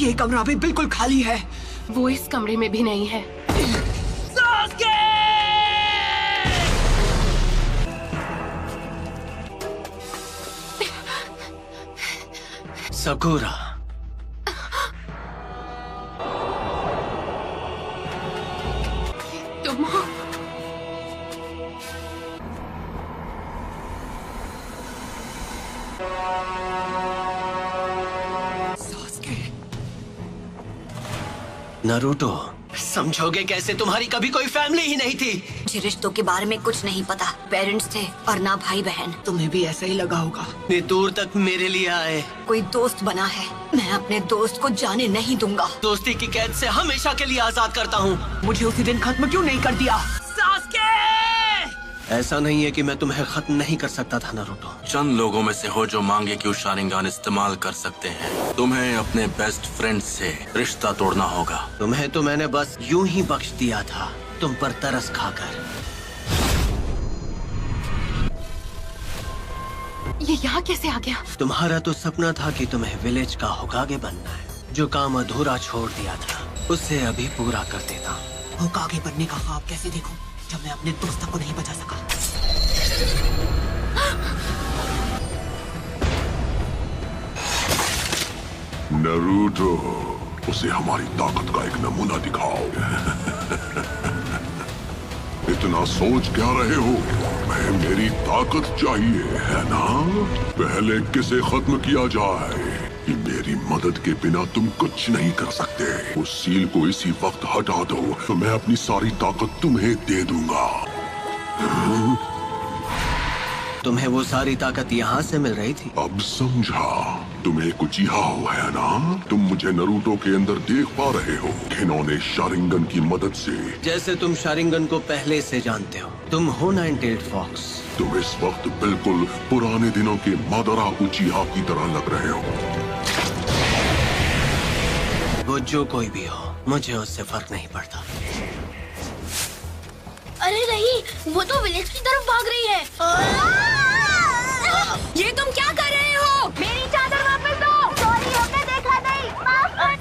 ये कमरा भी बिल्कुल खाली है। वो इस कमरे में भी नहीं है। सकुरा, तुम हो? नारुतो, समझोगे कैसे? तुम्हारी कभी कोई फैमिली ही नहीं थी। मुझे रिश्तों के बारे में कुछ नहीं पता। पेरेंट्स थे और ना भाई बहन। तुम्हें भी ऐसा ही लगा होगा। इतनी दूर तक मेरे लिए आए। कोई दोस्त बना है, मैं अपने दोस्त को जाने नहीं दूंगा। दोस्ती की कैद से हमेशा के लिए आजाद करता हूँ। मुझे उसी दिन खत्म क्यों नहीं कर दिया? ऐसा नहीं है कि मैं तुम्हें खत्म नहीं कर सकता था नारुतो। चंद लोगों में से हो जो मांगे कि वो शारिंगान इस्तेमाल कर सकते हैं। तुम्हें अपने बेस्ट फ्रेंड से रिश्ता तोड़ना होगा। तुम्हें तो मैंने बस यूं ही बख्श दिया था, तुम पर तरस खाकर। ये यहाँ कैसे आ गया? तुम्हारा तो सपना था कि तुम्हें विलेज का होकागे बनना है। जो काम अधूरा छोड़ दिया था उसे अभी पूरा कर देता। होकागे बनने का ख्वाब कैसे देखूं जब मैं अपने दोस्तों को नहीं बचा सका? नारुतो, उसे हमारी ताकत का एक नमूना दिखाओ। इतना सोच क्या रहे हो? मैं मेरी ताकत चाहिए है ना? पहले किसे खत्म किया जाए? कि मेरी मदद के बिना तुम कुछ नहीं कर सकते। उस सील को इसी वक्त हटा दो तो मैं अपनी सारी ताकत तुम्हें दे दूंगा। तुम्हें वो सारी ताकत यहाँ से मिल रही थी? अब समझा। तुम्हें कुछ यहाँ है ना? तुम मुझे नारुतो के अंदर देख पा रहे हो, घिनौने शारिंगन की मदद से। जैसे तुम शारिंगन को पहले से जानते हो। तुम हो नाइन-टेल्ड फॉक्स। तुम इस वक्त बिल्कुल पुराने दिनों के मादरा उचिहा की तरह लग रहे हो। वो जो कोई भी हो, मुझे उससे फर्क नहीं पड़ता। अरे नहीं, वो तो विलेज की तरफ भाग रही है। ये तुम क्या कर रहे हो? मेरी चादर वापस दो। सॉरी, हमने देखा नहीं।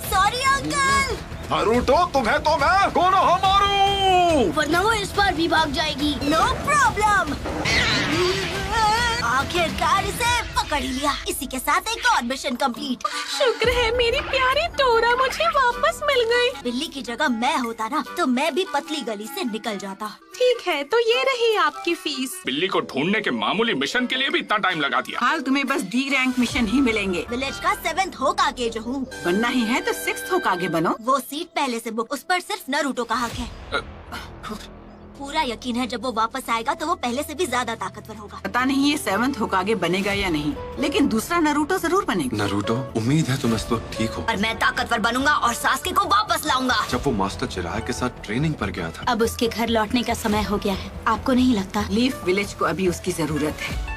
Sorry uncle. नारुतो, तुम्हें तो मैं कोनोहा मारू। वरना वो इस बार भी भाग जाएगी। No problem. आखिरकार इसे पकड़ ही लिया। इसी के साथ एक और मिशन कंप्लीट। शुक्र है मेरी प्यारी टोरा मुझे वापस मिल गई। बिल्ली की जगह मैं होता ना तो मैं भी पतली गली से निकल जाता। ठीक है, तो ये रही आपकी फीस। बिल्ली को ढूंढने के मामूली मिशन के लिए भी इतना टाइम लगा दिया। हाल तुम्हें बस डी रैंक मिशन ही मिलेंगे। विलेज का 7th होकागे जो हूँ। बनना ही है तो 6th होकागे बनो। वो सीट पहले से बुक, उस पर सिर्फ नारुतो का हक है। पूरा यकीन है जब वो वापस आएगा तो वो पहले से भी ज्यादा ताकतवर होगा। पता नहीं ये 7th होकागे बनेगा या नहीं, लेकिन दूसरा नारुतो जरूर बनेगा। नारुतो, उम्मीद है तुम इस वक्त ठीक हो। और मैं ताकतवर बनूंगा और सास्के को वापस लाऊंगा। जब वो मास्टर चिराग के साथ ट्रेनिंग पर गया था। अब उसके घर लौटने का समय हो गया है। आपको नहीं लगता? लीफ विलेज को अभी उसकी जरूरत है।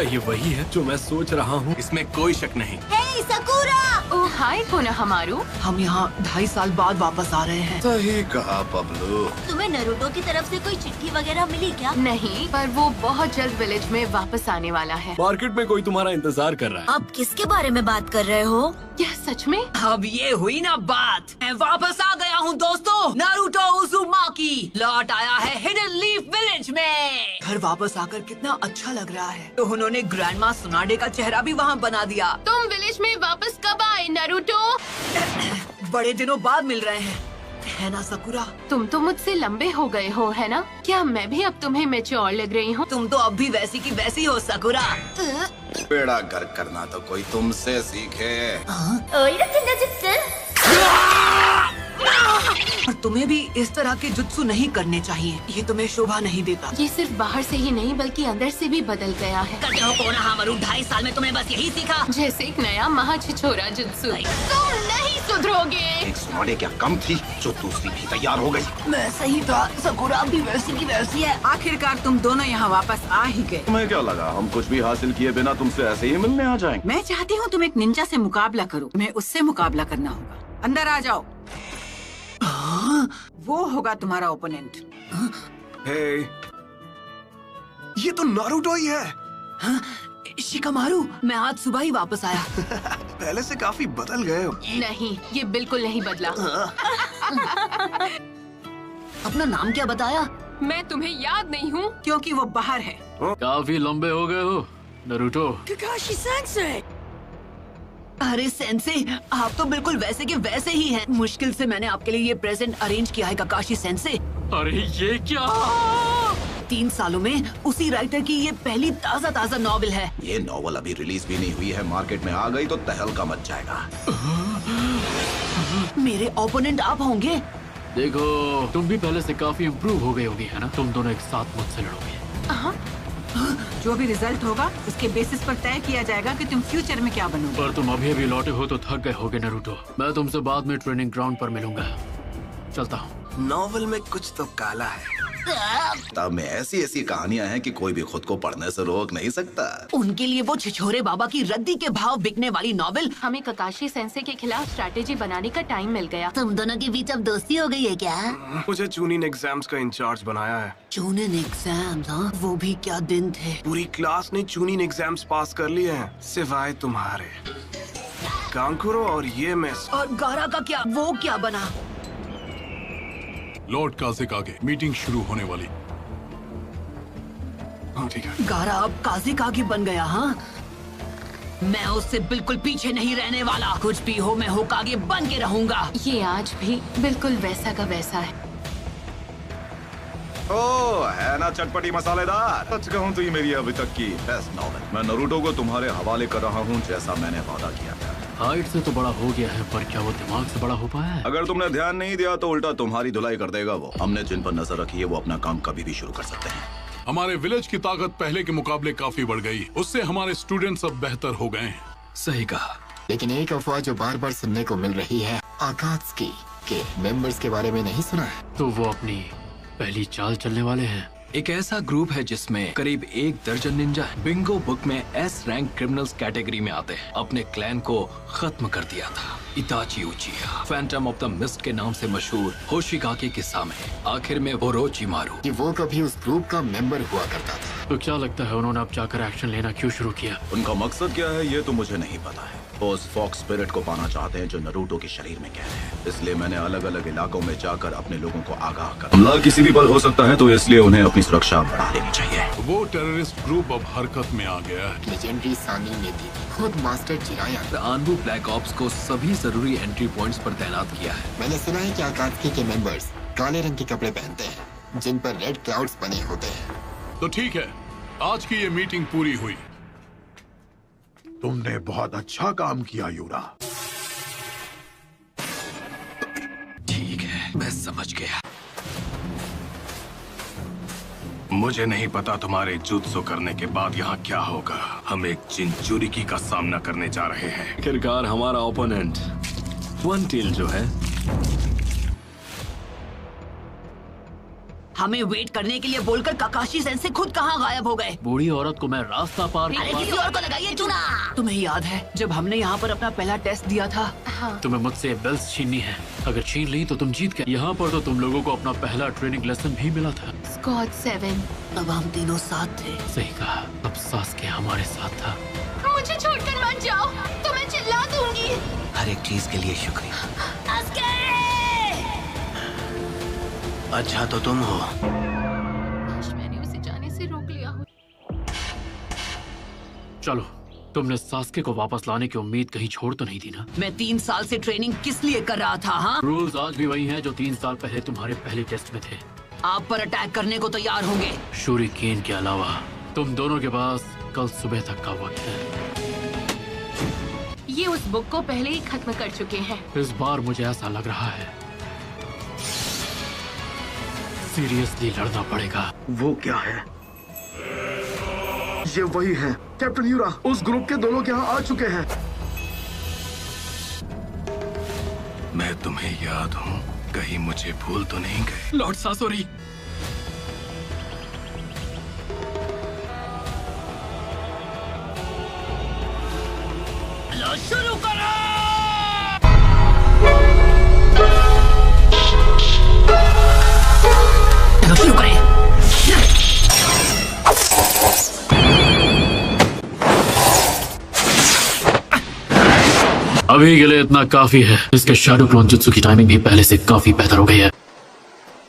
ये वही है जो मैं सोच रहा हूँ, इसमें कोई शक नहीं। हे सकुरा! ओह हाय कोनोहामारू। हम यहाँ 2.5 साल बाद वापस आ रहे हैं। सही कहा पब्लू। तुम्हें नारुतो की तरफ से कोई चिट्ठी वगैरह मिली क्या? नहीं, पर वो बहुत जल्द विलेज में वापस आने वाला है। मार्केट में कोई तुम्हारा इंतजार कर रहा है। अब किसके बारे में बात कर रहे हो? क्या सच में? अब ये हुई ना बात। मैं वापस आ गया हूँ दोस्तों। नारुतो उज़ुमाकी लौट आया है हिडन लीफ विलेज में। घर वापस आकर कितना अच्छा लग रहा है। तो उन्होंने ग्रैंडमा सुनाडे का चेहरा भी वहाँ बना दिया। तुम विलेज में वापस कब आए नारुतो? बड़े दिनों बाद मिल रहे हैं, है ना सकुरा? तुम तो मुझसे लंबे हो गए हो, है ना? क्या मैं भी अब तुम्हें मैच्योर लग रही हूँ? तुम तो अब भी वैसी की वैसी हो सकुरा। बेड़ा गर्क करना तो कोई तुमसे सीखे। और तुम्हें भी इस तरह के जुत्सु नहीं करने चाहिए। ये तुम्हें शोभा नहीं देता। ये सिर्फ बाहर से ही नहीं बल्कि अंदर से भी बदल गया है। करते हो कोनोहामारू, 2.5 साल में तुमने बस यही सीखा। जैसे एक नया महाछिछोरा जुत्सु। तुम नहीं सुधरोगे। एक सुनाडे क्या कम थी जो दूसरी भी तैयार हो गई। मैं सही था, सकुरा भी वैसी की वैसी है। आखिरकार तुम दोनों यहाँ वापस आ ही गए। तुम्हें क्या लगा हम कुछ भी हासिल किए बिना तुमसे ऐसे ही मिलने आ जाएंगे? मैं चाहती हूँ तुम एक निंजा से मुकाबला करो। तुम्हें उससे मुकाबला करना होगा। अंदर आ जाओ। वो होगा तुम्हारा ओपोनेंट। हे, ये तो नारुतो ही है। शिकामारू, मैं आज सुबह ही वापस आया। पहले से काफी बदल गए हो। नहीं, ये बिल्कुल नहीं बदला। अपना नाम क्या बताया? मैं तुम्हें याद नहीं हूँ। क्योंकि वो बाहर है। काफी लंबे हो गए हो नारुतो। Kakashi sensei. अरे सेंसे, आप तो बिल्कुल वैसे के वैसे ही हैं। मुश्किल से मैंने आपके लिए ये प्रेजेंट अरेंज किया है काकाशी सेंसे। अरे ये क्या? 3 सालों में उसी राइटर की ये पहली ताज़ा नॉवेल है। ये नॉवल अभी रिलीज भी नहीं हुई है, मार्केट में आ गई तो तहलका मच जाएगा। मेरे ओपोनेंट आप होंगे। देखो, तुम भी पहले से काफी इम्प्रूव हो गई होगी, है ना? तुम दोनों एक साथ मुझसे लड़ोगे। जो भी रिजल्ट होगा उसके बेसिस पर तय किया जाएगा कि तुम फ्यूचर में क्या बनोगे। पर तुम अभी लौटे हो तो थक गए होगे नारुतो। मैं तुमसे बाद में ट्रेनिंग ग्राउंड पर मिलूंगा। चलता हूँ। नॉवल में कुछ तो काला है। किताब में ऐसी ऐसी कहानियां हैं कि कोई भी खुद को पढ़ने से रोक नहीं सकता। उनके लिए वो छिछोरे बाबा की रद्दी के भाव बिकने वाली नॉवेल। हमें ककाशी सेंसे के खिलाफ स्ट्रैटेजी बनाने का टाइम मिल गया। तुम दोनों के बीच अब दोस्ती हो गई है क्या? मुझे चूनिन एग्जाम्स का इंचार्ज बनाया है। चूनिन एग्जाम्स? हाँ, वो भी क्या दिन थे। पूरी क्लास ने चूनिन एग्जाम्स पास कर लिए हैं, सिवाय तुम्हारे। कांकुरो और ये मिस। और गारा का क्या? वो क्या बना? लॉर्ड काज़ेकागे, मीटिंग शुरू होने वाली। ठीक है। गारा अब काज़ेकागे बन गया। हाँ, मैं उससे बिल्कुल पीछे नहीं रहने वाला। कुछ भी हो, मैं होकागे बन के रहूंगा। ये आज भी बिल्कुल वैसा का वैसा है। ओ है ना चटपटी मसालेदार। सच कहूँ तो ये मेरी अभी तक की बेस्ट नॉवेल। मैं नारुतो को तुम्हारे हवाले कर रहा हूँ, जैसा मैंने वादा किया था। हाइट से तो बड़ा हो गया है, पर क्या वो दिमाग से बड़ा हो पाया है? अगर तुमने ध्यान नहीं दिया तो उल्टा तुम्हारी धुलाई कर देगा वो। हमने जिन पर नजर रखी है वो अपना काम कभी भी शुरू कर सकते हैं। हमारे विलेज की ताकत पहले के मुकाबले काफी बढ़ गई। उससे हमारे स्टूडेंट्स अब बेहतर हो गए हैं। सही कहा। लेकिन एक अफवाह जो बार बार सुनने को मिल रही है, आकात्सुकी के मेंबर्स के बारे में नहीं सुना है? तो वो अपनी पहली चाल चलने वाले हैं। एक ऐसा ग्रुप है जिसमें करीब 1 दर्जन निंजा है। बिंगो बुक में एस रैंक क्रिमिनल्स कैटेगरी में आते हैं। अपने क्लैन को खत्म कर दिया था। इताची उचिहा, फैंटम ऑफ द मिस्ट के नाम से मशहूर होशिकागे के सामने आखिर में ओरोचिमारू कि वो कभी उस ग्रुप का मेंबर हुआ करता था। तो क्या लगता है उन्होंने अब जाकर एक्शन लेना क्यों शुरू किया? उनका मकसद क्या है ये तो मुझे नहीं पता है। वो उस फॉक्स स्पिरिट को पाना चाहते हैं जो नारुतो के शरीर में कैद है। इसलिए मैंने अलग अलग इलाकों में जाकर अपने लोगों को आगाह कर। हमला किसी भी पल हो सकता है, तो इसलिए उन्हें अपनी सुरक्षा बढ़ा लेनी चाहिए। वो टेररिस्ट ग्रुप अब हरकत में आ गया है। लेजेंडरी सानी ने दी खुद मास्टर जिराया आनबू ब्लैक ऑप्स को सभी जरूरी एंट्री पॉइंट्स पर तैनात किया है। मैंने सुना है कि आकात्सुकी के मेंबर्स काले रंग के कपड़े पहनते हैं जिन पर रेड क्लाउड्स बने होते हैं। तो ठीक है, आज की ये मीटिंग पूरी हुई। तुमने बहुत अच्छा काम किया यूरा। ठीक है, मैं समझ गया। मुझे नहीं पता तुम्हारे जुत्सु करने के बाद यहाँ क्या होगा। हम एक चिंचुरिकी का सामना करने जा रहे हैं। आखिरकार हमारा ओपोनेंट वन टेल जो है। हमें वेट करने के लिए बोलकर काकाशी सेंसे खुद कहाँ गायब हो गए? बूढ़ी औरत को मैं रास्ता पार अरे किसी और को लगाइए चूना। तुम्हें याद है जब हमने यहाँ पर अपना पहला टेस्ट दिया था? हाँ। तुम्हें मुझसे बेल्स छीननी है। अगर छीन ली तो तुम जीत गए। यहाँ पर तो तुम लोगों को अपना पहला ट्रेनिंग लेसन भी मिला था। स्क्वाड 7। तब हम तीनों साथ थे। सही कहा। अब सास्के हमारे साथ था। मुझे छोड़कर मत जाओ, तो मैं चिल्ला दूंगी। हर एक चीज के लिए शुक्रिया। अच्छा तो तुम हो। मैंने उसे जाने से रोक लिया हो। चलो, तुमने सास्के को वापस लाने की उम्मीद कहीं छोड़ तो नहीं दी ना? मैं 3 साल से ट्रेनिंग किस लिए कर रहा था? हाँ, रूल्स आज भी वही हैं जो 3 साल पहले तुम्हारे पहले टेस्ट में थे। आप पर अटैक करने को तैयार होंगे। शूरिकेन के अलावा तुम दोनों के पास कल सुबह तक का वक्त है। ये उस बुक को पहले ही खत्म कर चुके हैं। इस बार मुझे ऐसा लग रहा है सीरियसली लड़ना पड़ेगा। वो क्या है? ये वही है कैप्टन यूरा। उस ग्रुप के 2 लोग यहाँ आ चुके हैं। मैं तुम्हें याद हूँ, कहीं मुझे भूल तो नहीं गए? लॉर्ड सासोरी, शुरू करो। शुरू करें। अभी के लिए इतना काफी है। इसके शैडो क्लोन जुत्सु की टाइमिंग भी पहले से काफी बेहतर हो गई है।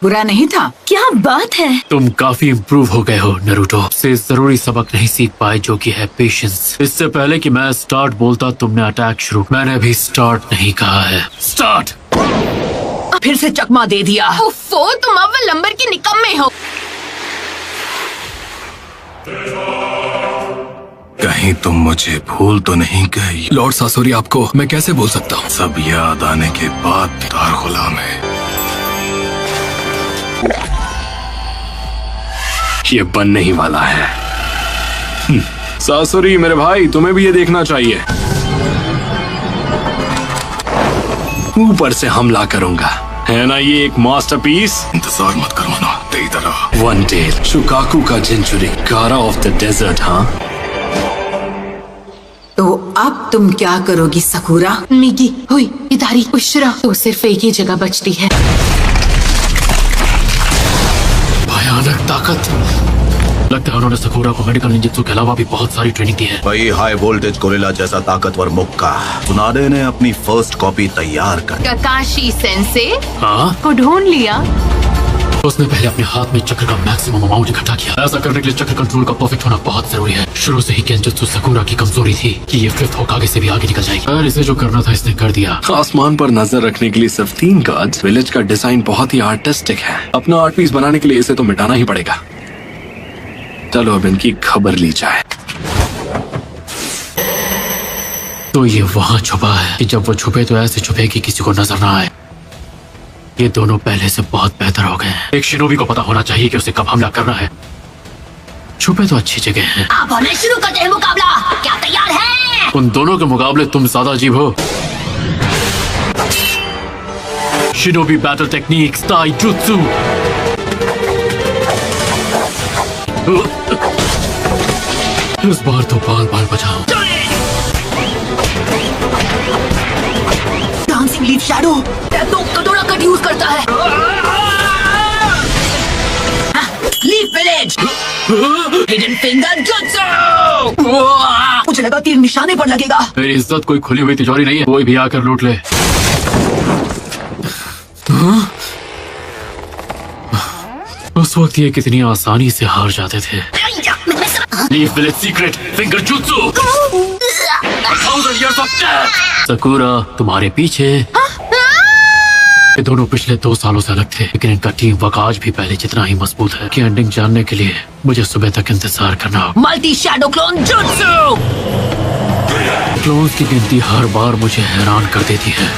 बुरा नहीं था। क्या बात है। तुम काफी इम्प्रूव हो गए हो नरूटो। से जरूरी सबक नहीं सीख पाए जो कि है पेशेंस। इससे पहले कि मैं स्टार्ट बोलता तुमने अटैक शुरू। मैंने अभी स्टार्ट नहीं कहा है। स्टार्ट। फिर से चकमा दे दिया। उफ़ो, तुम अव्वल नंबर के निकम्मे हो। कहीं तुम मुझे भूल तो नहीं गई? लॉर्ड सासोरी, आपको मैं कैसे भूल सकता हूँ? सब याद आने के बाद दार गुलाम है। ये बनने ही वाला है। सासुरी मेरे भाई, तुम्हें भी ये देखना चाहिए। ऊपर से हमला करूंगा, है ना? ये एक मास्टरपीस। इंतजार मत करो ना, तेरी तरह। वन टेल शुकाकू का जिंचुरी, गारा ऑफ द डेजर्ट। हाँ, तो अब तुम क्या करोगी साकुरा? मिगी, हुई, इदारी, उशरा, तो सिर्फ एक ही जगह बचती है। भयानक ताकत। लगता है उन्होंने साकुरा को मेडिकल निंजुत्सु के अलावा भी बहुत सारी ट्रेनिंग दी है। वही हाई वोल्टेज गोरिल्ला जैसा ताकतवर मुक्का। सुनाडे ने अपनी फर्स्ट कॉपी तैयार कर। काकाशी सेंसे हाँ? को ढूंढ लिया। उसने पहले अपने हाथ में चक्र का मैक्सिमम अमाउंट इकट्ठा किया। ऐसा करने के लिए चक्र कंट्रोल का परफेक्ट होना बहुत जरूरी है। शुरू से ही गेंजुत्सु साकुरा की कमजोरी थी कि ये फिफ्थ होकागे से भी आगे निकल जाएगी। और इसे जो करना था इसने कर दिया। आसमान पर नजर रखने के लिए सिर्फ 3 गार्ड्स। विलेज का डिजाइन बहुत ही आर्टिस्टिक है। अपना आर्ट पीस बनाने के लिए इसे तो मिटाना ही पड़ेगा। चलो अब इनकी खबर ली जाए। तो ये वहाँ छुपा है कि जब वो छुपे तो ऐसे छुपे कि किसी को नजर ना आए। ये दोनों पहले से बहुत बेहतर हो गए हैं। एक शिनोबी को पता होना चाहिए कि उसे कब हमला करना है। छुपे तो अच्छी जगह हैं। आप होने शुरू करते हैं मुकाबला। क्या तैयार है? उन दोनों के मुकाबले तुम ज्यादा अजीब हो। Shinobi battle techniques taijutsu. इस बार तो बाल बाल बचाओ। डांसिंग लीफ शैडो तो कटोरा कट यूज करता है। Leaf village hidden finger jutsu. मुझे लगा तीर निशाने पर लगेगा। मेरी इज्जत कोई खुली हुई तिजोरी नहीं है, कोई भी आकर लूट ले। उस वक्त ये कितनी आसानी से हार जाते थे। Leaf village secret finger jutsu. साकुरा तुम्हारे पीछे। ये दोनों पिछले 2 सालों से अलग थे, लेकिन इनका टीम वर्क आज भी पहले जितना ही मजबूत है। कि एंडिंग जानने के लिए मुझे सुबह तक इंतजार करना होगा। Multi shadow clone jutsu. Clones की गिनती हर बार मुझे हैरान कर देती है।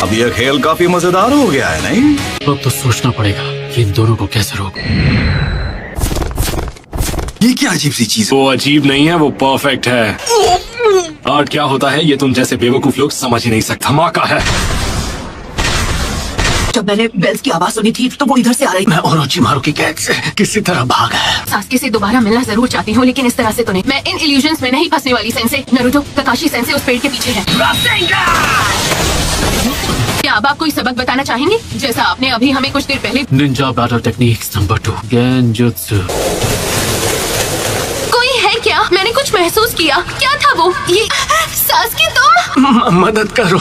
अब ये खेल काफी मजेदार हो गया है, नहीं? अब तो सोचना पड़ेगा कि इन दोनों को कैसे रोक। ये क्या अजीब सी चीज? वो अजीब नहीं है, वो परफेक्ट है। आर्ट क्या होता है ये तुम जैसे बेवकूफ लोग समझ ही नहीं सकते। धमाका है। जब मैंने बेल्स की आवाज सुनी थी तो वो इधर से आ रही। मैं ओरोचिमारू की कैद से किसी तरह भागा है। सास्के से दोबारा मिलना जरूर चाहती हूँ, लेकिन इस तरह से तो नहीं। मैं इन इल्यूजन्स में नहीं फंसने वाली। सेंसे नरूटो, काकाशी सेंसे उस पेड़ के पीछे है। क्या अब आप कोई सबक बताना चाहेंगे, जैसा आपने अभी हमें कुछ देर पहले? Ninja battle techniques number 2 genjutsu. कोई है क्या? मैंने कुछ महसूस किया। क्या था वो? ये सास्के तुम? मदद करो।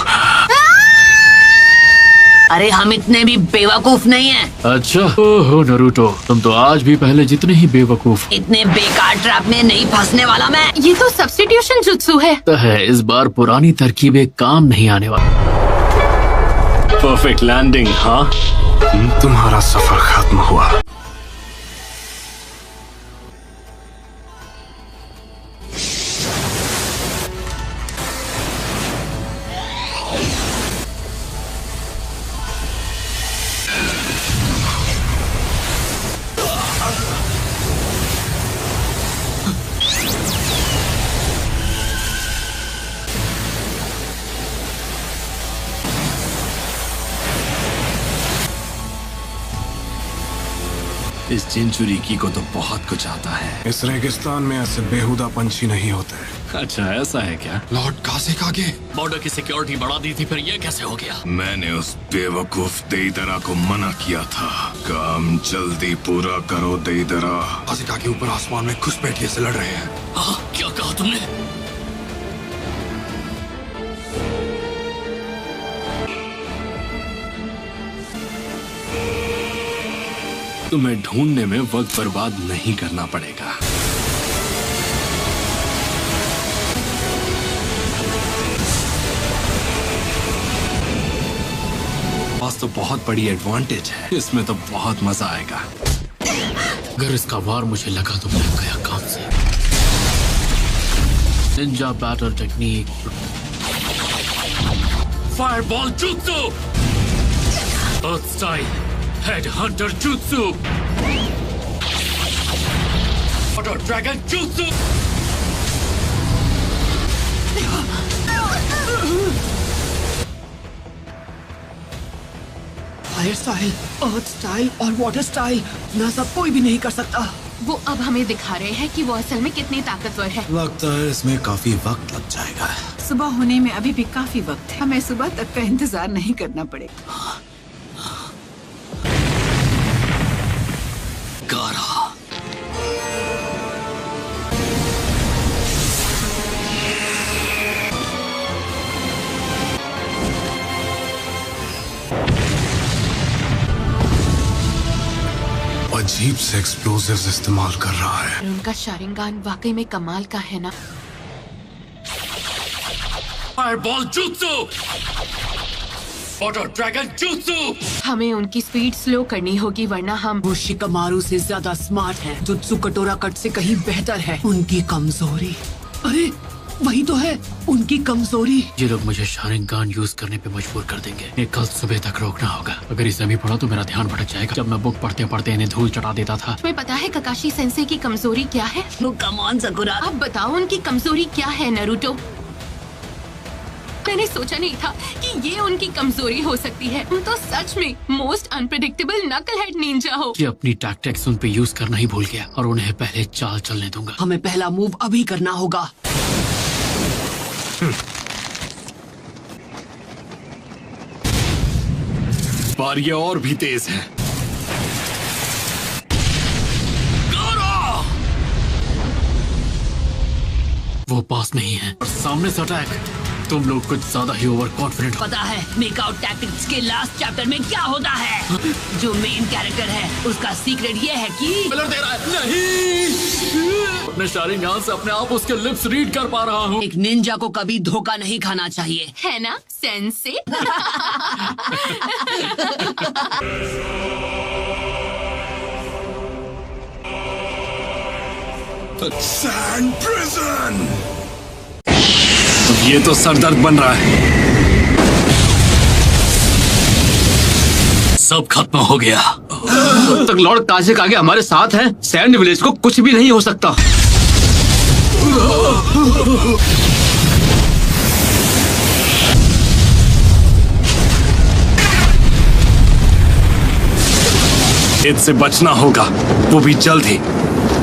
अरे हम इतने भी बेवकूफ नहीं हैं। अच्छा, ओहो नरूटो, तुम तो आज भी पहले जितने ही बेवकूफ। इतने बेकार ट्रैप में नहीं फंसने वाला मैं। ये तो सब्स्टिट्यूशन जुत्सु है। इस बार पुरानी तरकीबें काम नहीं आने वाली। Perfect landing. हाँ, तुम्हारा सफर खत्म हुआ। इस जिंचुरिकी को तो बहुत कुछ आता है। इस रेगिस्तान में ऐसे बेहुदा पंछी नहीं होते। अच्छा ऐसा है क्या? लॉर्ड कासिक आगे बॉर्डर की सिक्योरिटी बढ़ा दी थी, फिर ये कैसे हो गया? मैंने उस बेवकूफ देईदरा को मना किया था। काम जल्दी पूरा करो देईदरा। कासिक आगे ऊपर आसमान में घुसपैठिए से लड़ रहे हैं। क्या कहा तुमने? तुम्हें ढूंढने में वक्त बर्बाद नहीं करना पड़ेगा। पास तो बहुत बड़ी एडवांटेज है, इसमें तो बहुत मजा आएगा। अगर इसका वार मुझे लगा तो मैं गया काम से। Ninja battle technique, fireball jutsu, earth style, head hunter jutsu, water dragon jutsu. Fire style, earth style और वाटर स्टाइल, ना सब कोई भी नहीं कर सकता। वो अब हमें दिखा रहे हैं कि वो असल में कितने ताकतवर है। लगता है इसमें काफी वक्त लग जाएगा। सुबह होने में अभी भी काफी वक्त है, हमें सुबह तक का इंतजार नहीं करना पड़ेगा। गारा, अजीब से एक्सप्लोसिव्स इस्तेमाल कर रहा है। उनका शारिंगान वाकई में कमाल का है ना। Fireball jutsu, water dragon jutsu. हमें उनकी स्पीड स्लो करनी होगी वरना हम वो शिकामारू से ज्यादा स्मार्ट है। जुत्सु कटोरा कट से कहीं बेहतर है। उनकी कमजोरी, अरे वही तो है उनकी कमजोरी। ये लोग मुझे शारिंगान यूज करने पे मजबूर कर देंगे। ये कल सुबह तक रोकना होगा। अगर इसे अभी पढ़ा तो मेरा ध्यान भटक जाएगा। जब मैं बुक पढ़ते पढ़ते इन्हें धूल चटा देता था। तुम्हें पता है ककाशी सेंसे की कमजोरी क्या है? वो कम ऑन सकुरा, अब बताओ उनकी कमजोरी क्या है नरूटो? मैंने सोचा नहीं था कि ये उनकी कमजोरी हो सकती है। तुम तो सच में मोस्ट अनप्रेडिक्टेबल नकलहेड निंजा हो। ये अपनी टैक्टिक्स उन पे यूज करना ही भूल गया और उन्हें पहले चाल चलने दूंगा। हमें पहला मूव अभी करना होगा। पर ये और भी तेज है। वो पास नहीं है और सामने से अटैक। तुम लोग कुछ ज्यादा ही ओवर कॉन्फिडेंट हो। पता है मेकआउट टैक्टिक्स के लास्ट चैप्टर में क्या होता है? जो मेन कैरेक्टर है उसका सीक्रेट ये है कि दे रहा है। नहीं, अपने शारिंगान से अपने आप उसके लिप्स रीड कर पा रहा हूँ। एक निंजा को कभी धोखा नहीं खाना चाहिए, है ना सेंसे? Sand prison. ये तो सरदर्द बन रहा है। सब खत्म हो गया। जब तक लॉर्ड कासिक आगे हमारे साथ हैं, सैंड विलेज को कुछ भी नहीं हो सकता। रेत से बचना होगा, वो भी जल्द ही।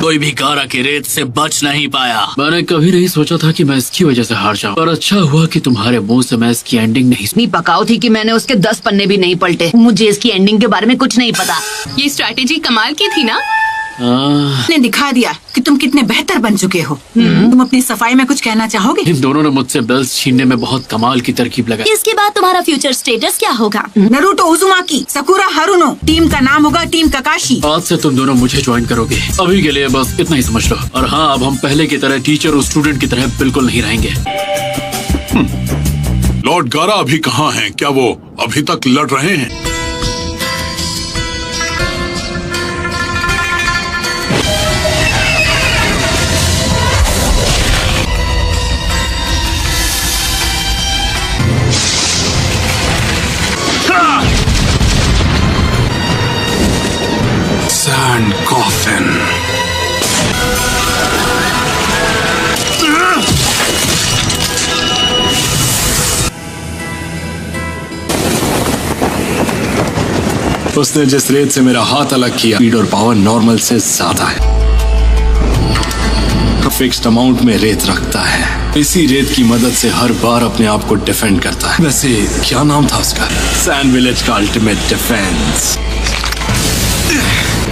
कोई भी गारा की रेत से बच नहीं पाया। मैंने कभी नहीं सोचा था कि मैं इसकी वजह से हार जाऊं, पर अच्छा हुआ कि तुम्हारे मुंह से मैं इसकी एंडिंग नहीं इतनी पकाऊ थी कि मैंने उसके 10 पन्ने भी नहीं पलटे। मुझे इसकी एंडिंग के बारे में कुछ नहीं पता। ये स्ट्रैटेजी कमाल की थी ना? ने दिखा दिया कि तुम कितने बेहतर बन चुके हो। तुम अपनी सफाई में कुछ कहना चाहोगे? इन दोनों ने मुझसे बेल्स छीनने में बहुत कमाल की तरकीब लगाई। इसके बाद तुम्हारा फ्यूचर स्टेटस क्या होगा? Naruto Uzumaki, Sakura Haruno. Team का नाम होगा टीम ककाशी। आज से तुम दोनों मुझे ज्वाइन करोगे। अभी के लिए बस इतना ही समझ लो। और हाँ, अब हम पहले की तरह टीचर और स्टूडेंट की तरह बिल्कुल नहीं रहेंगे। लॉर्ड गारा अभी कहाँ हैं? क्या वो अभी तक लड़ रहे हैं? Sand coffin. उसने जिस रेत से मेरा हाथ अलग किया, स्पीड और पावर नॉर्मल से ज्यादा है। फिक्स्ड अमाउंट में रेत रखता है। इसी रेत की मदद से हर बार अपने आप को डिफेंड करता है। वैसे क्या नाम था उसका? सैंड विलेज का अल्टीमेट डिफेंस।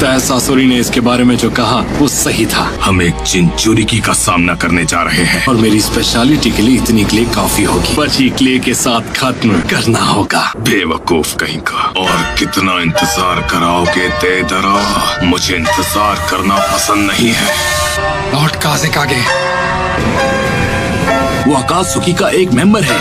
तहसासुरी ने इसके बारे में जो कहा वो सही था। हम एक चिंचुरिकी का सामना करने जा रहे हैं और मेरी स्पेशलिटी के लिए इतनी क्ले काफी होगी। बची क्ले के साथ खत्म करना होगा। बेवकूफ कहीं का। और कितना इंतजार कराओगे देदरा? मुझे इंतजार करना पसंद नहीं है। लॉर्ड काज़ेकागे वो अकात्सुकी का एक मेंबर है।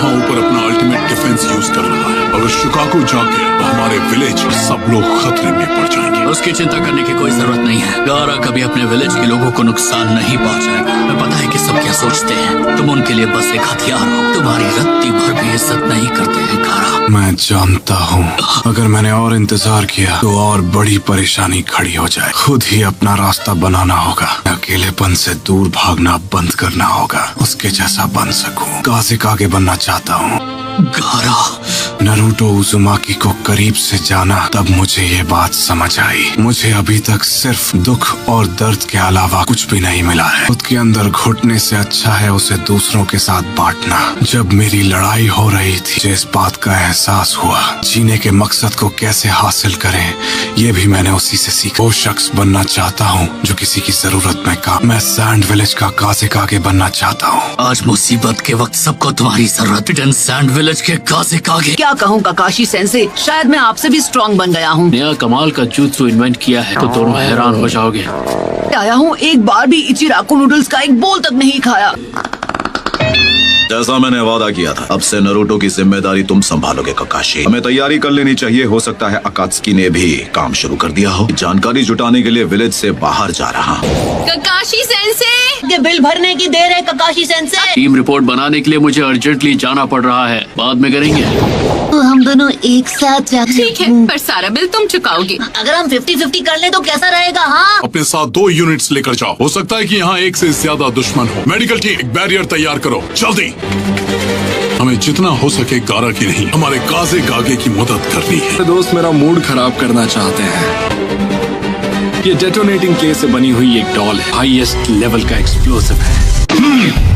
ऊपर अपना अल्टीमेट डिफेंस यूज कर रहा है। अगर शिकागो जाग गया तो हमारे विलेज सब लोग खतरे में पड़ जाएंगे। उसकी चिंता करने की कोई जरूरत नहीं है। गारा कभी अपने विलेज के लोगों को नुकसान नहीं पहुंचाएगा। मैं पता है कि सब क्या सोचते हैं। तुम उनके लिए बस एक हथियार हो। तुम्हारी रत्ती भर भी इज्जत नहीं करते हैं गारा। मैं जानता हूँ अगर मैंने और इंतजार किया तो और बड़ी परेशानी खड़ी हो जाए। खुद ही अपना रास्ता बनाना होगा। अकेलेपन से दूर भागना बंद करना होगा। उसके जैसा बन सकूं। काज़ेकागे बनना चाहता हूँ। गारा नरूटो उज़ुमाकी को करीब से जाना तब मुझे ये बात समझ आई। मुझे अभी तक सिर्फ दुख और दर्द के अलावा कुछ भी नहीं मिला है। खुद के अंदर घुटने से अच्छा है उसे दूसरों के साथ बांटना। जब मेरी लड़ाई हो रही थी मुझे इस बात का एहसास हुआ। जीने के मकसद को कैसे हासिल करें ये भी मैंने उसी से सीखा। वो शख्स बनना चाहता हूँ जो किसी की जरूरत में काम। मैं सैंड विलेज का काज़ेकागे बनना चाहता हूँ। आज मुसीबत के वक्त सबको तुम्हारी जरूरत है। सैंड विलेज के काज़ेकागे। क्या कहूँ काकाशी सेंसे, शायद मैं आपसे भी स्ट्रॉन्ग बन गया हूँ। नया कमाल का jutsu इन्वेंट किया है तो दोनों हैरान हो जाओगे। आया हूँ, एक बार भी इचिराकु नूडल्स का एक बोल तक नहीं खाया। जैसा मैंने वादा किया था, अब से नरूटो की जिम्मेदारी तुम संभालोगे ककाशी। हमें तैयारी कर लेनी चाहिए। हो सकता है अकात्सुकी ने भी काम शुरू कर दिया हो। जानकारी जुटाने के लिए विलेज से बाहर जा रहा हूँ। ककाशी सेंसे, ये बिल भरने की देर है ककाशी सेंसे। टीम रिपोर्ट बनाने के लिए मुझे अर्जेंटली जाना पड़ रहा है। बाद में करेंगे। तो हम दोनों एक साथ जाते ठीक है, पर सारा बिल तुम चुकाओगे। अगर हम 50-50 कर ले तो कैसा रहेगा? हाँ, अपने साथ 2 यूनिट्स लेकर जाओ। हो सकता है कि यहाँ एक से ज्यादा दुश्मन हो। मेडिकल टीम एक बैरियर तैयार करो जल्दी। हमें जितना हो सके गारा की नहीं हमारे काज़ेकागे की मदद करनी है। दोस्त मेरा मूड खराब करना चाहते हैं। ये डेटोनेटिंग क्ले से बनी हुई एक डॉल है। हाईएस्ट लेवल का एक्सप्लोसिव है।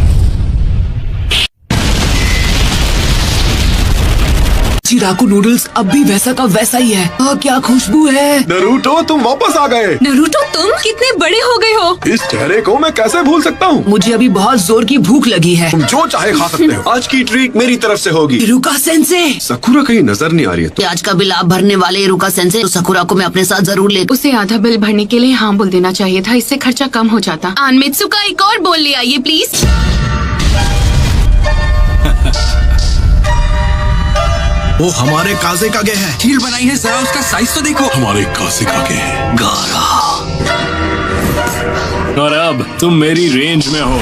चिराकू नूडल्स अब भी वैसा का वैसा ही है। क्या खुशबू है। नरूटो तुम वापस आ गए। नरूटो तुम कितने बड़े हो गए हो। इस चेहरे को मैं कैसे भूल सकता हूँ। मुझे अभी बहुत जोर की भूख लगी है। तुम जो चाहे खा सकते हो। आज की ट्रीट मेरी तरफ से होगी। इरुका सेंसे, सकुरा कहीं नजर नहीं आ रही है तो? आज का बिल आप भरने वाले इरुका सेंसे, तो सकुरा को मैं अपने साथ जरूर ले। उसे आधा बिल भरने के लिए हाँ बोल देना चाहिए था। इससे खर्चा कम हो जाता। आनमित्सु का एक और बोल ले आइए प्लीज। वो हमारे काज़ेकागे है। हील बनाई है, जरा उसका साइज तो देखो। हमारे काज़ेकागे है। गारा और अब तुम मेरी रेंज में हो।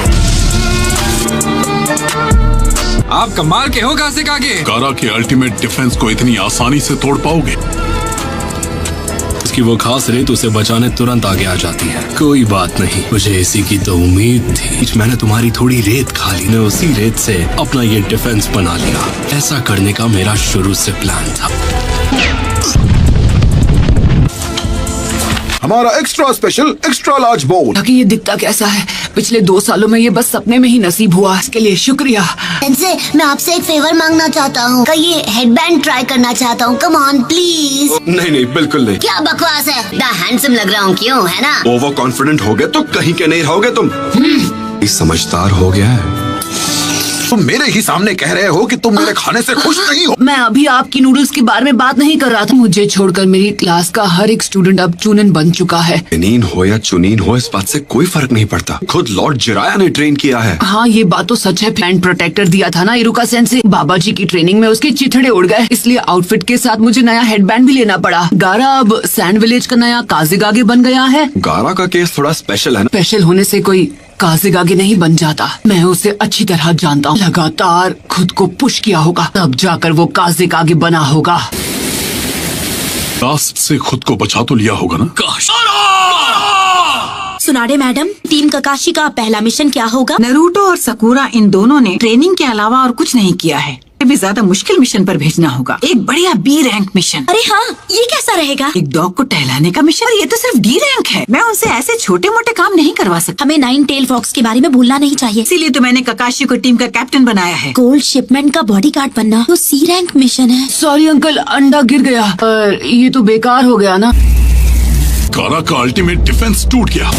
आप कमाल के हो काज़ेकागे। गारा के अल्टीमेट डिफेंस को इतनी आसानी से तोड़ पाओगे? इसकी वो खास रेत उसे बचाने तुरंत आगे आ जाती है। कोई बात नहीं, मुझे इसी की तो उम्मीद थी। मैंने तुम्हारी थोड़ी रेत खा ली। मैं उसी रेत से अपना ये डिफेंस बना लिया। ऐसा करने का मेरा शुरू से प्लान था। हमारा एक्स्ट्रा स्पेशल एक्स्ट्रा लार्ज बोल। ताकि ये दिखता कैसा है। पिछले 2 सालों में ये बस सपने में ही नसीब हुआ। इसके लिए शुक्रिया। सेंसे, मैं आपसे एक फेवर मांगना चाहता हूँ। का ये हेडबैंड ट्राई करना चाहता हूँ। Come on please. नहीं बिल्कुल नहीं। क्या बकवास है। द हैंडसम लग रहा हूँ क्यों, है ना? ओवर कॉन्फिडेंट हो गए तो कहीं के नहीं रहोगे तुम। समझदार हो गया है। तुम मेरे ही सामने कह रहे हो कि तुम मेरे खाने से खुश नहीं हो। मैं अभी आपकी नूडल्स के बारे में बात नहीं कर रहा था। मुझे छोड़कर मेरी क्लास का हर एक स्टूडेंट अब चुनिन बन चुका है। चुनीन हो या चुनीन हो, इस बात से कोई फर्क नहीं पड़ता। खुद लॉर्ड जिराया ने ट्रेन किया है। हाँ, ये बात तो सच है। प्लांट प्रोटेक्टर दिया था ना इरुका सेंसे। बाबा जी की ट्रेनिंग में उसके चिथड़े उड़ गए, इसलिए आउटफिट के साथ मुझे नया हेडबैंड भी लेना पड़ा। गारा अब सैंड विलेज का नया काज़ेकागे बन गया है। गारा का केस थोड़ा स्पेशल है ना? स्पेशल होने से कोई काज़ेकागे नहीं बन जाता। मैं उसे अच्छी तरह जानता हूँ। लगातार खुद को पुश किया होगा, तब जाकर वो काज़ेकागे बना होगा। लास्ट से खुद को बचा तो लिया होगा ना? सुनाडे मैडम, टीम ककाशी का पहला मिशन क्या होगा? नरूटो और सकुरा इन दोनों ने ट्रेनिंग के अलावा और कुछ नहीं किया है। भी ज्यादा मुश्किल मिशन पर भेजना होगा। एक बढ़िया बी रैंक मिशन। अरे हाँ, ये कैसा रहेगा? एक डॉग को टहलाने का मिशन। ये तो सिर्फ डी रैंक है। मैं उनसे ऐसे छोटे मोटे काम नहीं करवा सकता। हमें 9 टेल फॉक्स के बारे में भूलना नहीं चाहिए। इसीलिए तो मैंने ककाशी को टीम का कैप्टन बनाया है। गोल्ड शिपमेंट का बॉडीगार्ड बनना तो सी रैंक मिशन है। सॉरी अंकल, अंडा गिर गया। पर ये तो बेकार हो गया ना। गारा का अल्टीमेट डिफेंस टूट गया।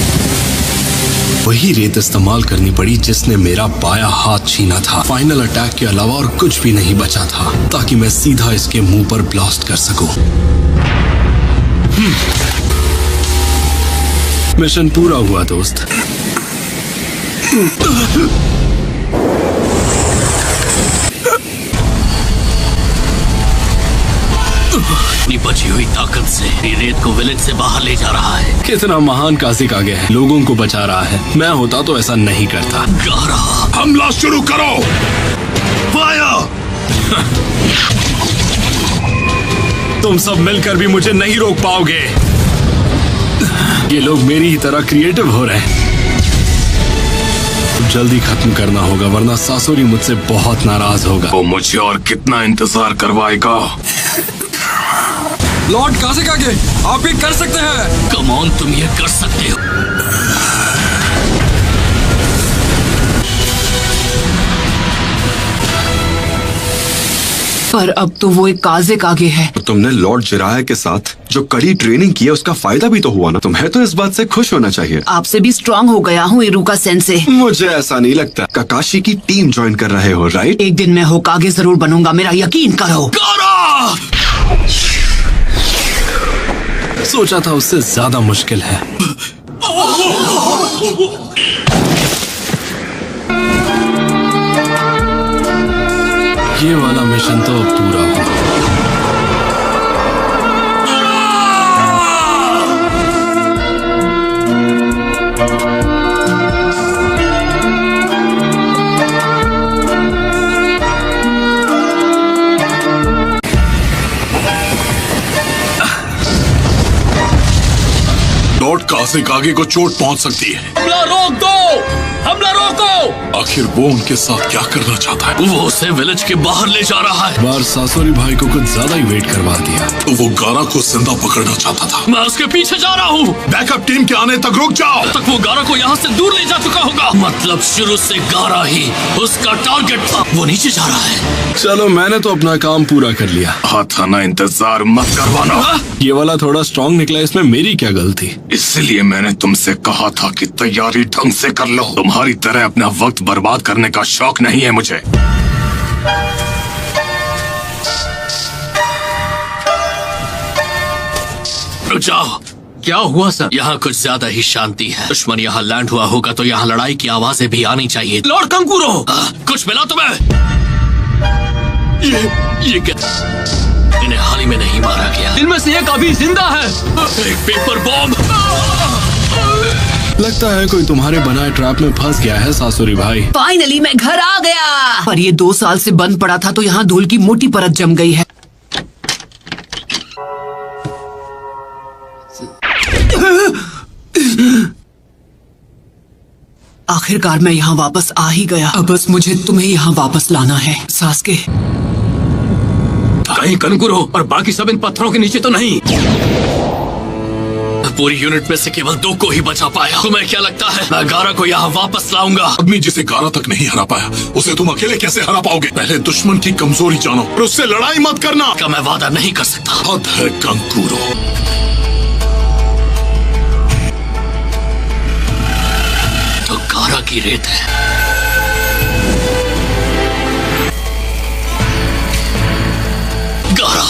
वही रेत इस्तेमाल करनी पड़ी जिसने मेरा बायां हाथ छीना था। फाइनल अटैक के अलावा और कुछ भी नहीं बचा था ताकि मैं सीधा इसके मुंह पर ब्लास्ट कर सकूं। मिशन पूरा हुआ दोस्त। अपनी बची हुई ताकत से ये रेत को विलेज से बाहर ले जा रहा है। कितना महान काजिक आगे है, लोगों को बचा रहा है। मैं होता तो ऐसा नहीं करता। गारा, हमला शुरू करो। फायर! तुम सब मिलकर भी मुझे नहीं रोक पाओगे। ये लोग मेरी ही तरह क्रिएटिव हो रहे हैं। जल्दी खत्म करना होगा वरना सासुरी मुझसे बहुत नाराज होगा। वो मुझे और कितना इंतजार करवाएगा? लॉर्ड काजिक आगे, आप भी कर सकते हैं। कम ऑन, तुम ये कर सकते हो। पर अब तो वो एक काजिक आगे है। तो तुमने लॉर्ड जिराया के साथ जो कड़ी ट्रेनिंग की है उसका फायदा भी तो हुआ ना। तुम्हें तो इस बात से खुश होना चाहिए। आपसे भी स्ट्रांग हो गया हूँ इरुका सेंसे। मुझे ऐसा नहीं लगता। ककाशी की टीम ज्वाइन कर रहे हो, राइट? एक दिन मैं होकागे जरूर बनूंगा, मेरा यकीन करो। सोचा था उससे ज्यादा मुश्किल है। ये वाला मिशन तो अब पूरा हुआ। लॉर्ड काजिक आगे को चोट पहुंच सकती है। हमला रोक दो! हमला रोको! आखिर वो उनके साथ क्या करना चाहता है? वो उसे विलेज के बाहर ले जा रहा है। बार सासुरी भाई को कुछ ज्यादा ही वेट करवा दिया। तो वो गारा को जिंदा पकड़ना चाहता था। मैं उसके पीछे जा रहा हूँ। बैकअप टीम के आने तक रुक जाओ। तब तक वो गारा को यहाँ से दूर ले जा चुका होगा। मतलब शुरू से गारा ही उसका टारगेट था। वो नीचे जा रहा है। चलो, मैंने तो अपना काम पूरा कर लिया। था ना, इंतजार मत करवाना। ये वाला थोड़ा स्ट्रॉन्ग निकला, इसमें मेरी क्या गलती? इसलिए मैंने तुमसे कहा था कि तैयारी ढंग से कर लो। तुम्हारी तरह अपना वक्त बर्बाद करने का शौक नहीं है मुझे। रुक जाओ। क्या हुआ सर? यहाँ कुछ ज्यादा ही शांति है। दुश्मन यहाँ लैंड हुआ होगा तो यहाँ लड़ाई की आवाजें भी आनी चाहिए। लॉर्ड कंकूरो, कुछ मिला तुम्हें? ये क्या? इन्हें हाल ही में नहीं मारा गया। इनमें से एक अभी जिंदा है। एक पेपर बॉम्ब। लगता है कोई तुम्हारे बनाए ट्रैप में फंस गया है सासुरी भाई। फाइनली मैं घर आ गया। पर ये 2 साल से बंद पड़ा था तो यहाँ धूल की मोटी परत जम गई है। आखिरकार मैं यहाँ वापस आ ही गया। अब बस मुझे तुम्हें यहाँ वापस लाना है, सास्के। कहीं कंकुरो और बाकी सब इन पत्थरों के नीचे तो नहीं? पूरी यूनिट में से केवल 2 को ही बचा पाया। तुम्हें क्या लगता है मैं गारा को यहाँ वापस लाऊंगा? आदमी जिसे गारा तक नहीं हरा पाया उसे तुम अकेले कैसे हरा पाओगे? पहले दुश्मन की कमजोरी जानो और उससे लड़ाई मत करना। का मैं वादा नहीं कर सकता। हद है कंकुरो। तो गारा की रेत है। गारा,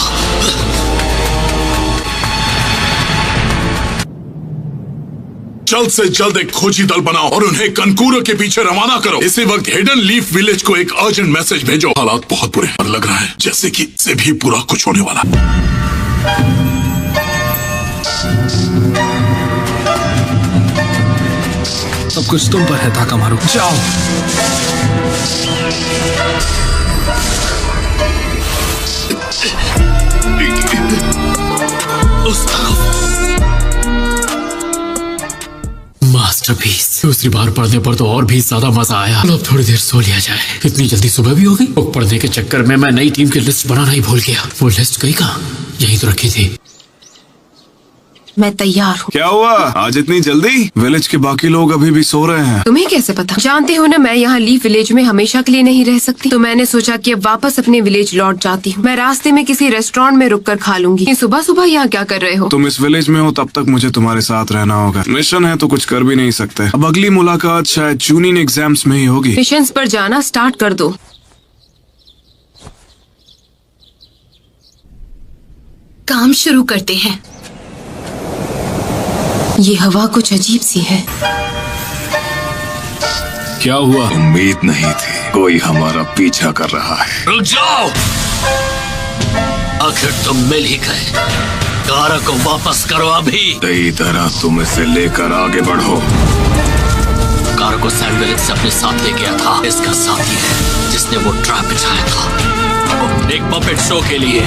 जल्द से जल्द एक खोजी दल बनाओ और उन्हें कंकूरो के पीछे रवाना करो। इसी वक्त हिडन लीफ विलेज को एक अर्जेंट मैसेज भेजो। हालात बहुत बुरे और लग रहा है जैसे कि इससे भी बुरा कुछ होने वाला। सब कुछ तुम पर है ताकामारू। जाओ। उस तरफ। मास्टरपीस। दूसरी बार पढ़ने पर तो और भी ज्यादा मजा आया। अब थोड़ी देर सो लिया जाए। इतनी जल्दी सुबह भी हो गई। बुक पढ़ने के चक्कर में मैं नई टीम की लिस्ट बनाना ही भूल गया। वो लिस्ट गई कहाँ? यहीं तो रखी थी। मैं तैयार हूँ। क्या हुआ आज इतनी जल्दी? विलेज के बाकी लोग अभी भी सो रहे हैं। तुम्हें कैसे पता? जानते हो ना, मैं यहाँ लीफ विलेज में हमेशा के लिए नहीं रह सकती, तो मैंने सोचा कि अब वापस अपने विलेज लौट जाती हूँ। मैं रास्ते में किसी रेस्टोरेंट में रुककर खा लूंगी। सुबह सुबह यहाँ क्या कर रहे हो? तुम इस विलेज में हो तब तक मुझे तुम्हारे साथ रहना होगा। मिशन है तो कुछ कर भी नहीं सकते। अब अगली मुलाकात शायद चूनिंग एग्जाम्स में ही होगी। मिशंस पर जाना स्टार्ट कर दो। काम शुरू करते हैं। ये हवा कुछ अजीब सी है। क्या हुआ? उम्मीद नहीं थी कोई हमारा पीछा कर रहा है। रुक जाओ, आखिर तुम मिल ही गए। कार को वापस करो अभी। सही तरह तुम इसे लेकर आगे बढ़ो। कार को सैंड विलेज से अपने साथ ले गया था। इसका साथी है जिसने वो ट्रैप बिछाया था एक पपेट शो के लिए।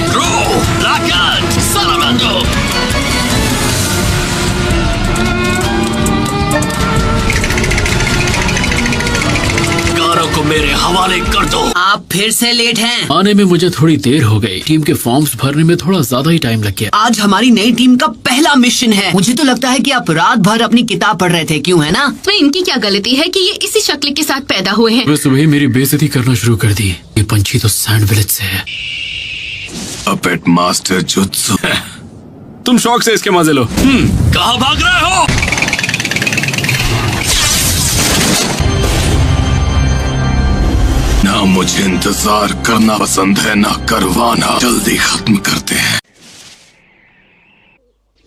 कारों को मेरे हवाले कर दो। आप फिर से लेट हैं। आने में मुझे थोड़ी देर हो गई। टीम के फॉर्म्स भरने में थोड़ा ज्यादा ही टाइम लग गया। आज हमारी नई टीम का पहला मिशन है। मुझे तो लगता है कि आप रात भर अपनी किताब पढ़ रहे थे, क्यों है ना? तो इनकी क्या गलती है कि ये इसी शक्ल के साथ पैदा हुए हैं? वे सुबह ही मेरी बेइज्जती करना शुरू कर दी। ये पंछी तो सैंड विलेज से है। Puppet master jutsu. तुम शौक से इसके मजे लो। कहाँ भाग रहे हो? ना मुझे इंतजार करना पसंद है ना करवाना। जल्दी खत्म करते हैं।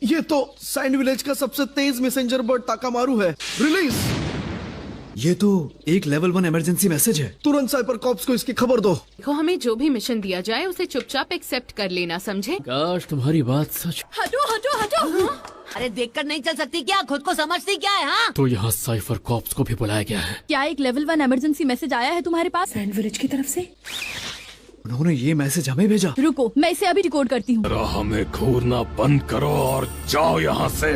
ये तो सैंड विलेज का सबसे तेज मैसेंजर बर्ड ताकामारू है। रिलीज। ये तो एक लेवल 1 इमरजेंसी मैसेज है। तुरंत साइपर कॉप्स को इसकी खबर दो। देखो, हमें जो भी मिशन दिया जाए उसे चुपचाप एक्सेप्ट कर लेना, समझे? काश तुम्हारी बात सच। हटो हटो हटो। अरे देखकर नहीं चल सकती क्या? खुद को समझती क्या है? हाँ, तो यहाँ साइफर कॉप्स को भी बुलाया गया है। क्या एक लेवल 1 इमरजेंसी मैसेज आया है तुम्हारे पास सैंड विलेज की तरफ से? उन्होंने ये मैसेज हमें भेजा। रुको, मैं इसे अभी रिकॉर्ड करती हूँ। हमें घूरना बंद करो और जाओ यहाँ से।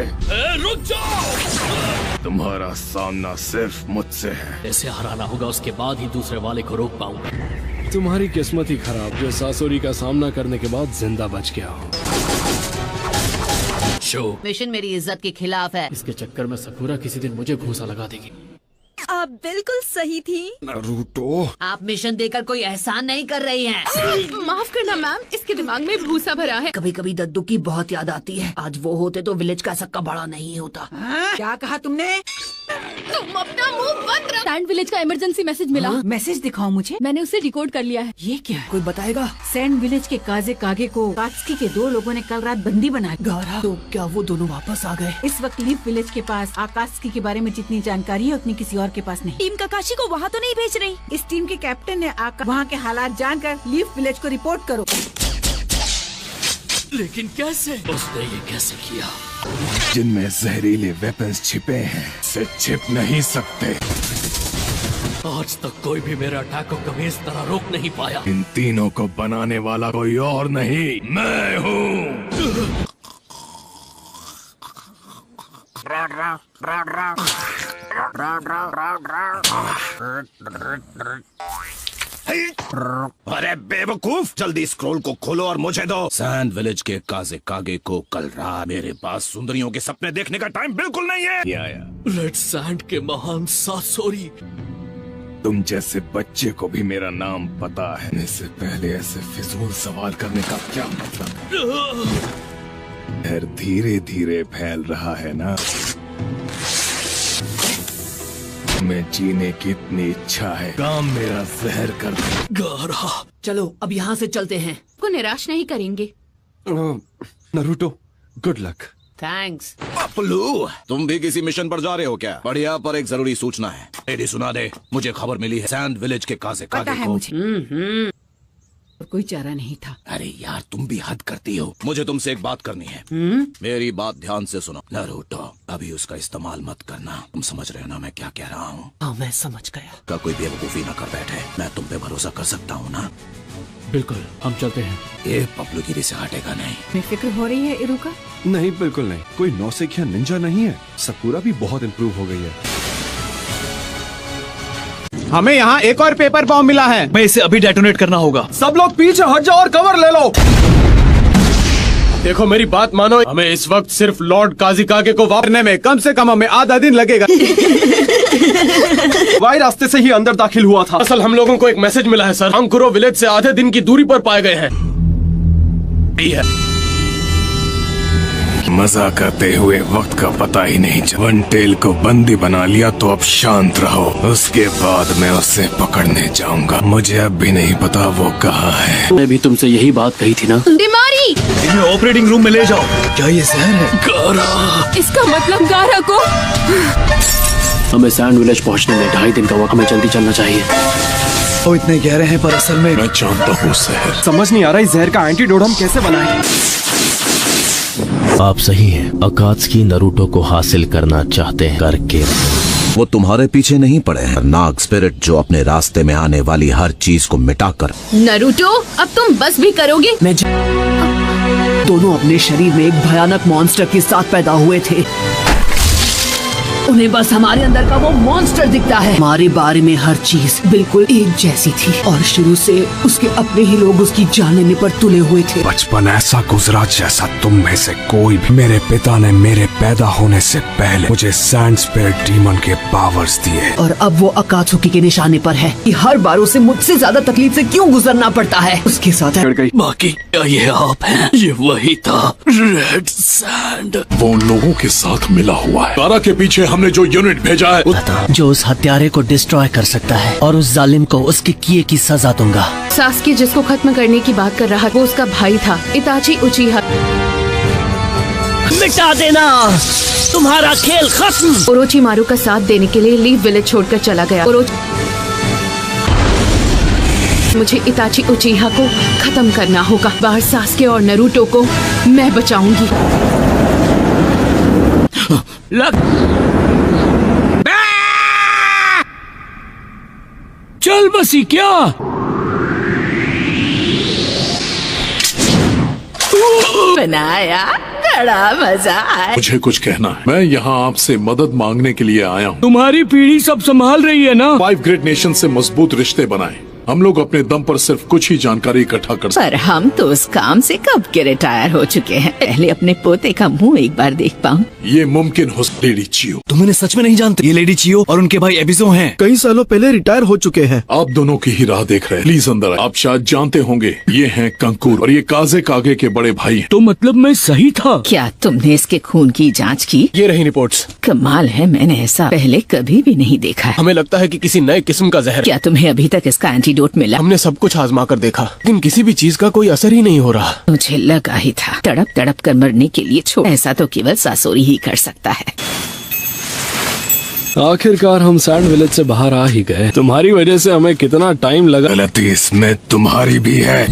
रुक जाओ। तुम्हारा सामना सिर्फ मुझसे है। ऐसे हराना होगा, उसके बाद ही दूसरे वाले को रोक पाऊंगा। तुम्हारी किस्मत ही खराब जो सासुरी का सामना करने के बाद जिंदा बच गया हो। शो मिशन मेरी इज्जत के खिलाफ है। इसके चक्कर में सकुरा किसी दिन मुझे घूंसा लगा देगी। आप बिल्कुल सही थी। नारुतो, आप मिशन देकर कोई एहसान नहीं कर रही हैं। माफ करना मैम, इसके दिमाग में भूसा भरा है। कभी कभी दद्दू की बहुत याद आती है। आज वो होते तो विलेज का सक्का बड़ा नहीं होता। क्या कहा तुमने? तुम अपना मुंह बंद रखो। सैंड विलेज का इमरजेंसी मैसेज मिला। मैसेज दिखाओ मुझे। मैंने उसे रिकॉर्ड कर लिया है। ये क्या है? कोई बताएगा? सैंड विलेज के काजे कागे को कात्सुकी के 2 लोगों ने कल रात बंदी बनाया। गारा, तो क्या वो दोनों वापस आ गए? इस वक्त लीफ विलेज के पास आकात्सुकी के बारे में जितनी जानकारी है उतनी किसी और के पास नहीं। टीम काकाशी को वहाँ तो नहीं भेज रही। इस टीम के कैप्टन ने वहाँ के हालात जानकर लीफ विलेज को रिपोर्ट करो। लेकिन कैसे? उसने ये कैसे किया? जिनमें जहरीले वेपन्स छिपे हैं से छिप नहीं सकते। आज तक कोई भी मेरे अटैक को कभी इस तरह रोक नहीं पाया। इन तीनों को बनाने वाला कोई और नहीं, मैं हूँ। अरे बेवकूफ, जल्दी स्क्रॉल को खोलो और मुझे दो। सैंड विलेज के काजे कागे को कल रात मेरे पास सुंदरियों के सपने देखने का टाइम बिल्कुल नहीं है। रेड सैंड के महान सासोरी। तुम जैसे बच्चे को भी मेरा नाम पता है। इससे पहले ऐसे फिजूल सवाल करने का क्या मतलब? डर धीरे धीरे फैल रहा है ना। मैं जीने की इतनी इच्छा है, काम मेरा जहर कर दो। गारा, चलो अब यहाँ से चलते हैं। को निराश नहीं करेंगे। Naruto, good luck. Thanks. Paplu, तुम भी किसी मिशन पर जा रहे हो क्या? बढ़िया, पर एक जरूरी सूचना है। एडी सुना दे, मुझे खबर मिली है सैंड विलेज के काजे पता कागे है को। मुझे। कोई चारा नहीं था। अरे यार, तुम भी हद करती हो। मुझे तुमसे एक बात करनी है। मेरी बात ध्यान से सुनो। नारुतो, अभी उसका इस्तेमाल मत करना। तुम समझ रहे हो ना मैं क्या कह रहा हूँ? हाँ, मैं समझ गया। का कोई बेवकूफी ना कर बैठे। मैं तुम पे भरोसा कर सकता हूँ ना? बिल्कुल, हम चलते हैं। ये पपलूगिरी से हटेगा नहीं। बेफिक्र हो रही है इरुका? नहीं, बिल्कुल नहीं। कोई नौसिखिया निंजा नहीं है। सकूरा भी बहुत इम्प्रूव हो गई है। हमें यहाँ एक और पेपर बॉम्ब मिला है। मैं इसे अभी डेटोनेट करना होगा। सब लोग पीछे हट जाओ और कवर ले लो। देखो मेरी बात मानो, हमें इस वक्त सिर्फ लॉर्ड काजिकागे को वापरने में कम से कम हमें आधा दिन लगेगा। वाई रास्ते से ही अंदर दाखिल हुआ था। असल हम लोगों को एक मैसेज मिला है सर। अंकुरो विलेज से आधे दिन की दूरी पर पाए गए हैं। मजा करते हुए वक्त का पता ही नहीं चला। वन टेल को बंदी बना लिया तो अब शांत रहो। उसके बाद मैं उसे पकड़ने जाऊंगा। मुझे अब भी नहीं पता वो कहाँ है। मैं भी तुमसे यही बात कही थी ना। बीमारी इन्हें ऑपरेटिंग रूम में ले जाओ। क्या ये जहर है? गारा। इसका मतलब गारा को हमें सैंड विलेज पहुंचने में 2.5 दिन का वक्त। हमें जल्दी चलना चाहिए। वो इतने गहरे हैं पर असल में मैं जानता हूँ जहर। समझ नहीं आ रहा इस जहर का एंटीडोट हम कैसे बनाएं। आप सही हैं। अकात्सुकी नरूटो को हासिल करना चाहते हैं करके। वो तुम्हारे पीछे नहीं पड़े हैं। नाग स्पिरिट जो अपने रास्ते में आने वाली हर चीज को मिटाकर। नरूटो, अब तुम बस भी करोगे? दोनों अपने शरीर में एक भयानक मॉन्स्टर के साथ पैदा हुए थे। उन्हें बस हमारे अंदर का वो मॉन्स्टर दिखता है। हमारे बारे में हर चीज बिल्कुल एक जैसी थी और शुरू से उसके अपने ही लोग उसकी जान लेने पर तुले हुए थे। बचपन ऐसा गुजरा जैसा तुम में से कोई भी। मेरे पिता ने मेरे पैदा होने से पहले मुझे सैंड स्पिरिट डीमन के पावर्स दिए और अब वो अकात्सुकी के निशाने पर है कि हर बार उसे मुझसे ज्यादा तकलीफ से क्यों गुजरना पड़ता है। उसके साथ बाकी क्या ये आप हैं? ये वही था, रेड सैंड। वो उन लोगों के साथ मिला हुआ है। गारा के पीछे हमने जो यूनिट भेजा है, जो उस हत्यारे को डिस्ट्रॉय कर सकता है और उस जालिम को उसके किए की सजा दूंगा। सास्की जिसको खत्म करने की बात कर रहा वो उसका भाई था, इताची उचिहा। मिटा देना, तुम्हारा खेल खत्म। ओरोचिमारू का साथ देने के लिए लीफ विलेज छोड़कर चला गया। मुझे इताची उचिहा को खत्म करना होगा। बाहर सास्के और नरूटो को मैं बचाऊंगी। चल बसी क्या? बनाया, बड़ा मजा आया। मुझे कुछ कहना है। मैं यहाँ आपसे मदद मांगने के लिए आया हूँ। तुम्हारी पीढ़ी सब संभाल रही है ना? 5 ग्रेट नेशन से मजबूत रिश्ते बनाए। हम लोग अपने दम पर सिर्फ कुछ ही जानकारी इकट्ठा कर सकते। पर हम तो उस काम से कब के रिटायर हो चुके हैं। पहले अपने पोते का मुंह एक बार देख पाऊं। ये मुमकिन हो। लेडी चियो, तुम उन्हें सच में नहीं जानते? ये लेडी चियो और उनके भाई एबिजो हैं। कई सालों पहले रिटायर हो चुके हैं। आप दोनों की ही राह देख रहे हैं। प्लीज अंदर आए। आप शायद जानते होंगे ये हैं कंकूर और ये काजे कागे के बड़े भाई हैं। तो मतलब मैं सही था? क्या तुमने इसके खून की जाँच की? ये रही रिपोर्ट्स। कमाल है, मैंने ऐसा पहले कभी भी नहीं देखा है। हमें लगता है कि किसी नए किस्म का जहर। क्या तुम्हें अभी तक इसका एंटीडोट मिला? हमने सब कुछ आजमा कर देखा लेकिन किसी भी चीज का कोई असर ही नहीं हो रहा। मुझे लगा ही था। तड़प तड़प कर मरने के लिए छोड़, ऐसा तो केवल सासोरी ही कर सकता है। आखिरकार हम सैंड विलेज से बाहर आ ही गए। तुम्हारी वजह से हमें कितना टाइम लगा। गलती इसमें तुम्हारी भी है।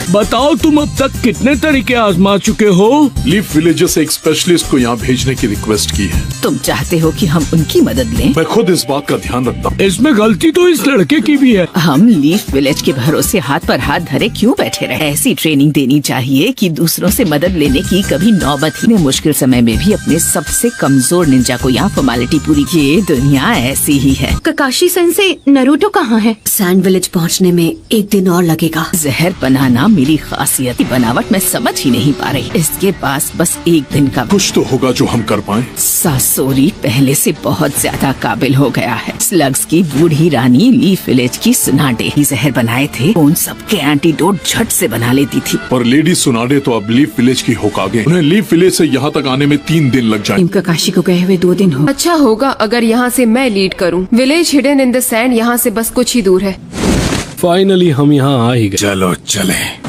बताओ तुम अब तक कितने तरीके आजमा चुके हो? लीफ विलेज से एक स्पेशलिस्ट को यहाँ भेजने की रिक्वेस्ट की है। तुम चाहते हो कि हम उनकी मदद लें? मैं खुद इस बात का ध्यान रखता हूँ। इसमें गलती तो इस लड़के की भी है। हम लीफ विलेज के भरोसे हाथ पर हाथ धरे क्यों बैठे रहे? ऐसी ट्रेनिंग देनी चाहिए कि दूसरों से मदद लेने की कभी नौबत ही। मुश्किल समय में भी अपने सबसे कमजोर निंजा को यहाँ फॉर्मेलिटी पूरी की। ये दुनिया ऐसी ही है। ककाशी सेंसे, नरूटो कहाँ है? सैंड विलेज पहुँचने में 1 दिन और लगेगा। जहर बनाना मेरी खासियत की बनावट मैं समझ ही नहीं पा रही। इसके पास बस 1 दिन का कुछ तो होगा जो हम कर पाए। सासोरी पहले से बहुत ज्यादा काबिल हो गया है। स्लग्स की बूढ़ी रानी लीफ विलेज की सुनाडे ही जहर बनाए थे। उन सबके एंटीडोट झट से बना लेती थी। पर लेडी सुनाडे तो अब लीफ विलेज की होकागे। उन्हें लीफ विलेज से यहाँ तक आने में 3 दिन लग जाए। ककाशी को गए हुए 2 दिन हो। अच्छा होगा अगर यहाँ से मैं लीड करूँ। Village hidden in the sand यहाँ से बस कुछ ही दूर है। फाइनली हम यहाँ आ ही गए। चलो चले।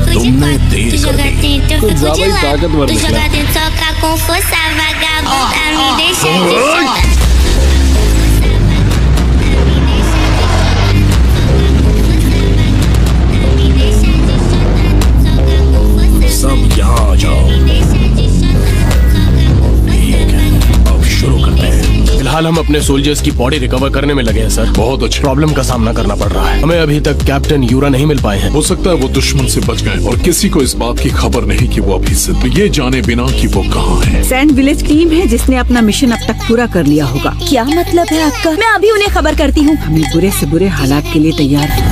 तुमने देर कर दी। कुछ ज्यादा ही ताकतवर निकला। तुम यहाँ आ जाओ। ठीक है, अब शुरू करते हैं। फिलहाल हम अपने सोल्जर्स की बॉडी रिकवर करने में लगे हैं सर। बहुत अच्छा। प्रॉब्लम का सामना करना पड़ रहा है। हमें अभी तक कैप्टन यूरा नहीं मिल पाए हैं। हो सकता है वो दुश्मन से बच गए और किसी को इस बात की खबर नहीं कि वो अभी जिंदा, ये जाने बिना कि वो कहाँ है। सैंड विलेज टीम है जिसने अपना मिशन अब तक पूरा कर लिया होगा। क्या मतलब है आपका? मैं अभी उन्हें खबर करती हूँ। हमें बुरे से बुरे हालात के लिए तैयार है।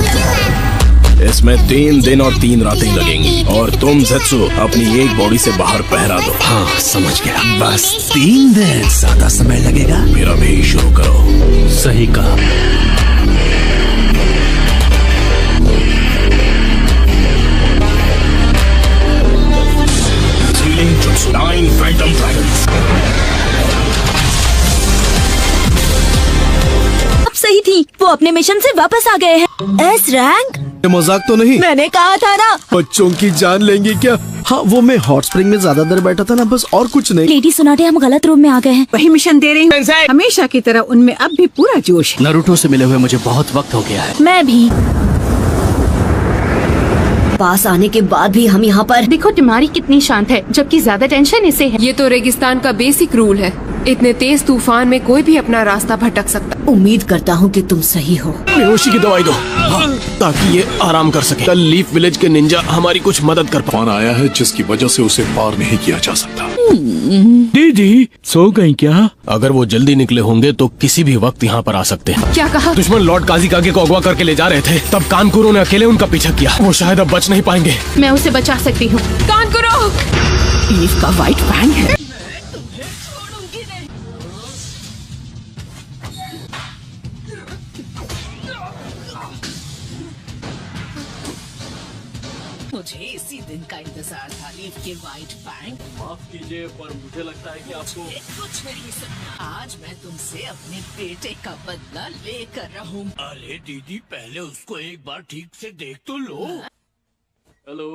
इसमें 3 दिन और 3 रातें लगेंगी और तुम ज़ेत्सु अपनी एक बॉडी से बाहर पहरा दो। हाँ समझ गया, बस 3 दिन, ज्यादा समय लगेगा। मेरा भी शुरू करो। सही कहा। Sealing jutsu 9 phantom dragons. अब सही थी, वो अपने मिशन से वापस आ गए हैं। S rank? मजाक तो नहीं? मैंने कहा था ना। बच्चों की जान लेंगे क्या? हाँ वो मैं हॉट स्प्रिंग में ज्यादा देर बैठा था ना, बस, और कुछ नहीं। लेडी सुनाटे, हम गलत रूम में आ गए हैं। वही मिशन दे रही हूँ। हमेशा की तरह उनमें अब भी पूरा जोश है। नारुतो से मिले हुए मुझे बहुत वक्त हो गया है। मैं भी। पास आने के बाद भी हम यहाँ पर। देखो तुम्हारी कितनी शांत है, जबकि ज्यादा टेंशन इसे है। ये तो रेगिस्तान का बेसिक रूल है। इतने तेज तूफान में कोई भी अपना रास्ता भटक सकता। उम्मीद करता हूँ कि तुम सही हो। बेहोशी की दवाई दो, हाँ, ताकि ये आराम कर सके। कल लीफ विलेज के निंजा हमारी कुछ मदद कर तूफान आया है जिसकी वजह से उसे पार नहीं किया जा सकता। दीदी सो गई क्या? अगर वो जल्दी निकले होंगे तो किसी भी वक्त यहाँ पर आ सकते हैं। क्या कहा? दुश्मन लॉर्ड काजीकागे को अगवा करके ले जा रहे थे, तब कानकुरो ने अकेले उनका पीछा किया। वो शायद अब बच नहीं पाएंगे। मैं उसे बचा सकती हूँ। कानकुरो! लीफ का व्हाइट फैंग है। मुझे इसी दिन का इंतजार था। लीफ के व्हाइट फैंग। माफ कीजिए पर मुझे लगता है कि आपको कुछ नहीं सुनना। आज मैं तुमसे अपने बेटे का बदला लेकर रहूं। अरे दीदी पहले उसको एक बार ठीक से देख तो लो। हेलो,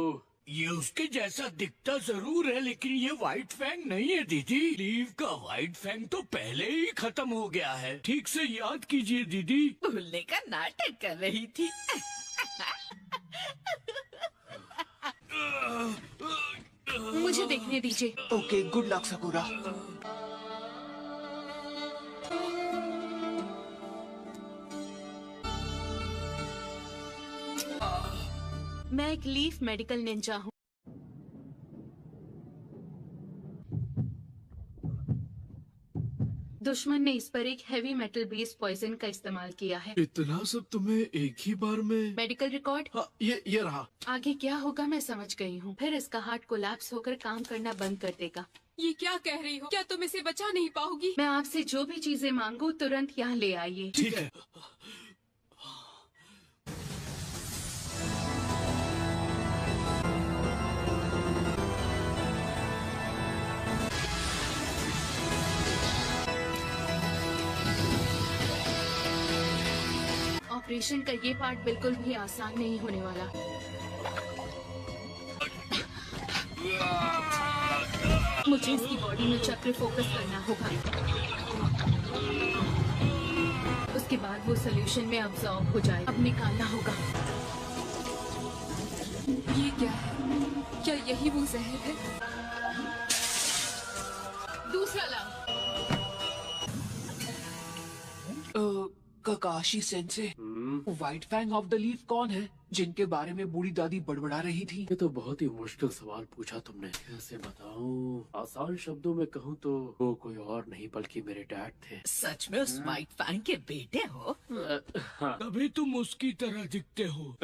ये उसके जैसा दिखता जरूर है लेकिन ये व्हाइट फैंग नहीं है दीदी। लीफ का व्हाइट फैंग तो पहले ही खत्म हो गया है। ठीक से याद कीजिए दीदी। भूलने का नाटक कर रही थी। मुझे देखने दीजिए। Okay, good luck sakura. मैं एक लीफ मेडिकल निंजा हूँ। दुश्मन ने इस पर एक हेवी मेटल बेस्ड पॉइजन का इस्तेमाल किया है। इतना सब तुम्हें एक ही बार में? Medical record? हाँ, ये रहा। आगे क्या होगा मैं समझ गई हूँ। फिर इसका हार्ट कोलैप्स होकर काम करना बंद कर देगा। ये क्या कह रही हो? क्या तुम इसे बचा नहीं पाओगी? मैं आपसे जो भी चीजें मांगू तुरंत यहाँ ले आइए। ठीक है। ऑपरेशन का ये पार्ट बिल्कुल भी आसान नहीं होने वाला। मुझे इसकी बॉडी में चक्र फोकस करना होगा। उसके बाद वो सोल्यूशन में अब्सॉर्ब हो जाए। अब निकालना होगा। ये क्या है? क्या यही वो जहर है? दूसरा लाओ। Kakashi sensei, white fang of the leaf कौन है जिनके बारे में बूढ़ी दादी बड़बड़ा रही थी? ये तो बहुत ही मुश्किल सवाल पूछा तुमने। कैसे बताऊं? आसान शब्दों में कहूँ तो वो कोई और नहीं बल्कि मेरे डैड थे। सच में उस व्हाइट फैंग के बेटे हो? तभी तुम उसकी तरह दिखते हो।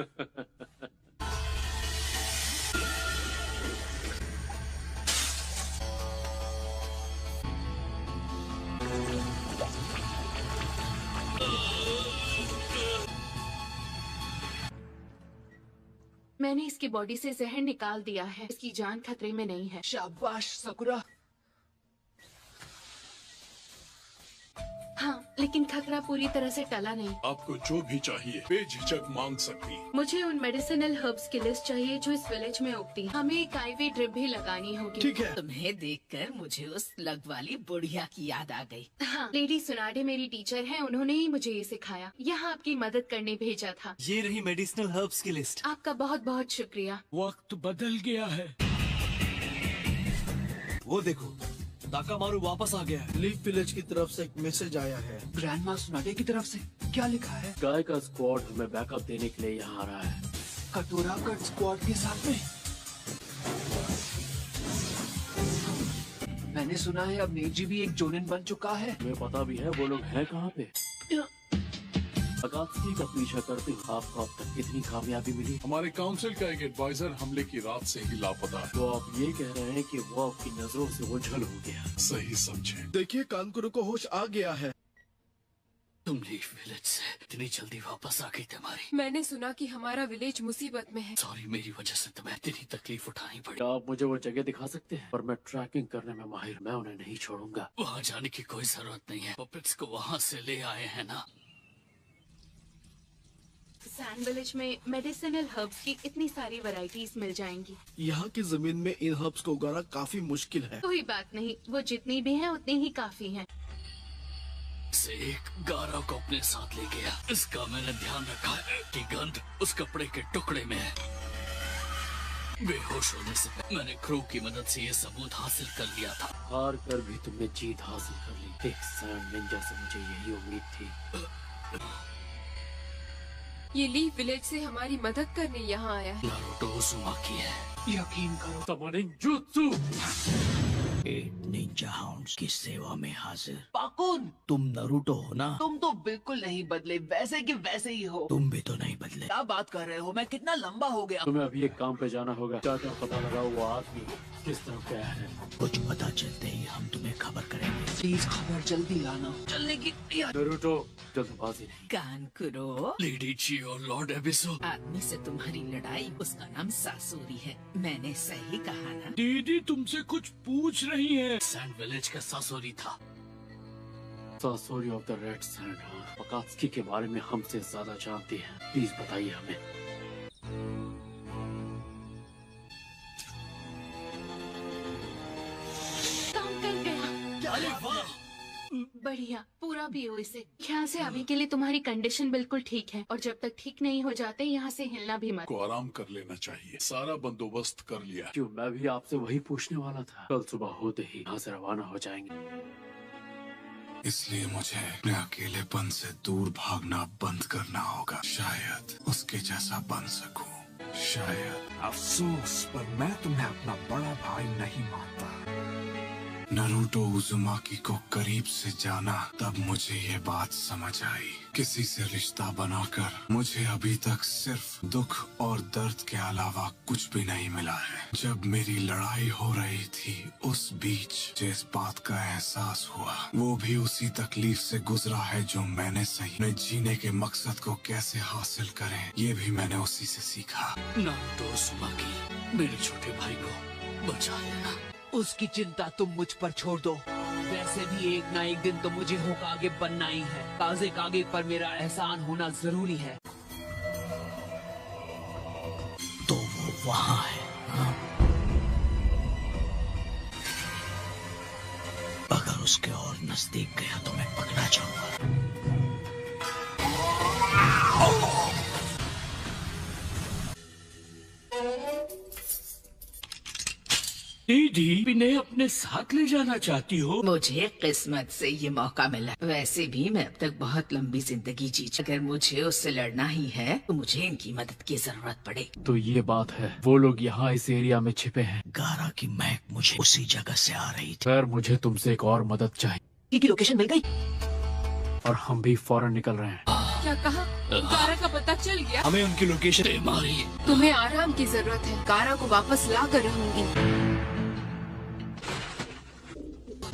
मैंने इसकी बॉडी से जहर निकाल दिया है। इसकी जान खतरे में नहीं है। शाबाश सकुरा। हाँ, लेकिन खतरा पूरी तरह से टला नहीं। आपको जो भी चाहिए बेझिझक मांग सकती हैं। मुझे उन मेडिसिनल हर्ब्स की लिस्ट चाहिए जो इस विलेज में उगती हैं। हमें एक आईवी ड्रिप भी लगानी होगी। ठीक है। तुम्हें देखकर मुझे उस लग वाली बुढ़िया की याद आ गई। हाँ, लेडी सुनाडे मेरी टीचर हैं। उन्होंने ही मुझे ये सिखाया। यहाँ आपकी मदद करने भेजा था। ये रही मेडिसिनल हर्ब्स की लिस्ट। आपका बहुत बहुत शुक्रिया। वक्त बदल गया है। वो देखो, ताकामारू वापस आ गया है। लीफ विलेज की तरफ से एक मैसेज आया है। ग्रैंडमा सुनाटे की तरफ से क्या लिखा है? गाय का स्क्वाड हमें बैकअप देने के लिए यहाँ आ रहा है। कटोरा कट स्क्वाड के साथ में। मैंने सुना है अब नेजी भी एक जोनिन बन चुका है। तुम्हें पता भी है वो लोग हैं कहाँ पे? अकात्सुकी का पीछा करते हुए आपको अब तक कितनी कामयाबी मिली? हमारे काउंसिल का एक एडवाइजर हमले की रात से ही लापता है। तो आप ये कह रहे हैं कि वो आपकी नजरों से ओझल हो गया? सही समझे। देखिए कानकुरो को होश आ गया है। तुम लीफ विलेज से इतनी जल्दी वापस आ गई तुम्हारी। मैंने सुना कि हमारा विलेज मुसीबत में है। सॉरी, मेरी वजह से तुम्हें इतनी तकलीफ उठानी पड़ी। आप मुझे वो जगह दिखा सकते हैं? पर मैं ट्रैकिंग करने में माहिर, मैं उन्हें नहीं छोड़ूंगा। वहाँ जाने की कोई जरूरत नहीं है, पपेट्स को वहाँ से ले आए हैं ना। सैंड विलेज में मेडिसिनल हर्ब्स की इतनी सारी वैरायटीज मिल जाएंगी। यहाँ की जमीन में इन हर्ब्स को उगाना काफी मुश्किल है। कोई बात नहीं, वो जितनी भी हैं उतनी ही काफी हैं। से एक गारा को अपने साथ ले गया। इसका मैंने ध्यान रखा है कि गंध उस कपड़े के टुकड़े में है। बेहोश होने से पहले मैंने क्रू की मदद से ये सबूत हासिल कर लिया था। हार कर भी तुमने जीत हासिल कर ली। एक सैंड निंजा से मुझे यही उम्मीद थी। ये लीफ विलेज से हमारी मदद करने यहाँ आया है। नारुतो उज़ुमाकी है। यकीन करो। Summoning jutsu. निंजा हाउंड्स की सेवा में हाजिर। पाकुन, तुम नरूटो हो ना? तुम तो बिल्कुल नहीं बदले, वैसे कि वैसे ही हो। तुम भी तो नहीं बदले। क्या बात कर रहे हो? मैं कितना लंबा हो गया। तुम्हें अभी एक काम पे जाना होगा। क्या पता लगा वो आदमी किस तरफ गया है? कुछ पता चलते ही हम तुम्हें खबर करेंगे। प्लीज खबर जल्दी लाना। चलने की नारुतो, जल्दबाजी नहीं। कानकुरो, लेडी ची और लॉर्ड एबिसो। आदमी से तुम्हारी लड़ाई, उसका नाम सासूरी है। मैंने सही कहा ना? दीदी तुमसे कुछ पूछ रही है। सैंड विलेज का सासूरी था। Sasori of the red sand. Akatsuki के बारे में हमसे ज्यादा जानती है। प्लीज बताइए हमें। काम कर गया। अरे वाह, बढ़िया, पूरा भी हो इसे। यहाँ से अभी के लिए तुम्हारी कंडीशन बिल्कुल ठीक है, और जब तक ठीक नहीं हो जाते यहाँ से हिलना भी मत। को आराम कर लेना चाहिए। सारा बंदोबस्त कर लिया। क्यों, मैं भी आपसे वही पूछने वाला था। कल सुबह होते ही यहाँ से रवाना हो जाएंगे। इसलिए मुझे अपने अकेलेपन से दूर भागना बंद करना होगा। शायद उसके जैसा बन सकूं। शायद। अफसोस, पर मैं तुम्हें अपना बड़ा भाई नहीं मानता। नारुतो उज़ुमाकी को करीब से जाना, तब मुझे ये बात समझ आई। किसी से रिश्ता बनाकर मुझे अभी तक सिर्फ दुख और दर्द के अलावा कुछ भी नहीं मिला है। जब मेरी लड़ाई हो रही थी, उस बीच जिस बात का एहसास हुआ, वो भी उसी तकलीफ से गुजरा है जो मैंने सही। अपने जीने के मकसद को कैसे हासिल करें, ये भी मैंने उसी से सीखा। नारुतो उज़ुमाकी, मेरे छोटे भाई को बचा लेना। उसकी चिंता तुम मुझ पर छोड़ दो। वैसे भी एक ना एक दिन तो मुझे होकागे बनना ही है। काज़े कागे पर मेरा एहसान होना जरूरी है। तो वो वहाँ है। हाँ? अगर उसके और नजदीक गया तो मैं पकड़ा जाऊंगा। दीदी, इन्हें अपने साथ ले जाना चाहती हो? मुझे किस्मत से ये मौका मिला। वैसे भी मैं अब तक बहुत लंबी जिंदगी जी। अगर मुझे उससे लड़ना ही है तो मुझे इनकी मदद की जरूरत पड़ेगी। तो ये बात है, वो लोग यहाँ इस एरिया में छिपे हैं। गारा की महक मुझे उसी जगह से आ रही थी। खैर, मुझे तुमसे एक और मदद चाहिए। की लोकेशन मिल गई और हम भी फौरन निकल रहे हैं। क्या कहा? गारा का पता चल गया? हमें उनकी लोकेशन मारी। तुम्हें आराम की जरूरत है। गारा को वापस ला कर रहूंगी।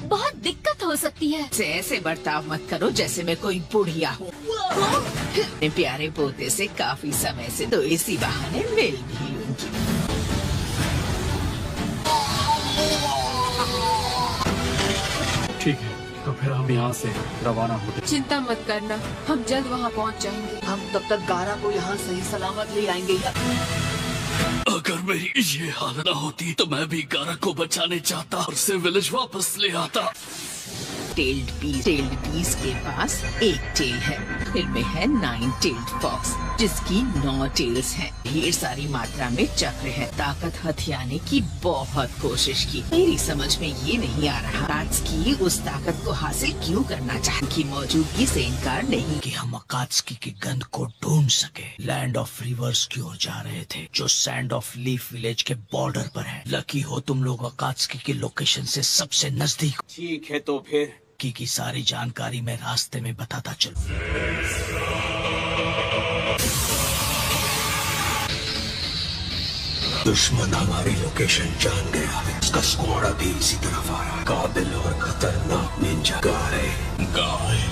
बहुत दिक्कत हो सकती है। ऐसे बर्ताव मत करो जैसे मैं कोई बुढ़िया हूँ। अपने प्यारे पोते से काफी समय से तो इसी बहाने मिल भी लूंगी। ठीक है, तो फिर हम यहाँ से रवाना होते। चिंता मत करना, हम जल्द वहाँ पहुँच जाएंगे। हम तब तक गारा को यहाँ सही सलामत ले आएंगे। अगर मेरी ये हालत न होती तो मैं भी गारा को बचाने चाहता और उसे विलेज वापस ले आता। टेल्ड पीस के पास एक टेल है। फिर में है 9 टेल्ड फॉक्स जिसकी 9 टेल्स हैं। ढेर सारी मात्रा में चक्र है। ताकत हथियाने की बहुत कोशिश की। मेरी समझ में ये नहीं आ रहा अकात्सुकी उस ताकत को हासिल क्यों करना चाहती की मौजूदगी से इनकार नहीं। कि हम अकात्सुकी की गंध को ढूंढ सके। लैंड ऑफ रिवर्स की ओर जा रहे थे जो सैंड ऑफ लीफ विलेज के बॉर्डर पर है। लकी हो तुम लोग अकात्सुकी की लोकेशन से सबसे नजदीक। ठीक है तो फिर की सारी जानकारी मैं रास्ते में बताता चलूं। दुश्मन हमारी लोकेशन जान गया है। उसका स्क्वाड अभी इसी तरफ आ रहा है। काबिल और खतरनाक निंजा गाय।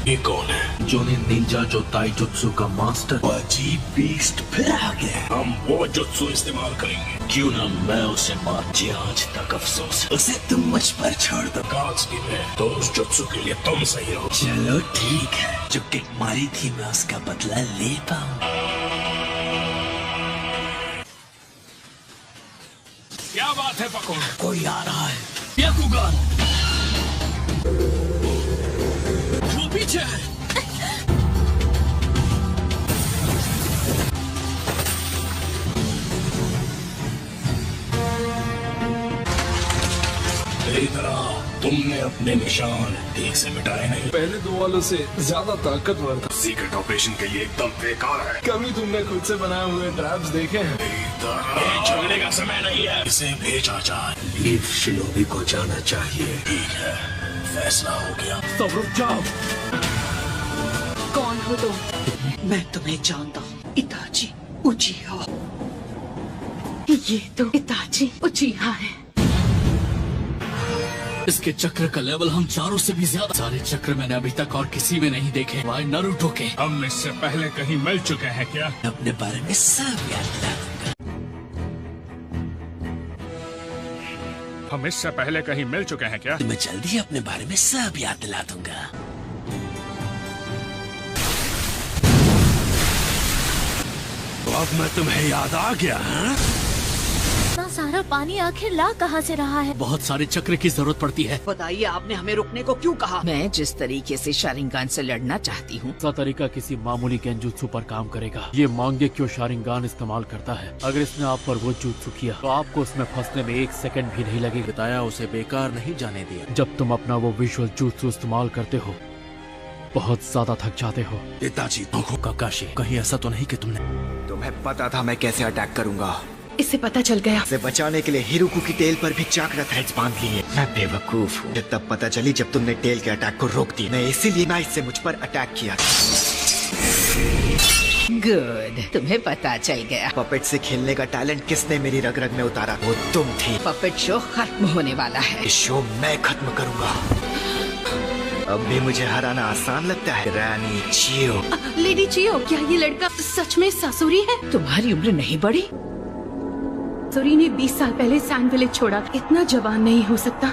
ये कौन है? जोनिन निंजा जो ताइजुत्सु का मास्टर। अजीब बीस्ट फिर आ गया। हम वो जुत्सु इस्तेमाल करेंगे। क्यों ना मैं उसे मार। आज तक अफसोस उसे तुम मुझ पर छोड़ दो। अकात्सुकी में तो उस जुत्सु के लिए तुम सही हो। चलो ठीक है। जो किक मारी थी मैं उसका बदला ले पाऊँ। क्या बात है पकोड़? कोई आ रहा है। याकुगान वो पीछे है। इधर आओ। तुमने अपने निशान ठीक से मिटाए नहीं। पहले दो वालों से ज्यादा ताकतवर था। सीक्रेट ऑपरेशन के लिए एकदम बेकार है। कभी तुमने खुद से बनाए हुए ट्रैप्स देखे हैं? झगड़े का समय नहीं है। इसे भेजा जाए। लीफ शिनोबी को जाना चाहिए। ठीक है फैसला हो गया। सब रुक जाओ। कौन हो तुम? मैं तुम्हें जानता हूँ। इताची उचिहा। ये तो इताची उचिहा है। इसके चक्र का लेवल हम चारों से भी ज्यादा। सारे चक्र मैंने अभी तक और किसी में नहीं देखे। वाई नारुतो के। हम इससे पहले कहीं मिल चुके हैं क्या? अपने बारे में सब याद दिला दूंगा। हम इससे पहले कहीं मिल चुके हैं क्या? मैं जल्दी अपने बारे में सब याद दिला दूंगा। तो अब मैं तुम्हें याद आ गया। हाँ? इतना सारा पानी आखिर ला कहाँ से रहा है? बहुत सारे चक्र की जरूरत पड़ती है। बताइए आपने हमें रुकने को क्यों कहा? मैं जिस तरीके से शारिंगान से लड़ना चाहती हूँ उसका तरीका किसी मामूली गेंजुत्सु पर काम करेगा। ये मांगेक्यो शारिंगान इस्तेमाल करता है। अगर इसने आप पर वो जुत्सु किया तो आपको उसमें फंसने में 1 सेकंड भी नहीं लगेगा। बताया उसे बेकार नहीं जाने दिया। जब तुम अपना वो विजुअल जुत्सु इस्तेमाल करते हो बहुत ज्यादा थक जाते हो। इताची काकाशी कहीं ऐसा तो नहीं कि तुम्हें पता था मैं कैसे अटैक करूंगा। इसे पता चल गया। इसे बचाने के लिए हिरुकु की टेल पर भी चाकरा थ्रेड्स बांध लिए। मैं बेवकूफ हूँ। तब पता चली जब तुमने टेल के अटैक को रोक दिया। मैं इसीलिए नाइस से मुझ पर अटैक किया। गुड, तुम्हें पता चल गया। पपेट से खेलने का टैलेंट किसने मेरी रग रग में उतारा? वो तुम थी। पपेट शो खत्म होने वाला है। इस शो मैं खत्म करूंगा। अब भी मुझे हराना आसान लगता है। रानी चियो। लेडी चियो, क्या ये लड़का सच में सासुरी है? तुम्हारी उम्र नहीं बढ़ी? सासुरी ने 20 साल पहले सैंड विलेज छोड़ा। इतना जवान नहीं हो सकता।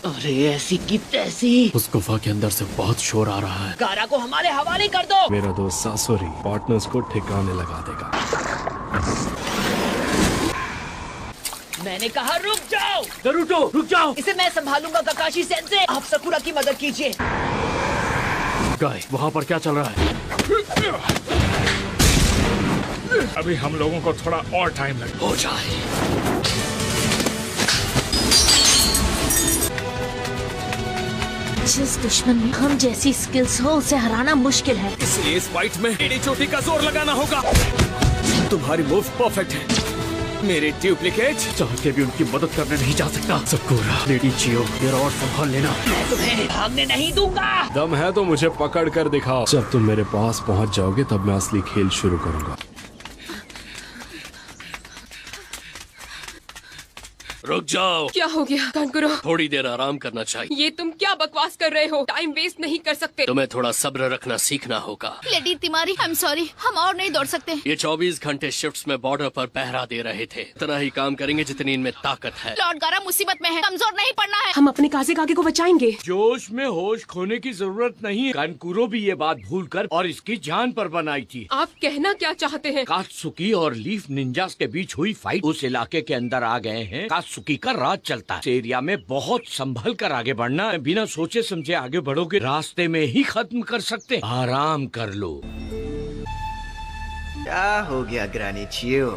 अरे ऐसी की तैसी। उस गुफा के अंदर से बहुत शोर आ रहा है। कारा को हमारे हवाले कर दो। मेरा दोस्त सासुरी पार्टनर्स को ठिकाने लगा देगा। मैंने कहा रुक जाओ। नारुतो रुक जाओ। इसे मैं संभालूंगा काकाशी सेंसे। आप सकुरा की मदद कीजिए। गाय, वहाँ पर क्या चल रहा है? अभी हम लोगों को थोड़ा और टाइम लगेगा। हो जाए। जिस दुश्मन में हम जैसी स्किल्स हो उसे हराना मुश्किल है। इसलिए इस फाइट में एडी चोटी का जोर लगाना होगा। तुम्हारी मूव परफेक्ट है। मेरे डुप्लीकेट चाह के भी उनकी मदद करने नहीं जा सकता। सकुरा, लेडी चियो, जरा और संभाल लेना। मैं तुम्हें भागने नहीं दूंगा। दम है तो मुझे पकड़ कर दिखाओ। जब तुम मेरे पास पहुंच जाओगे तब मैं असली खेल शुरू करूंगा। रुक जाओ। क्या हो गया कानकुरो? थोड़ी देर आराम करना चाहिए। ये तुम क्या बकवास कर रहे हो? टाइम वेस्ट नहीं कर सकते। तुम्हें थोड़ा सब्र रखना सीखना होगा। लेडी तिमारी, आई एम सॉरी, हम और नहीं दौड़ सकते। ये 24 घंटे शिफ्ट्स में बॉर्डर पर पहरा दे रहे थे। इतना ही काम करेंगे जितनी इनमें ताकत है। लॉर्ड गारा मुसीबत में है, कमजोर नहीं पड़ना है। हम अपने काजे कागे को बचाएंगे। जोश में होश खोने की जरूरत नहीं है। कानकुरो भी ये बात भूलकर और इसकी जान पर बनाई थी। आप कहना क्या चाहते हैं? कात्सुकी और लीफ निंजास के बीच हुई फाइट उस इलाके के अंदर आ गए हैं। अकात्सुकी का राज चलता है। इस एरिया में बहुत संभल कर आगे बढ़ना है, बिना सोचे समझे आगे बढ़ोगे रास्ते में ही खत्म कर सकते। आराम कर लो। क्या हो गया ग्रैनी चियो?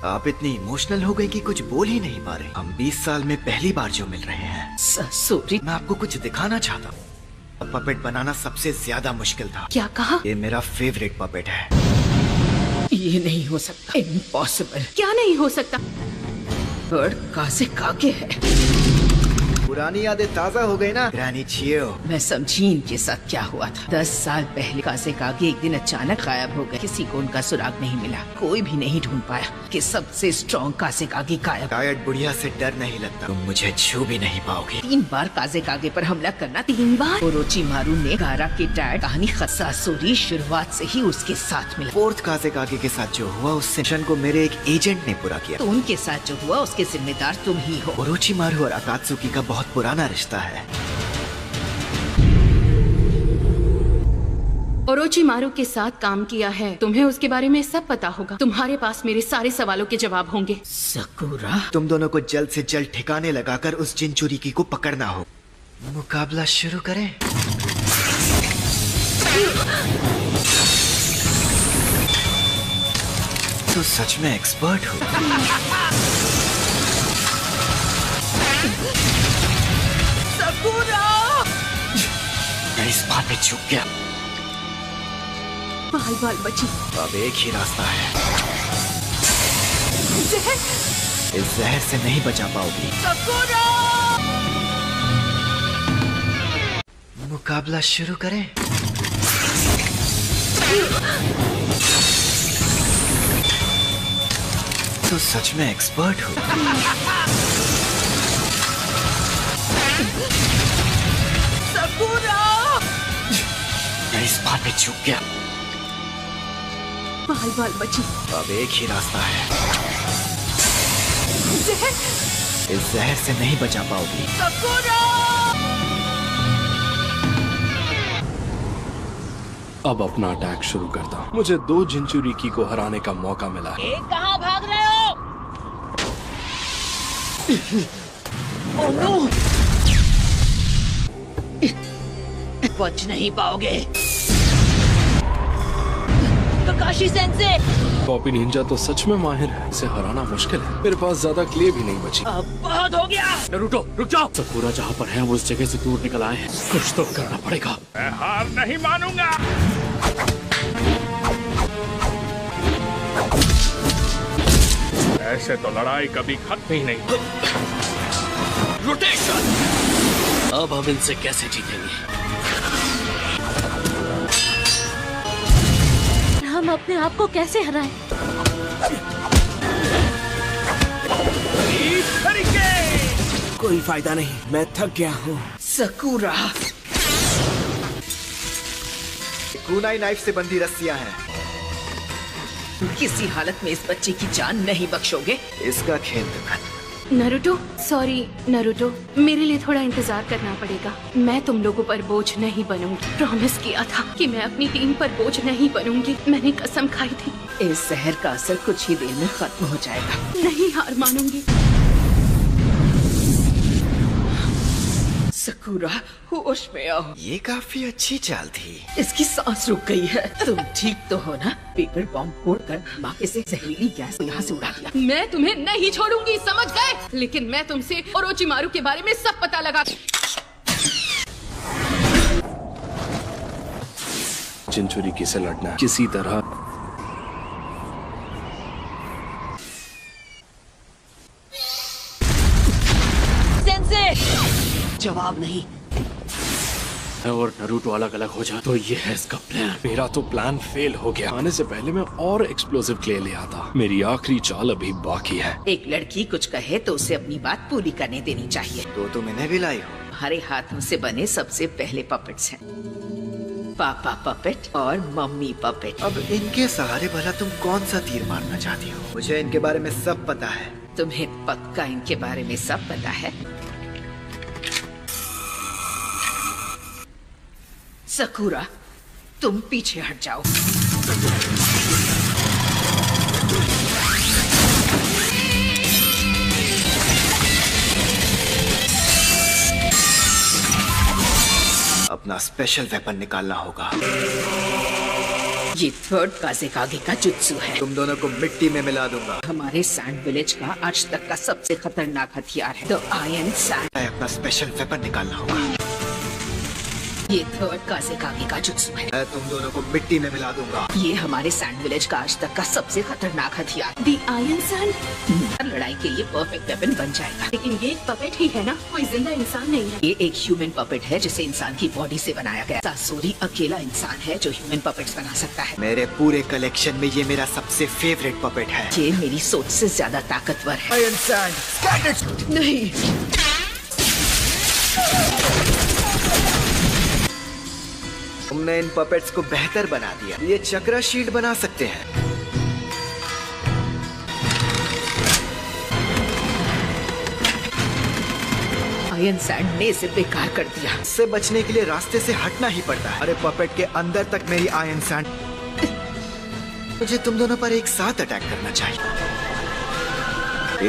आप इतनी इमोशनल हो गई कि कुछ बोल ही नहीं पा रहे। हम 20 साल में पहली बार जो मिल रहे हैं। सॉरी, मैं आपको कुछ दिखाना चाहता हूँ। पपेट बनाना सबसे ज्यादा मुश्किल था। क्या कहा? ये मेरा फेवरेट पपेट है। ये नहीं हो सकता, इम्पॉसिबल। क्या नहीं हो सकता? बर्ड काज़ेकागे है। पुरानी यादें ताजा हो गई ना ग्रैनी चियो? मैं समझी इनके साथ क्या हुआ था। 10 साल पहले काज़ेकागे एक दिन अचानक गायब हो गए। किसी को उनका सुराग नहीं मिला। कोई भी नहीं ढूंढ पाया कि सबसे स्ट्रॉन्ग काज़ेकागे गायब। शायद बुढ़िया से डर नहीं लगता। तुम मुझे छू भी नहीं पाओगे। 3 बार काज़ेकागे पर हमला करना, 3 बार। ओरोचिमारू ने गारा के डैड कहानी सासुरी शुरुआत से ही उसके साथ मिला। 4th काज़ेकागे के साथ जो हुआ उससे मिशन को मेरे एक एजेंट ने पूरा किया। तो उनके साथ जो हुआ उसके जिम्मेदार तुम ही हो। ओरोचिमारू और अकात्सुकी का बहुत पुराना रिश्ता है। ओरोचिमारू के साथ काम किया है, तुम्हें उसके बारे में सब पता होगा। तुम्हारे पास मेरे सारे सवालों के जवाब होंगे। सकुरा, तुम दोनों को जल्द से जल्द ठिकाने लगाकर उस जिनचुरिकी को पकड़ना हो। मुकाबला शुरू करें। तो सच में एक्सपर्ट हो। मैं इस बात पे चूक गया। बाल बाल बची। अब एक ही रास्ता है। इस जहर से नहीं बचा पाओगी। मुकाबला शुरू करें। तो सच में एक्सपर्ट हो। मैं इस बात पे चूक गया। बाल बाल बची। अब एक ही रास्ता है। इस जहर से नहीं बचा पाओगी। अब अपना अटैक शुरू करता हूँ। मुझे 2 जिनचुरिकी को हराने का मौका मिला है। कहाँ भाग रहे हो? Oh no! बच नहीं पाओगे। काकाशी सेंसे! कॉपी निंजा तो सच में माहिर है। इसे हराना मुश्किल है। मेरे पास ज्यादा क्ले भी नहीं बची। अब बहुत हो गया। नारुतो, रुक जाओ। सकुरा जहाँ पर है वो उस जगह से दूर निकल आए हैं। कुछ तो करना पड़ेगा। मैं हार नहीं मानूंगा। ऐसे तो लड़ाई कभी खत्म ही नहीं। रोटेशन। अब हम इनसे कैसे जीतेंगे? हम अपने आप को कैसे हराएं? कोई फायदा नहीं, मैं थक गया हूँ। सकुरा, कुनाई नाइफ से बंधी रस्सियां हैं। किसी हालत में इस बच्चे की जान नहीं बख्शोगे। इसका खेल तो खत्म। नारुतो, सॉरी नारुतो, मेरे लिए थोड़ा इंतजार करना पड़ेगा। मैं तुम लोगों पर बोझ नहीं बनूंगी। प्रॉमिस किया था कि मैं अपनी टीम पर बोझ नहीं बनूंगी। मैंने कसम खाई थी। इस जहर का असर कुछ ही देर में खत्म हो जाएगा। नहीं हार मानूंगी। सकुरा, होश में आओ। ये काफी अच्छी चाल थी। इसकी सांस रुक गई है। तुम ठीक तो हो ना? पेपर बॉम्ब फोड़कर बाकी से जहरीली गैस को यहाँ से उड़ा दिया। मैं तुम्हें नहीं छोड़ूंगी, समझ गए? लेकिन मैं तुमसे ओरोचिमारू के बारे में सब पता लगा। जिनचुरिकी से लड़ना किसी तरह। जवाब नहीं। और नारुतो अलग अलग हो जाए तो ये है इसका प्लान। मेरा तो प्लान फेल हो गया। आने से पहले मैं और एक्सप्लोसिव क्ले ले आता। मेरी आखिरी चाल अभी बाकी है। एक लड़की कुछ कहे तो उसे अपनी बात पूरी करने देनी चाहिए। तो तुम इन्हें भी लाई हो? हमारे हाथों से बने सबसे पहले पपेट्स हैं। पापा पपेट और मम्मी पपेट। अब इनके सहारे भला तुम कौन सा तीर मारना चाहती हो? मुझे इनके बारे में सब पता है। तुम्हें पक्का इनके बारे में सब पता है? सकुरा, तुम पीछे हट जाओ। अपना स्पेशल वेपन निकालना होगा। ये थर्ड काज़ेकागे का जुत्सु है। तुम दोनों को मिट्टी में मिला दूंगा। हमारे सैंड विलेज का आज तक का सबसे खतरनाक हथियार है द आयरन सैंड। अपना स्पेशल वेपन निकालना होगा। ये थर्ड काज़ेकागे का जुत्सु है। मैं तुम दोनों को मिट्टी में मिला दूंगा। ये हमारे सैंड विलेज का आज तक का सबसे खतरनाक हथियार द आयरन सैंड। लड़ाई के लिए परफेक्ट वेपन बन जाएगा। लेकिन ये एक पपेट ही है ना, कोई जिंदा इंसान नहीं है। ये एक ह्यूमन पपेट है जिसे इंसान की बॉडी से बनाया गया। सासोरी अकेला इंसान है जो ह्यूमन पपेट्स बना सकता है। मेरे पूरे कलेक्शन में ये मेरा सबसे फेवरेट पपेट है। ये मेरी सोच से ज्यादा ताकतवर है। आयरन सैंड नहीं, तुमने इन पपेट्स को बेहतर बना दिया। ये चक्रा शील्ड बना सकते हैं। आयरन सैंड ने इसे बेकार कर दिया। इससे बचने के लिए रास्ते से हटना ही पड़ता है। अरे पपेट के अंदर तक मेरी आयरन सैंड। मुझे तुम दोनों पर एक साथ अटैक करना चाहिए।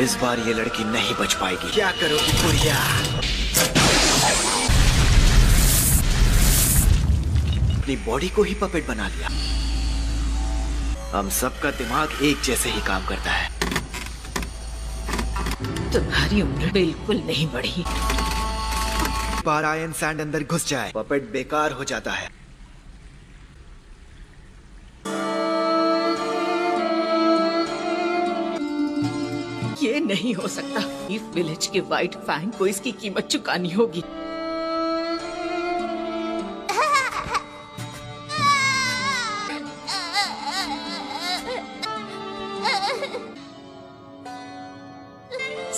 इस बार ये लड़की नहीं बच पाएगी। क्या करोगी बुढ़िया? अपनी बॉडी को ही पपेट बना लिया। हम सबका दिमाग एक जैसे ही काम करता है। तुम्हारी उम्र बिल्कुल नहीं बढ़ी। बार आयरन सैंड अंदर घुस जाए, पपेट बेकार हो जाता है। ये नहीं हो सकता। लीफ विलेज के व्हाइट फैंग को इसकी कीमत चुकानी होगी।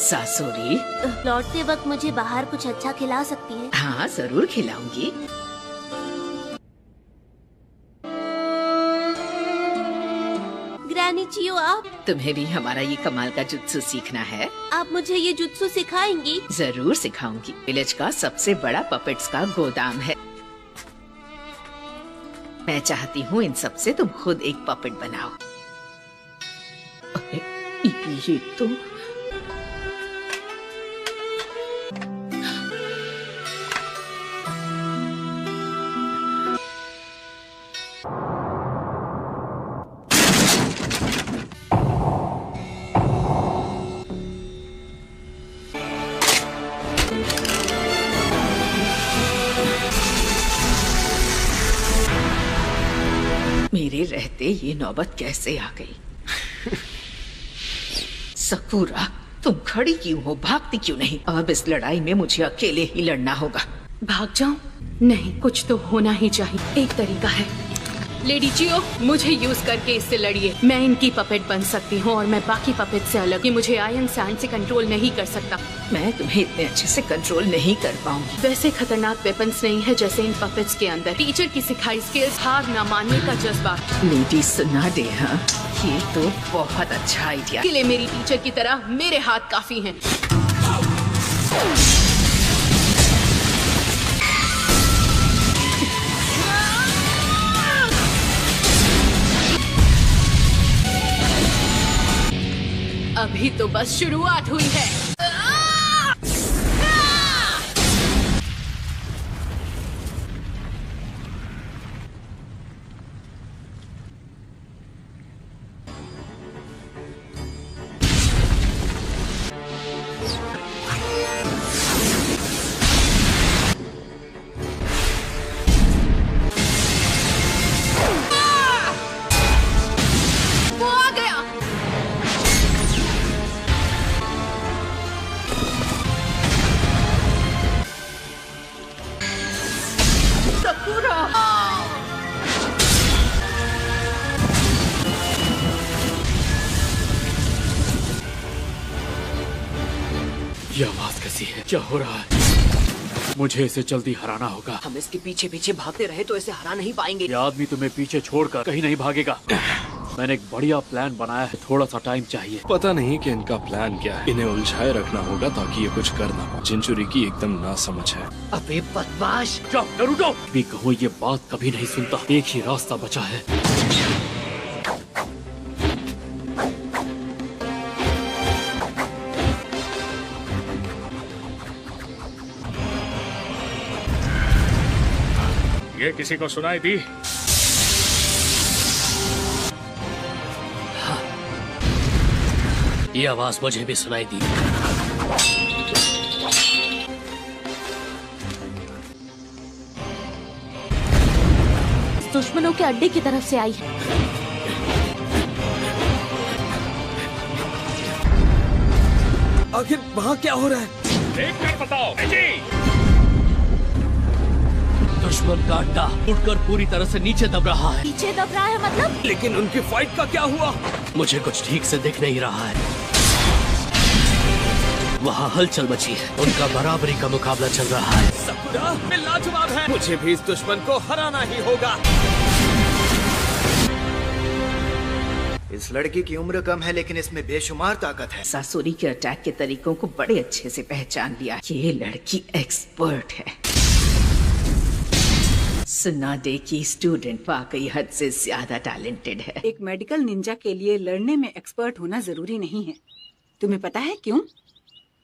सासोरी, लौटते वक्त मुझे बाहर कुछ अच्छा खिला सकती है? हाँ जरूर खिलाऊंगी। ग्रैनी चियो, आप? तुम्हें भी हमारा ये कमाल का जुत्सु सीखना है? आप मुझे ये जुत्सु सिखाएंगी? जरूर सिखाऊंगी। विलेज का सबसे बड़ा पपेट्स का गोदाम है। मैं चाहती हूँ इन सब से तुम खुद एक पपेट बनाओ। अरे ये तो मेरे रहते ये नौबत कैसे आ गई? सकुरा, तुम खड़ी क्यों हो? भागती क्यों नहीं? अब इस लड़ाई में मुझे अकेले ही लड़ना होगा। भाग जाऊं? नहीं, कुछ तो होना ही चाहिए। एक तरीका है। लेडी चियो, मुझे यूज करके इससे लड़िए। मैं इनकी पपेट बन सकती हूँ और मैं बाकी पपेट से अलग। ये मुझे आयरन सैंड से कंट्रोल नहीं कर सकता। मैं तुम्हें इतने अच्छे से कंट्रोल नहीं कर पाऊंगी। वैसे खतरनाक वेपन्स नहीं है जैसे इन पपेट्स के अंदर। टीचर की सिखाई स्किल्स, हार न मानने का जज्बा। लेडी सुना दे, हाँ ये तो बहुत अच्छा आइडिया। किले मेरी टीचर की तरह मेरे हाथ काफी हैं। अभी तो बस शुरुआत हुई है। वो आ गया। ये आवाज कैसी है? क्या हो रहा है? मुझे इसे जल्दी हराना होगा। हम इसके पीछे पीछे भागते रहे तो इसे हरा नहीं पाएंगे। ये आदमी तुम्हें पीछे छोड़कर कहीं नहीं भागेगा। मैंने एक बढ़िया प्लान बनाया है, थोड़ा सा टाइम चाहिए। पता नहीं कि इनका प्लान क्या है। इन्हें उलझाए रखना होगा ताकि ये कुछ कर ना पाए। जिंचुरी की एकदम नासमझ है। अबे बदमाश, जाओ नरूटो। भी कहो ये बात कभी नहीं सुनता। एक ही रास्ता बचा है। ये किसी को सुनाई दी? हाँ। ये आवाज मुझे भी सुनाई दी। दुश्मनों के अड्डे की तरफ से आई है। आखिर वहाँ क्या हो रहा है? देख कर बताओ। दुश्मन का अड्डा उड़कर पूरी तरह से नीचे दब रहा है। पीछे दब रहा है मतलब? लेकिन उनकी फाइट का क्या हुआ? मुझे कुछ ठीक से दिख नहीं रहा है। वहाँ हलचल मची है। उनका बराबरी का मुकाबला चल रहा है। सकुरा में लाजवाब है। मुझे भी इस दुश्मन को हराना ही होगा। इस लड़की की उम्र कम है लेकिन इसमें बेशुमार ताकत है। सासुरी के अटैक के तरीकों को बड़े अच्छे से पहचान लिया। ये लड़की एक्सपर्ट है। सुना दे की स्टूडेंट वाकई हद से ज्यादा टैलेंटेड है। एक मेडिकल निंजा के लिए लड़ने में एक्सपर्ट होना जरूरी नहीं है। तुम्हें पता है क्यों?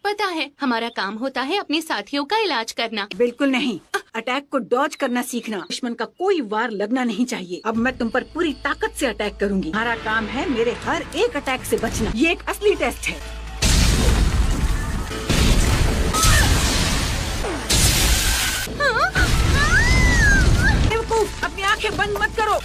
पता है, हमारा काम होता है अपने साथियों का इलाज करना। बिल्कुल नहीं, अटैक को डॉज करना सीखना। दुश्मन का कोई वार लगना नहीं चाहिए। अब मैं तुम पर पूरी ताकत से अटैक करूंगी। हमारा काम है मेरे हर एक अटैक से बचना। ये एक असली टेस्ट है। अपनी आंखें बंद मत करो।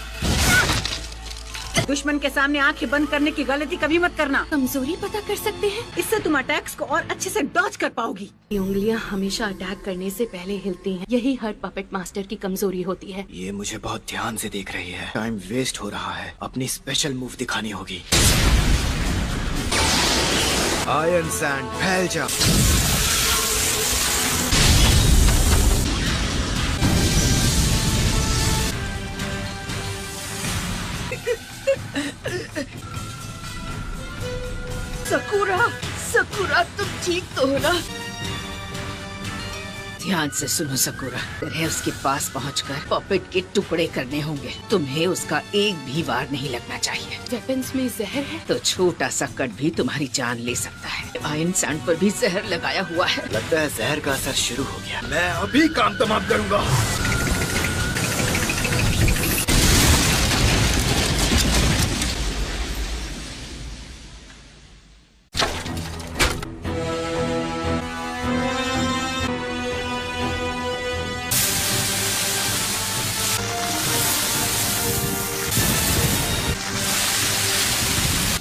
दुश्मन के सामने आंखें बंद करने की गलती कभी मत करना। कमजोरी पता कर सकते हैं। इससे तुम अटैक्स को और अच्छे से डॉज कर पाओगी। ये उंगलियां हमेशा अटैक करने से पहले हिलती हैं। यही हर पपेट मास्टर की कमजोरी होती है। ये मुझे बहुत ध्यान से देख रही है। टाइम वेस्ट हो रहा है। अपनी स्पेशल मूव दिखानी होगी। आयरन सैंड फैल जा। सकुरा तुम ठीक तो हो ना? ध्यान से सुनो सकुरा, तुम्हें उसके पास पहुंचकर पपेट के टुकड़े करने होंगे। तुम्हें उसका एक भी वार नहीं लगना चाहिए। वेपन्स में जहर है तो छोटा सा कट भी तुम्हारी जान ले सकता है। आयरन सैंड पर भी जहर लगाया हुआ है। लगता है जहर का असर शुरू हो गया। मैं अभी काम तमाम करूंगा।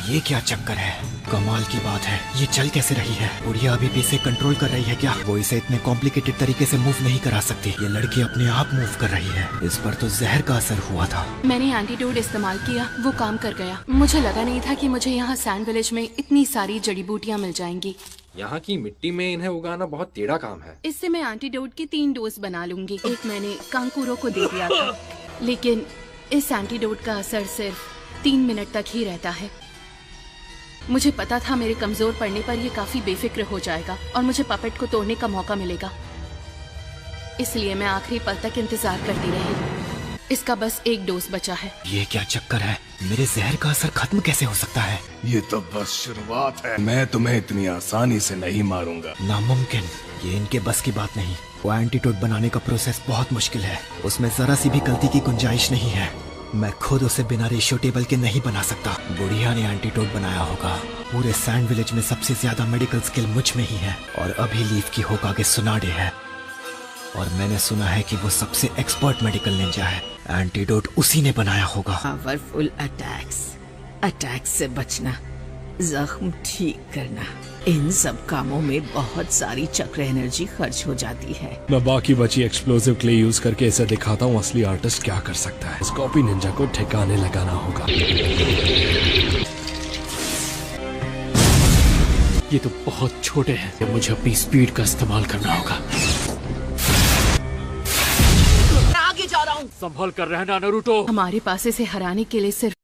ये क्या चक्कर है? कमाल की बात है, ये चल कैसे रही है? बुढ़िया अभी भी इसे कंट्रोल कर रही है क्या? वो इसे इतने कॉम्प्लिकेटेड तरीके से मूव नहीं करा सकती। ये लड़की अपने आप मूव कर रही है। इस पर तो जहर का असर हुआ था। मैंने एंटीडोट इस्तेमाल किया, वो काम कर गया। मुझे लगा नहीं था कि मुझे यहाँ सैंड विलेज में इतनी सारी जड़ी बूटियाँ मिल जाएंगी। यहाँ की मिट्टी में इन्हें उगाना बहुत टेढ़ा काम है। इससे मैं एंटीडोट की 3 डोज बना लूंगी। एक मैंने कांकुरों को दे दिया था, लेकिन इस एंटीडोट का असर सिर्फ 3 मिनट तक ही रहता है। मुझे पता था मेरे कमजोर पड़ने पर ये काफी बेफिक्र हो जाएगा और मुझे पपेट को तोड़ने का मौका मिलेगा। इसलिए मैं आखिरी पल तक इंतजार करती रही। इसका बस 1 डोज बचा है। ये क्या चक्कर है? मेरे जहर का असर खत्म कैसे हो सकता है? ये तो बस शुरुआत है। मैं तुम्हें इतनी आसानी से नहीं मारूंगा। नामुमकिन, ये इनके बस की बात नहीं। वो एंटीडोट बनाने का प्रोसेस बहुत मुश्किल है। उसमें जरा सी भी गलती की गुंजाइश नहीं है। मैं खुद उसे बिना रेशियो टेबल के नहीं बना सकता। बुढ़िया ने एंटीडोट बनाया होगा। पूरे सैंड विलेज में सबसे ज्यादा मेडिकल स्किल मुझ में ही है और अभी लीफ की होकागे सुनाडे है। और मैंने सुना है कि वो सबसे एक्सपर्ट मेडिकल निंजा है। एंटीडोट उसी ने बनाया होगा। पावरफुल अटैक्स से बचना, जख्म ठीक करना, इन सब कामों में बहुत सारी चक्र एनर्जी खर्च हो जाती है। मैं बाकी बची एक्सप्लोसिव क्ले यूज करके इसे दिखाता हूँ असली आर्टिस्ट क्या कर सकता है। इस कॉपी निंजा को ठिकाने लगाना होगा। ये तो बहुत छोटे हैं। मुझे अपनी स्पीड का इस्तेमाल करना होगा। मैं आगे जा रहा हूँ। संभल कर रहना नरूटो। हमारे पास इसे हराने के लिए सिर्फ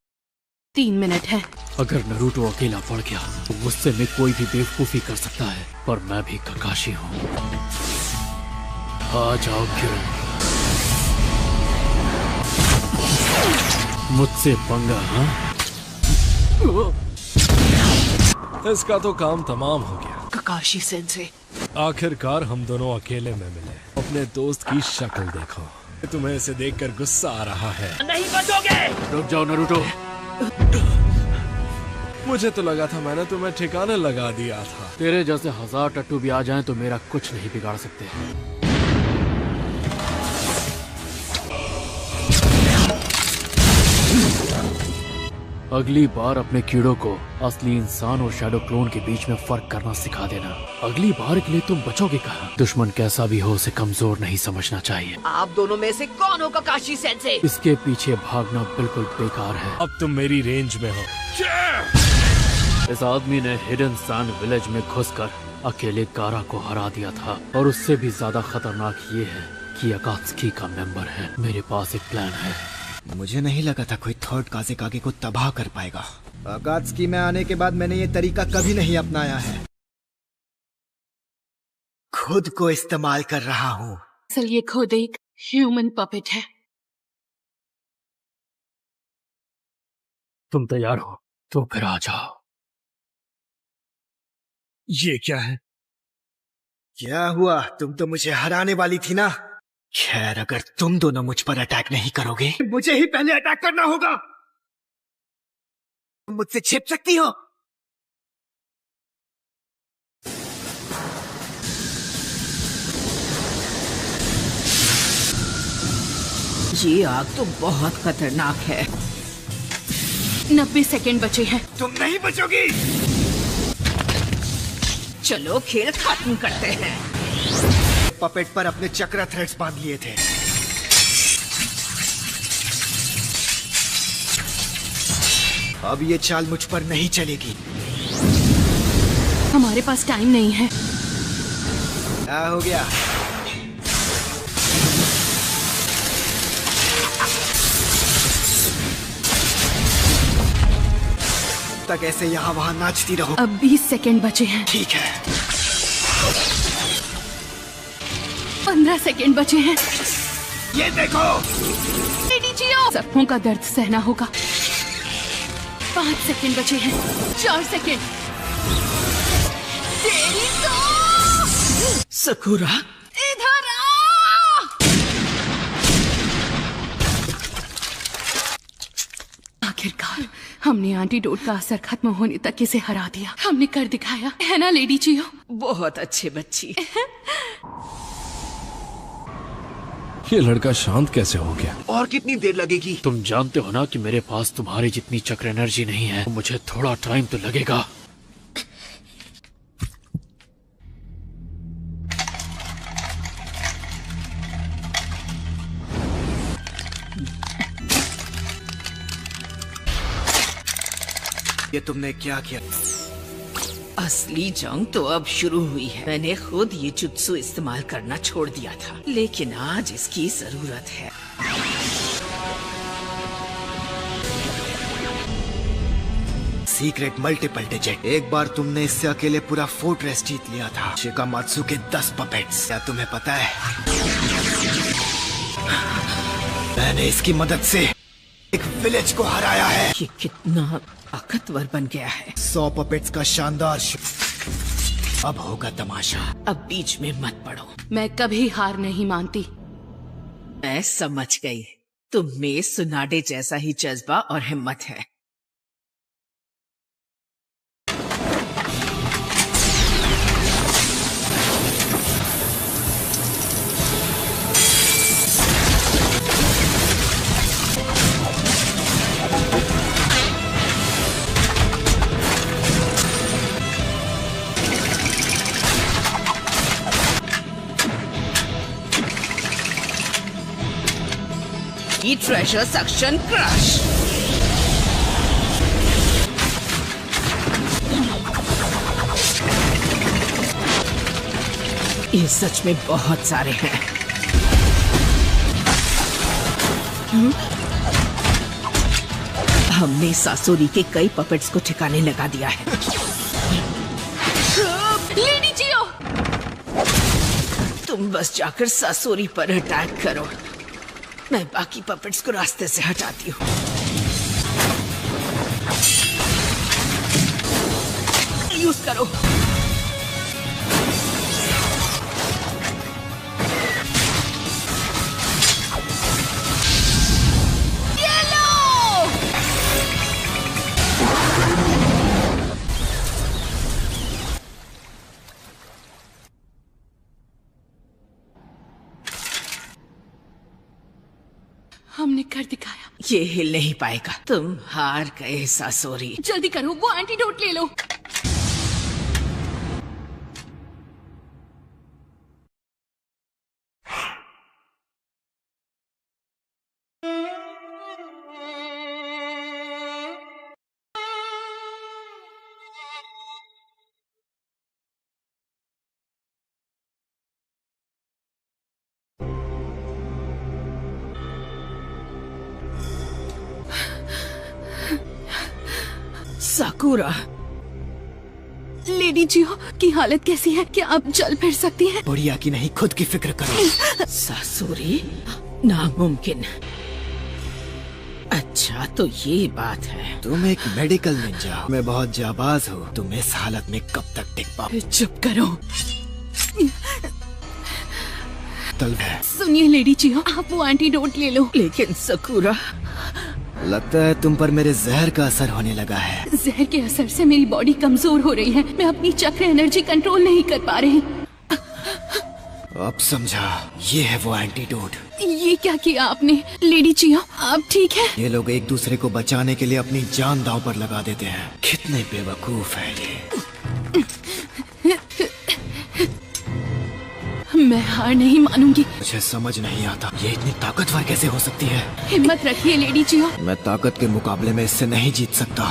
3 मिनट है। अगर नरूटो अकेला पड़ गया तो गुस्से में कोई भी बेवकूफी कर सकता है, पर मैं भी ककाशी हूँ। आ जाओ किरण, मुझसे पंगा। हाँ, इसका तो काम तमाम हो गया। ककाशी सेंसे, आखिरकार हम दोनों अकेले में मिले। अपने दोस्त की शक्ल देखो। तुम्हें इसे देखकर गुस्सा आ रहा है। नहीं बचोगे। रुक जाओ नरूटो। मुझे तो लगा था मैंने तुम्हें ठिकाने लगा दिया था। तेरे जैसे 1000 टट्टू भी आ जाएं तो मेरा कुछ नहीं बिगाड़ सकते। अगली बार अपने कीड़ों को असली इंसान और शैडो क्लोन के बीच में फर्क करना सिखा देना। अगली बार के लिए तुम बचोगे कहाँ? दुश्मन कैसा भी हो उसे कमजोर नहीं समझना चाहिए। आप दोनों में से कौन हो काकाशी सेंसे? इसके पीछे भागना बिल्कुल बेकार है। अब तुम मेरी रेंज में हो। इस आदमी ने हिडन सैंड विलेज में घुसकर अकेले कारा को हरा दिया था और उससे भी ज्यादा खतरनाक ये है कि अकात्सुकी का मेंबर है। मेरे पास एक प्लान है। मुझे नहीं लगा था कोई थर्ड काज़ेकागे को तबाह कर पाएगा। अकात्सुकी में आने के बाद मैंने ये तरीका कभी नहीं अपनाया है। खुद को इस्तेमाल कर रहा हूँ। असल ये खुद एक ह्यूमन पपेट है। तुम तैयार हो तो फिर आ जाओ। ये क्या है? क्या हुआ? तुम तो मुझे हराने वाली थी ना। खैर, अगर तुम दोनों मुझ पर अटैक नहीं करोगे, मुझे ही पहले अटैक करना होगा। तुम मुझसे छिप सकती हो। ये आग तो बहुत खतरनाक है। 90 सेकंड बचे हैं। तुम नहीं बचोगी। चलो खेल खत्म करते हैं। पपेट पर अपने चक्र थ्रेड्स बांध लिए थे। अब ये चाल मुझ पर नहीं चलेगी। हमारे पास टाइम नहीं है। क्या हो गया? तक ऐसे यहाँ वहाँ नाचती रहो। अब 20 सेकंड बचे हैं। ठीक है। 15 सेकंड बचे हैं। ये देखो। सबकों का दर्द सहना होगा। 5 सेकंड बचे हैं। 4 सेकंड। तेरी तो सकुरा इधर आ। आखिरकार हमने एंटीडोट का असर खत्म होने तक इसे हरा दिया। हमने कर दिखाया, है ना लेडी चियो? बहुत अच्छे बच्ची। ये लड़का शांत कैसे हो गया? और कितनी देर लगेगी? तुम जानते हो ना कि मेरे पास तुम्हारी जितनी चक्र एनर्जी नहीं है। मुझे थोड़ा टाइम तो लगेगा। ये तुमने क्या किया? असली जंग तो अब शुरू हुई है। मैंने खुद ये जुत्सु इस्तेमाल करना छोड़ दिया था, लेकिन आज इसकी जरूरत है। Secret multiple digit. एक बार तुमने इससे अकेले पूरा फोर्ट्रेस जीत लिया था। शिकामात्सु के 10 पपेट्स। क्या तुम्हें पता है, मैंने इसकी मदद से एक विलेज को हराया है। ये कितना ताकतवर बन गया है। 100 पपेट्स का शानदार अब होगा तमाशा। अब बीच में मत पड़ो। मैं कभी हार नहीं मानती। मैं समझ गई, तुम में सुनाडे जैसा ही जज्बा और हिम्मत है। Treasure suction crush. ये सच में बहुत सारे हैं। हमने सासोरी के कई पपेट्स को ठिकाने लगा दिया है। लेडी जियो, तुम बस जाकर सासोरी पर अटैक करो। मैं बाकी पपेट्स को रास्ते से हटाती हूँ। यूज करो। हमने कर दिखाया। ये हिल नहीं पाएगा। तुम हार गए सासोरी। जल्दी करो, वो एंटीडोट ले लो। साकुरा, लेडी जियो की हालत कैसी है? क्या आप चल फिर सकती हैं? बुढ़िया की नहीं, खुद की फिक्र करो। सासुरी, नामुमकिन। अच्छा तो ये बात है। तुम एक मेडिकल निंजा हो, मैं बहुत जाबाज हूँ। तुम इस हालत में कब तक टिक पाओ? चुप करो। तलवार। सुनिए लेडी जियो, आप वो एंटीडोट ले लो। लेकिन साकुरा, लगता है तुम पर मेरे जहर का असर होने लगा है। जहर के असर से मेरी बॉडी कमजोर हो रही है। मैं अपनी चक्र एनर्जी कंट्रोल नहीं कर पा रही। अब समझा, ये है वो एंटीडोट। ये क्या किया आपने? लेडी जियो, आप ठीक है? ये लोग एक दूसरे को बचाने के लिए अपनी जान दांव पर लगा देते हैं। कितने बेवकूफ है ये। मैं हार नहीं मानूंगी। मुझे समझ नहीं आता, ये इतनी ताकतवर कैसे हो सकती है। हिम्मत रखिए लेडी जियो। मैं ताकत के मुकाबले में इससे नहीं जीत सकता।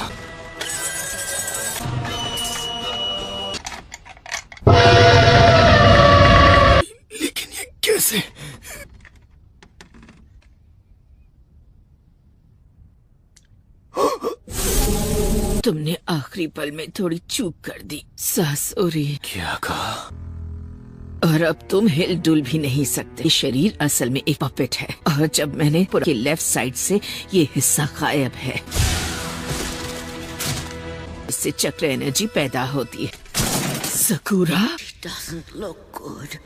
लेकिन ये कैसे? तुमने आखिरी पल में थोड़ी चूक कर दी सासुरी। क्या कहा? और अब तुम हिल डुल भी नहीं सकते। शरीर असल में एक पपेट है, और जब मैंने पूरे लेफ्ट साइड से ये हिस्सा गायब है, इससे चक्र एनर्जी पैदा होती है। साकुरा, it doesn't look good.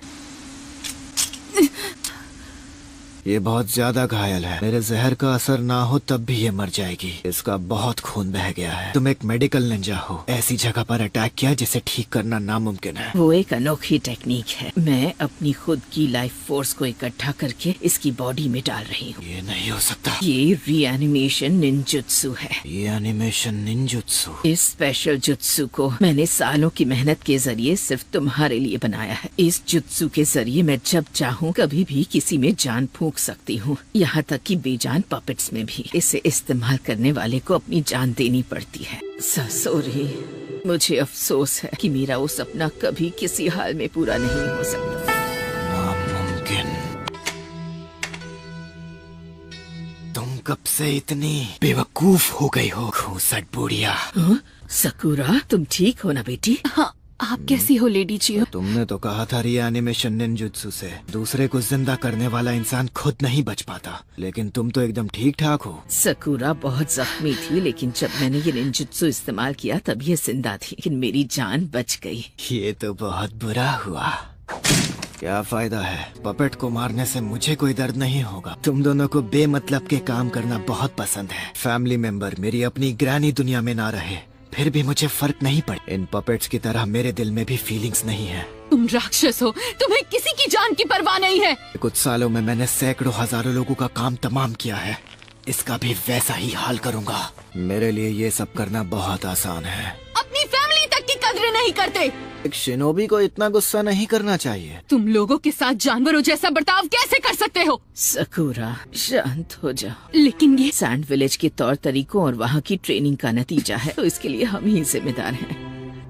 ये बहुत ज्यादा घायल है। मेरे जहर का असर ना हो तब भी ये मर जाएगी। इसका बहुत खून बह गया है। तुम एक मेडिकल निंजा हो, ऐसी जगह पर अटैक किया जिसे ठीक करना नामुमकिन है। वो एक अनोखी टेक्निक है। मैं अपनी खुद की लाइफ फोर्स को इकट्ठा करके इसकी बॉडी में डाल रही हूँ। ये नहीं हो सकता। ये रीएनिमेशन निंजुत्सु है। Reanimation ninjutsu? इस स्पेशल जुत्सु को मैंने सालों की मेहनत के जरिए सिर्फ तुम्हारे लिए बनाया है। इस जुत्सु के जरिए मैं जब चाहूँ कभी भी किसी में जान फूंक सकती हूँ, यहाँ तक कि बेजान पपेट्स में भी। इसे इस्तेमाल करने वाले को अपनी जान देनी पड़ती है। सासोरी, मुझे अफसोस है कि मेरा वो सपना कभी किसी हाल में पूरा नहीं हो सकता। नामुमकिन। तुम कब से इतनी बेवकूफ हो गई हो, खूंसट बुढ़िया। साकुरा, तुम ठीक हो ना बेटी? हाँ, आप कैसी हो लेडी जियो? तुमने तो कहा था रीएनिमेशन निंजुत्सु से दूसरे को जिंदा करने वाला इंसान खुद नहीं बच पाता, लेकिन तुम तो एकदम ठीक ठाक हो। साकुरा बहुत जख्मी थी, लेकिन जब मैंने ये निंजुत्सु इस्तेमाल किया तब ये जिंदा थी, लेकिन मेरी जान बच गई। ये तो बहुत बुरा हुआ। क्या फायदा है, पपेट को मारने से मुझे कोई दर्द नहीं होगा। तुम दोनों को बेमतलब के काम करना बहुत पसंद है। फैमिली मेंबर मेरी अपनी ग्रैनी दुनिया में ना रहे फिर भी मुझे फर्क नहीं पड़े। इन पपेट्स की तरह मेरे दिल में भी फीलिंग्स नहीं है। तुम राक्षस हो, तुम्हें किसी की जान की परवाह नहीं है। कुछ सालों में मैंने सैकड़ों हजारों लोगों का काम तमाम किया है, इसका भी वैसा ही हाल करूंगा। मेरे लिए ये सब करना बहुत आसान है। अपनी फैमिली तक की कदर नहीं करते। एक शिनोबी को इतना गुस्सा नहीं करना चाहिए। तुम लोगों के साथ जानवरों जैसा बर्ताव कैसे कर सकते हो? साकुरा, शांत हो जाओ। लेकिन ये सैंड विलेज के तौर तरीकों और वहाँ की ट्रेनिंग का नतीजा है, तो इसके लिए हम ही जिम्मेदार हैं।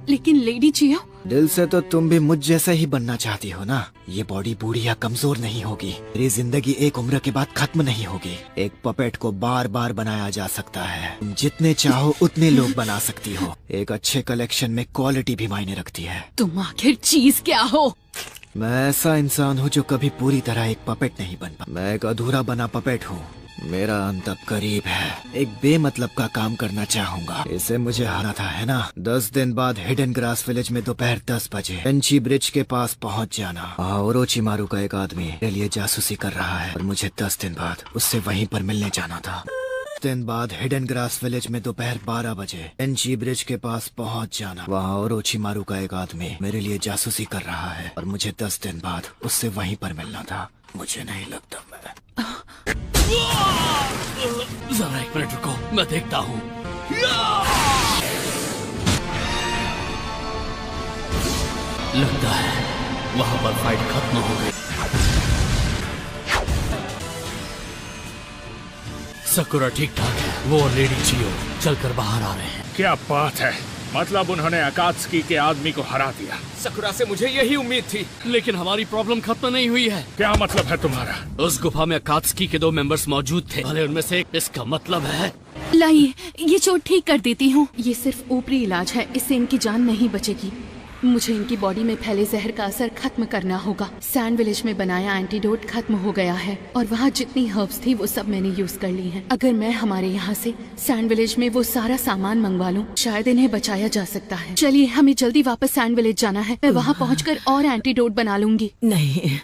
लेकिन लेडी जियो, दिल से तो तुम भी मुझ जैसा ही बनना चाहती हो ना। ये बॉडी बूढ़ी या कमजोर नहीं होगी। मेरी जिंदगी एक उम्र के बाद खत्म नहीं होगी। एक पपेट को बार बार बनाया जा सकता है। तुम जितने चाहो उतने लोग बना सकती हो। एक अच्छे कलेक्शन में क्वालिटी भी मायने रखती है। तुम आखिर चीज क्या हो? मैं ऐसा इंसान हूँ जो कभी पूरी तरह एक पपेट नहीं बन पाया। मैं एक अधूरा बना पपेट हूँ। मेरा अंत अब करीब है। एक बेमतलब का काम करना चाहूंगा। इसे मुझे हारा था, है ना? 10 दिन बाद हिडन ग्रास विलेज में दोपहर 10 बजे पेंची ब्रिज के पास पहुंच जाना। ओरोचिमारू का एक आदमी मेरे लिए जासूसी कर रहा है और मुझे 10 दिन बाद उससे वहीं पर मिलने जाना था। 10 दिन बाद हिडन ग्रास विलेज में दोपहर 12 बजे पेंची ब्रिज के पास पहुंच जाना। वहाँ ओरोचिमारू का एक आदमी मेरे लिए जासूसी कर रहा है और मुझे 10 दिन बाद उससे वहीं पर मिलना था। मुझे नहीं लगता मैं जरा एक मिनट रुको, मैं देखता हूँ। लगता है वहां पर फाइट खत्म हो गई। सकुरा ठीक ठाक है, वो और लेडी चियो चलकर बाहर आ रहे हैं। क्या बात है, मतलब उन्होंने अकात्सुकी के आदमी को हरा दिया। सकुरा से मुझे यही उम्मीद थी। लेकिन हमारी प्रॉब्लम खत्म नहीं हुई है। क्या मतलब है तुम्हारा? उस गुफा में अकात्सुकी के 2 मेंबर्स मौजूद थे, भले उनमें से एक। इसका मतलब है लाइए, ये चोट ठीक कर देती हूँ। ये सिर्फ ऊपरी इलाज है, इससे इनकी जान नहीं बचेगी। मुझे इनकी बॉडी में फैले जहर का असर खत्म करना होगा। सैंड विलेज में बनाया एंटीडोट खत्म हो गया है और वहाँ जितनी हर्ब्स थी वो सब मैंने यूज कर ली हैं। अगर मैं हमारे यहाँ से सैंड विलेज में वो सारा सामान मंगवा लूँ, शायद इन्हें बचाया जा सकता है। चलिए, हमें जल्दी वापस सैंड विलेज जाना है। मैं वहाँ पहुँचकर और एंटीडोट बना लूंगी। नहीं,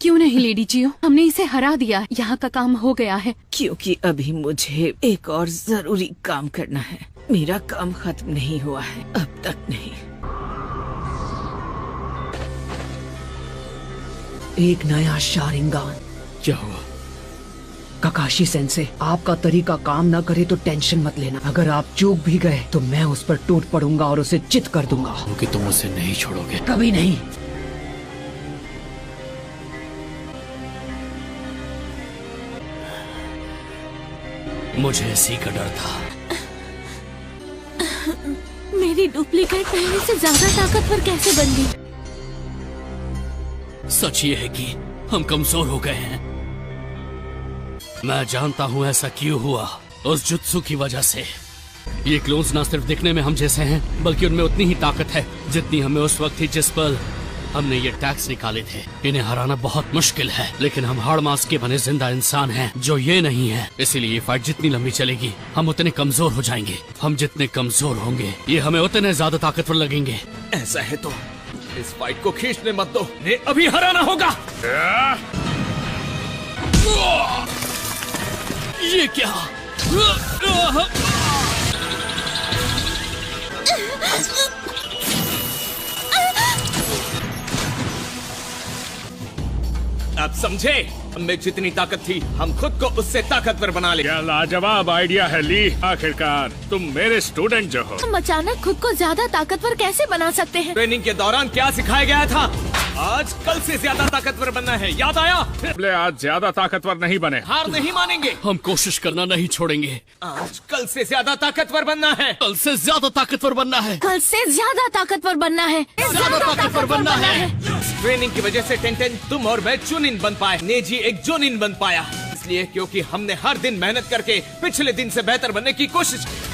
क्यों नहीं लेडी जियो, हमने इसे हरा दिया। यहाँ का काम हो गया है। क्योंकि अभी मुझे एक और जरूरी काम करना है। मेरा काम खत्म नहीं हुआ है, अब तक नहीं। एक नया शारिंगान। क्या हुआ? ककाशी सेंसे, आपका तरीका काम ना करे तो टेंशन मत लेना। अगर आप चूक भी गए तो मैं उस पर टूट पड़ूंगा और उसे चित कर दूंगा। क्योंकि तुम उसे नहीं छोड़ोगे। कभी नहीं। मुझे इसी का डर था। मेरी डुप्लीकेट पहले से ज्यादा ताकतवर कैसे बन गई? सच ये है कि हम कमजोर हो गए हैं। मैं जानता हूँ ऐसा क्यों हुआ, उस जुत्सु की वजह से। ये क्लोन्स ना सिर्फ दिखने में हम जैसे हैं, बल्कि उनमें उतनी ही ताकत है जितनी हमें उस वक्त थी जिस पल हमने ये टैक्स निकाले थे। इन्हें हराना बहुत मुश्किल है, लेकिन हम हाड़ मांस के बने जिंदा इंसान हैं जो ये नहीं है। इसीलिए ये फाइट जितनी लंबी चलेगी, हम उतने कमजोर हो जाएंगे। हम जितने कमजोर होंगे, ये हमें उतने ज्यादा ताकतवर लगेंगे। ऐसा है तो इस फाइट को खींचने मत दो, ने अभी हराना होगा। ये क्या? आप समझे? हमें जितनी ताकत थी, हम खुद को उससे ताकतवर बना ले। क्या लाजवाब आइडिया है ली। आखिरकार तुम मेरे स्टूडेंट जो हो। हम अचानक खुद को ज्यादा ताकतवर कैसे बना सकते हैं? ट्रेनिंग के दौरान क्या सिखाया गया था? आज कल से ज्यादा ताकतवर बनना है, याद आया? आज ज्यादा ताकतवर नहीं बने। हार नहीं मानेंगे। हम कोशिश करना नहीं छोड़ेंगे। आज कल से ज्यादा ताकतवर बनना है। कल से ज्यादा ताकतवर बनना है। कल से ज्यादा ताकतवर बनना है। ज्यादा ताकतवर बनना है। ट्रेनिंग की वजह से टेंटेन, तुम और मैं चुनिन बन पाए। नेजी एक जोनिन बन पाया, इसलिए क्योंकि हमने हर दिन मेहनत करके पिछले दिन से बेहतर बनने की कोशिश की।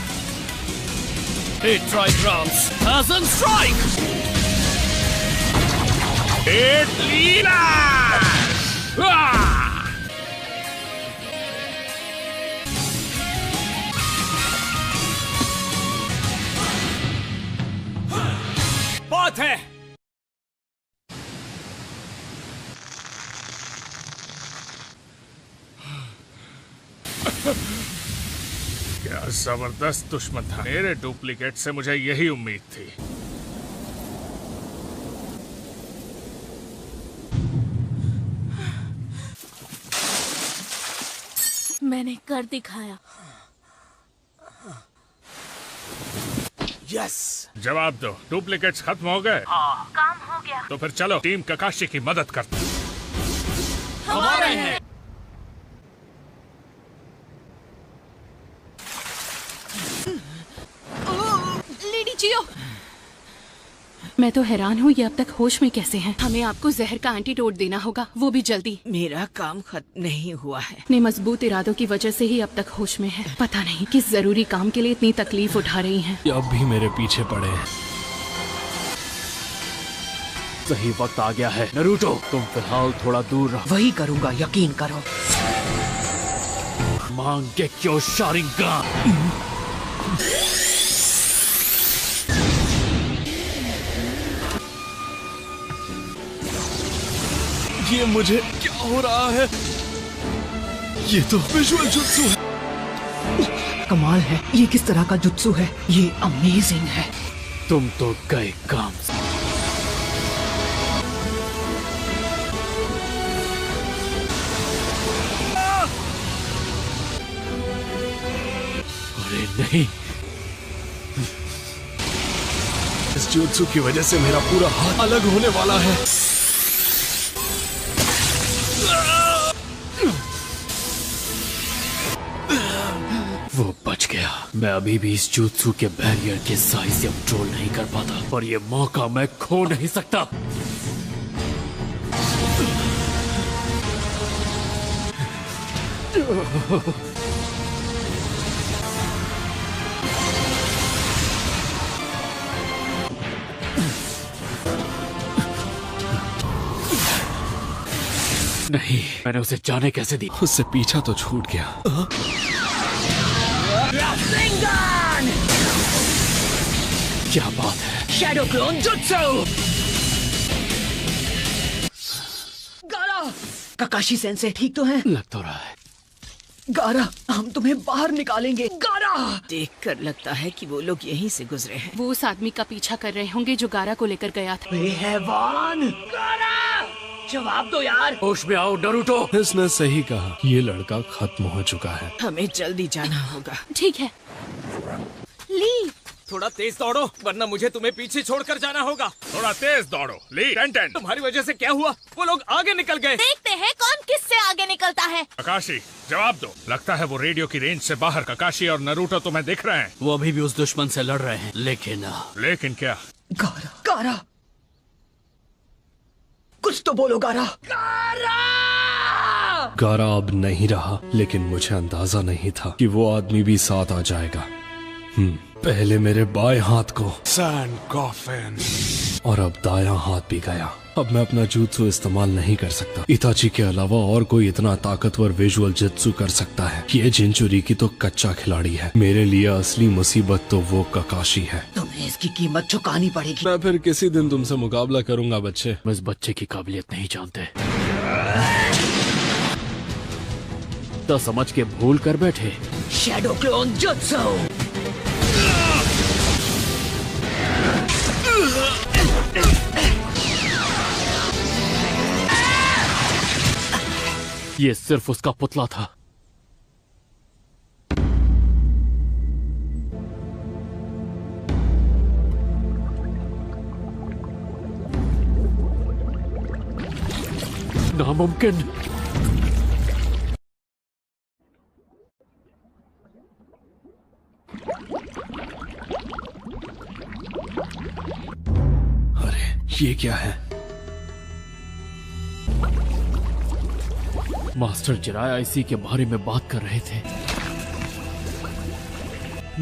बहुत है। क्या जबरदस्त दुश्मन था। मेरे डुप्लीकेट से मुझे यही उम्मीद थी। मैंने कर दिखाया। यस। जवाब दो, डुप्लीकेट्स खत्म हो गए? हाँ, काम हो गया। तो फिर चलो टीम ककाशी की मदद करते हैं। हमारे हैं। लेडी जियो, मैं तो हैरान हूँ ये अब तक होश में कैसे हैं। हमें आपको जहर का एंटीडोट देना होगा, वो भी जल्दी। मेरा काम खत्म नहीं हुआ है। अपने मजबूत इरादों की वजह से ही अब तक होश में है। पता नहीं किस जरूरी काम के लिए इतनी तकलीफ उठा रही हैं। ये अब भी मेरे पीछे पड़े हैं। सही वक्त आ गया है। नरूटो, तुम फिलहाल थोड़ा दूर रहो। वही करूंगा, यकीन करो। मांग के क्यों शारिंगान। ये मुझे क्या हो रहा है? ये तो विजुअल जुत्सु है। कमाल है, ये किस तरह का जुत्सु है? ये अमेजिंग है। तुम तो गए काम से। नहीं, इस जुत्सु की वजह से मेरा पूरा हाथ अलग होने वाला है। वो बच गया। मैं अभी भी इस जुत्सु के बैरियर के साइज से कंट्रोल नहीं कर पाता, पर ये मौका मैं खो नहीं सकता। नहीं, मैंने उसे जाने कैसे दी? उससे पीछा तो छूट गया। क्या बात है? Shadow clone jutsu. गारा, काकाशी सेंसे ठीक तो हैं? लग तो रहा है। गारा, हम तुम्हें बाहर निकालेंगे। गारा, देखकर लगता है कि वो लोग यहीं से गुजरे हैं। वो उस आदमी का पीछा कर रहे होंगे जो गारा को लेकर गया था। हैवान, गारा, जवाब दो यार। होश में आओ नरूटो। इसने सही कहा, ये लड़का खत्म हो चुका है। हमें जल्दी जाना होगा। ठीक है। ली, थोड़ा तेज दौड़ो वरना मुझे तुम्हें पीछे छोड़कर जाना होगा। थोड़ा तेज दौड़ो। ली, टेंटेन। तुम्हारी वजह से क्या हुआ? वो लोग आगे निकल गए। देखते हैं कौन किससे आगे निकलता है। ककाशी, जवाब दो। लगता है वो रेडियो की रेंज से बाहर। ककाशी और नरूटो तुम्हें दिख रहे हैं। वो अभी भी उस दुश्मन से लड़ रहे हैं, लेकिन क्या? गारा, गारा, कुछ तो बोलो गारा। गारा अब नहीं रहा, लेकिन मुझे अंदाजा नहीं था कि वो आदमी भी साथ आ जाएगा। पहले मेरे बाएं हाथ को सैंड कॉफिन, और अब दायां हाथ भी गया। अब मैं अपना जुत्सु इस्तेमाल नहीं कर सकता। इताची के अलावा और कोई इतना ताकतवर विजुअल जुत्सु कर सकता है। ये जिंचुरिकी तो कच्चा खिलाड़ी है। मेरे लिए असली मुसीबत तो वो ककाशी है। तुम्हें इसकी कीमत चुकानी पड़ेगी। मैं फिर किसी दिन तुमसे मुकाबला करूंगा बच्चे। मैं इस बच्चे की काबिलियत नहीं जानते, तो समझ के भूल कर बैठे। Shadow clone jutsu. ये सिर्फ उसका पुतला था। नामुमकिन। अरे ये क्या है? मास्टर जिराया इसी के बारे में बात कर रहे थे।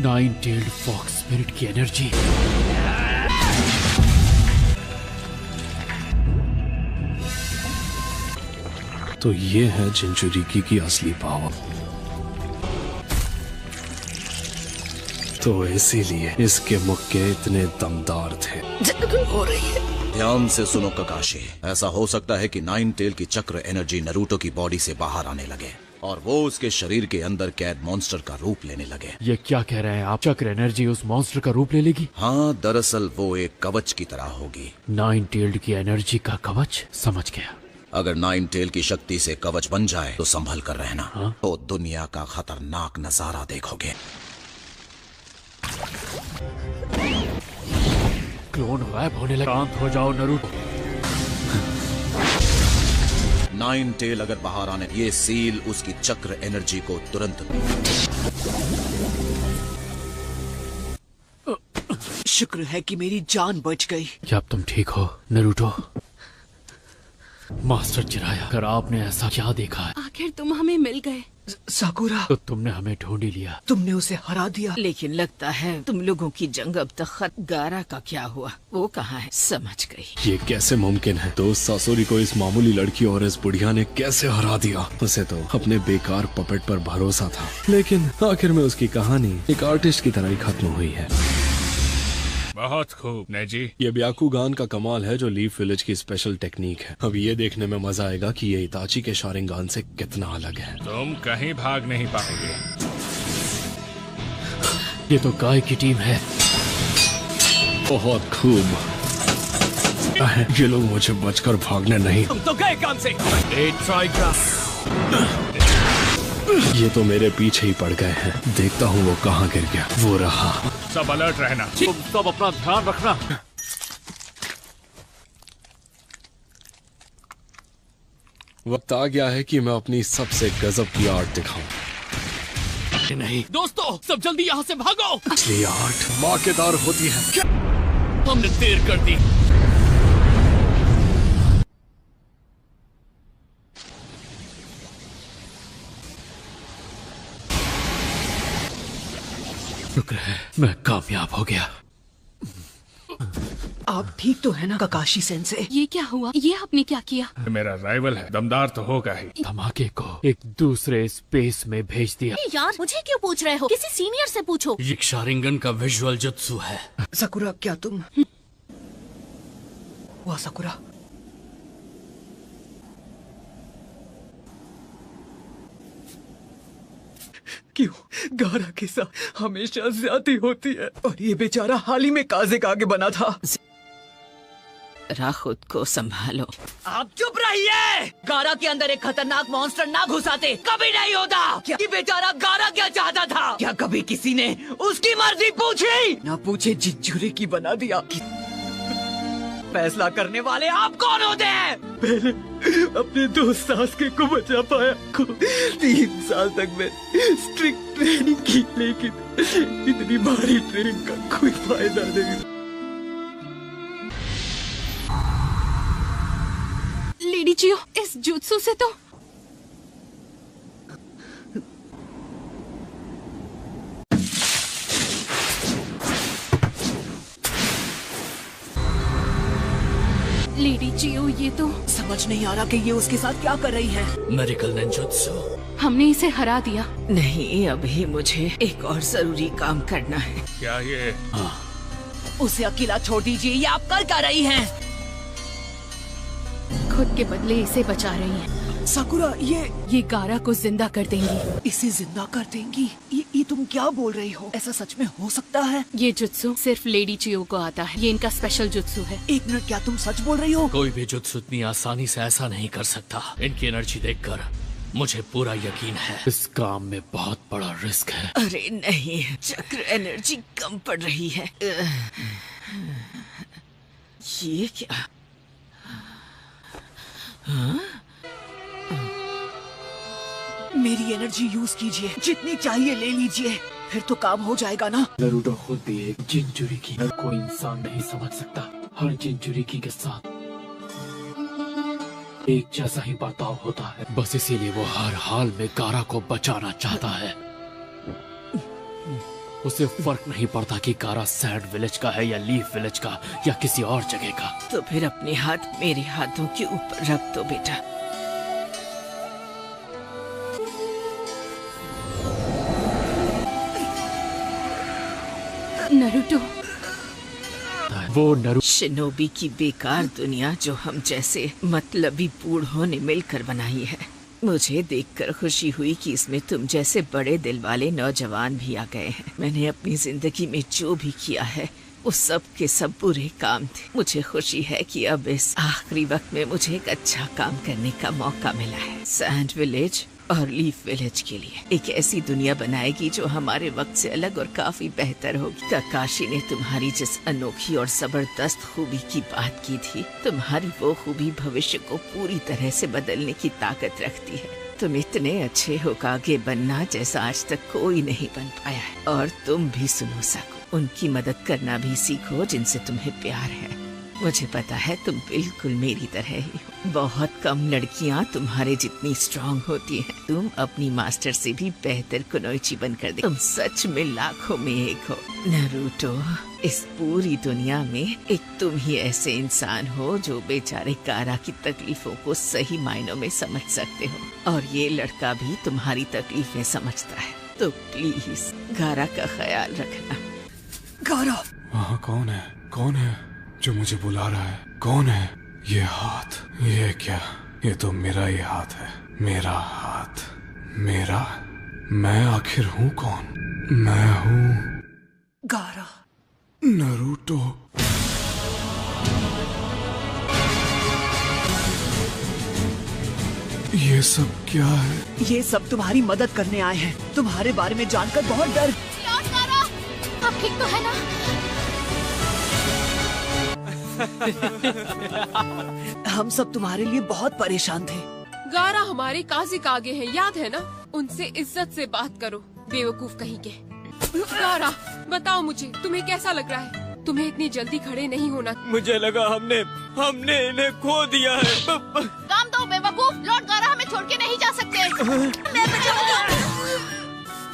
9-tailed फॉक्स स्पिरिट की एनर्जी। तो ये है जिंचुरिकी की असली पावर। तो इसीलिए इसके मुक्के इतने दमदार थे। हो रही है। ध्यान से सुनो ककाशी, ऐसा हो सकता है कि 9-tail की चक्र एनर्जी नरूटो की बॉडी से बाहर आने लगे और वो उसके शरीर के अंदर कैद मॉन्स्टर का रूप लेने लगे। ये क्या कह रहे हैं आप? चक्र एनर्जी उस मॉन्स्टर का रूप ले लेगी? हाँ, दरअसल वो एक कवच की तरह होगी। 9-tailed की एनर्जी का कवच? समझ गया। अगर 9-tail की शक्ति से कवच बन जाए तो संभल कर रहना। तो दुनिया का खतरनाक नजारा देखोगे। क्लोन गायब होने लगा। शांत हो जाओ नरूटो। 9-tail अगर बाहर आने, ये सील उसकी चक्र एनर्जी को तुरंत। शुक्र है कि मेरी जान बच गई। क्या अब तुम ठीक हो नरूटो? मास्टर जिराया, अगर आपने ऐसा क्या देखा है? आखिर तुम हमें मिल गए। साकुरा, तो तुमने हमें ढूंढ ही लिया। तुमने उसे हरा दिया। लेकिन लगता है तुम लोगों की जंग अब तक खत्म। गारा का क्या हुआ? वो कहाँ है? समझ गई। ये कैसे मुमकिन है? दोस्त सासुरी को इस मामूली लड़की और इस बुढ़िया ने कैसे हरा दिया? उसे तो अपने बेकार पपेट पर भरोसा था, लेकिन आखिर में उसकी कहानी एक आर्टिस्ट की तरह ही खत्म हुई है। बहुत खूब नेजी। ये ब्याकुगान का कमाल है जो लीफ विलेज की स्पेशल टेक्निक है। अब ये देखने में मजा आएगा कि ये इताची के शारिंगान से कितना अलग है। तुम कहीं भाग नहीं पाओगे। ये तो गाय की टीम है। बहुत खूब। ये लोग मुझे बचकर भागने नहीं। तुम तो गए काम से। ये तो मेरे पीछे ही पड़ गए हैं। देखता हूँ वो कहाँ गिर गया। वो रहा। सब अलर्ट रहना। तुम सब अपना ध्यान रखना। वक्त आ गया है कि मैं अपनी सबसे गजब की आर्ट दिखाऊं। नहीं दोस्तों, सब जल्दी यहाँ से भागो। असली आर्ट धमाकेदार होती है। क्या? हमने देर कर दी। शुक्र है मैं कामयाब हो गया। आप ठीक तो है ना ककाशी सेंसे? ये क्या हुआ? ये आपने क्या किया? मेरा राइवल है, दमदार तो होगा ही। धमाके को एक दूसरे स्पेस में भेज दिया। यार मुझे क्यों पूछ रहे हो? किसी सीनियर से पूछो। ये शारिंगन का विजुअल जुत्सु है। सकुरा क्या तुम? वाह सकुरा। क्यों गारा के साथ हमेशा ज्यादती होती है और ये बेचारा हाल ही में काजे का आगे बना था। जरा खुद को संभालो। आप चुप रहिए। गारा के अंदर एक खतरनाक मॉन्स्टर ना घुसाते कभी नहीं होता। क्या कि बेचारा गारा क्या चाहता था? क्या कभी किसी ने उसकी मर्जी पूछी? ना पूछे जिज्जूरे की बना दिया। फैसला करने वाले आप कौन होते हैं? पहले अपने दोस्त सास्के को बचा पाया को 3 साल तक मैं स्ट्रिक्ट ट्रेनिंग की, लेकिन इतनी भारी ट्रेनिंग का कोई फायदा नहीं। लेडी चियो, इस जुत्सु से तो लेडी चियो, ये तो समझ नहीं आ रहा कि ये उसके साथ क्या कर रही है। Medical ninjutsu. हमने इसे हरा दिया। नहीं, अभी मुझे एक और जरूरी काम करना है। क्या ये? उसे अकेला छोड़ दीजिए। ये आप कर क्या रही हैं? खुद के बदले इसे बचा रही हैं। साकुरा, ये गारा को जिंदा कर देंगी। इसे जिंदा कर देंगी? ये तुम क्या बोल रही हो? ऐसा सच में हो सकता है? ये जुत्सु सिर्फ लेडी चियो को आता है। ये इनका स्पेशल जुत्सु है। 1 मिनट, क्या तुम सच बोल रही हो? कोई भी जुत्सु इतनी आसानी से ऐसा नहीं कर सकता। इनकी एनर्जी देखकर मुझे पूरा यकीन है इस काम में बहुत बड़ा रिस्क है। अरे नहीं, चक्र एनर्जी कम पड़ रही है। ये क्या? हाँ? मेरी एनर्जी यूज कीजिए, जितनी चाहिए ले लीजिए, फिर तो काम हो जाएगा ना। नरूटो खुद भी एक जिंजुरिकी। हर कोई इंसान नहीं समझ सकता। हर जिंजुरिकी के साथ एक जैसा ही बर्ताव होता है। बस इसीलिए वो हर हाल में गारा को बचाना चाहता है। उसे फर्क नहीं पड़ता कि गारा सैंड विलेज का है या लीफ विलेज का या किसी और जगह का। तो फिर अपने हाथ मेरे हाथों के ऊपर रख दो बेटा। नरूटो, वो शिनोबी की बेकार दुनिया जो हम जैसे मतलबी बूढ़ों ने मिलकर बनाई है। मुझे देखकर खुशी हुई कि इसमें तुम जैसे बड़े दिल वाले नौजवान भी आ गए हैं। मैंने अपनी जिंदगी में जो भी किया है वो सब के सब बुरे काम थे। मुझे खुशी है कि अब इस आखिरी वक्त में मुझे एक अच्छा काम करने का मौका मिला है। सैंड विलेज और लीफ विलेज के लिए एक ऐसी दुनिया बनाएगी जो हमारे वक्त से अलग और काफी बेहतर होगी। काकाशी ने तुम्हारी जिस अनोखी और जबरदस्त खूबी की बात की थी, तुम्हारी वो खूबी भविष्य को पूरी तरह से बदलने की ताकत रखती है। तुम इतने अच्छे हो कागे बनना जैसा आज तक कोई नहीं बन पाया है। और तुम भी सुनो सको, उनकी मदद करना भी सीखो जिनसे तुम्हें प्यार है। मुझे पता है तुम बिल्कुल मेरी तरह ही हो। बहुत कम लड़कियां तुम्हारे जितनी स्ट्रांग होती हैं। तुम अपनी मास्टर से भी बेहतर कुनोइची बनकर दे। तुम सच में लाखों में एक हो नारुतो। इस पूरी दुनिया में एक तुम ही ऐसे इंसान हो जो बेचारे गारा की तकलीफों को सही मायनों में समझ सकते हो। और ये लड़का भी तुम्हारी तकलीफें समझता है। तो प्लीज गारा का ख्याल रखना। गारा, वहाँ कौन है? कौन है जो मुझे बुला रहा है? कौन है? ये हाथ, ये क्या? ये तो मेरा ही हाथ है। मेरा हाथ, मेरा? मैं आखिर हूँ कौन? मैं हूँ गारा। नारुतो। ये सब क्या है? ये सब तुम्हारी मदद करने आए हैं। तुम्हारे बारे में जानकर बहुत डर। आप ठीक तो है ना? हम सब तुम्हारे लिए बहुत परेशान थे। गारा हमारे काजी का आगे है, याद है ना? उनसे इज्जत से बात करो, बेवकूफ कहीं के। गारा, बताओ मुझे, तुम्हें कैसा लग रहा है? तुम्हें इतनी जल्दी खड़े नहीं होना। मुझे लगा हमने इन्हें खो दिया है। काम दो बेवकूफ, लॉर्ड गारा हमें छोड़ के नहीं जा सकते।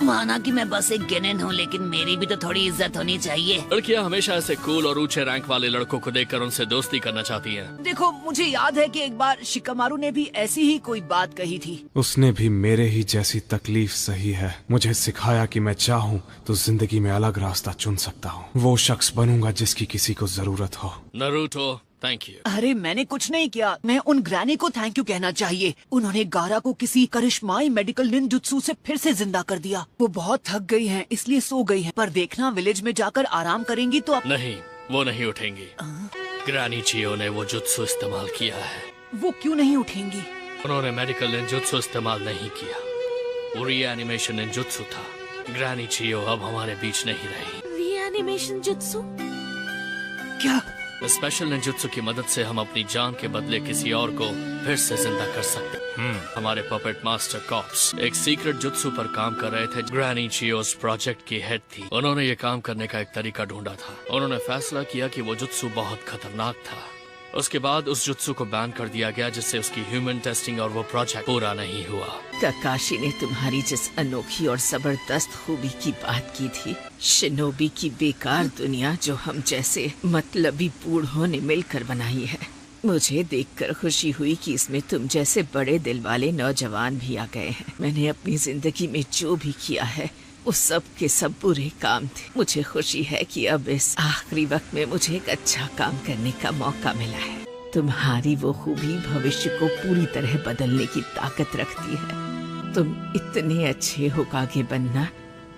माना कि मैं बस एक गेनेन हूँ, लेकिन मेरी भी तो थोड़ी इज्जत होनी चाहिए। लड़कियाँ हमेशा ऐसे कूल और ऊंचे रैंक वाले लड़कों को देखकर उनसे दोस्ती करना चाहती हैं। देखो, मुझे याद है कि एक बार शिकामारू ने भी ऐसी ही कोई बात कही थी। उसने भी मेरे ही जैसी तकलीफ सही है। मुझे सिखाया कि मैं चाहूँ तो जिंदगी में अलग रास्ता चुन सकता हूँ। वो शख्स बनूंगा जिसकी किसी को जरूरत हो। Naruto, thank you. अरे मैंने कुछ नहीं किया। मैं उन ग्रैनी को थैंक यू कहना चाहिए। उन्होंने गारा को किसी करिश्माई मेडिकल निंजुत्सु से फिर से जिंदा कर दिया। वो बहुत थक गई हैं, इसलिए सो गई हैं। पर देखना, विलेज में जाकर आराम करेंगी तो नहीं, वो नहीं उठेंगी। ग्रैनी चियो ने वो जुत्सु इस्तेमाल किया है। वो क्यों नहीं उठेंगी? उन्होंने मेडिकल निंजुत्सु इस्तेमाल नहीं किया। वो रीएनिमेशन निंजुत्सु था। ग्रैनी चियो अब हमारे बीच नहीं रही। Reanimation jutsu? क्या? स्पेशल निंजुत्सु की मदद से हम अपनी जान के बदले किसी और को फिर से जिंदा कर सकते हैं। हमारे पपेट मास्टर कॉप्स एक सीक्रेट जुत्सु पर काम कर रहे थे। ग्रैनी चियोस प्रोजेक्ट की हेड थी। उन्होंने ये काम करने का एक तरीका ढूंढा था। उन्होंने फैसला किया कि वो जुत्सु बहुत खतरनाक था। उसके बाद उस जुत्सु को बैन कर दिया गया, जिससे उसकी ह्यूमन टेस्टिंग और वो प्रोजेक्ट पूरा नहीं हुआ। काकाशी ने तुम्हारी जिस अनोखी और जबरदस्त खूबी की बात की थी, शिनोबी की बेकार दुनिया जो हम जैसे मतलबी बूढ़ों ने मिलकर बनाई है, मुझे देखकर खुशी हुई कि इसमें तुम जैसे बड़े दिल वाले नौजवान भी आ गए हैं। मैंने अपनी जिंदगी में जो भी किया है वो सब के सब बुरे काम थे। मुझे खुशी है कि अब इस आखिरी वक्त में मुझे एक अच्छा काम करने का मौका मिला है। तुम्हारी वो खूबी भविष्य को पूरी तरह बदलने की ताकत रखती है। तुम इतने अच्छे होकागे बनना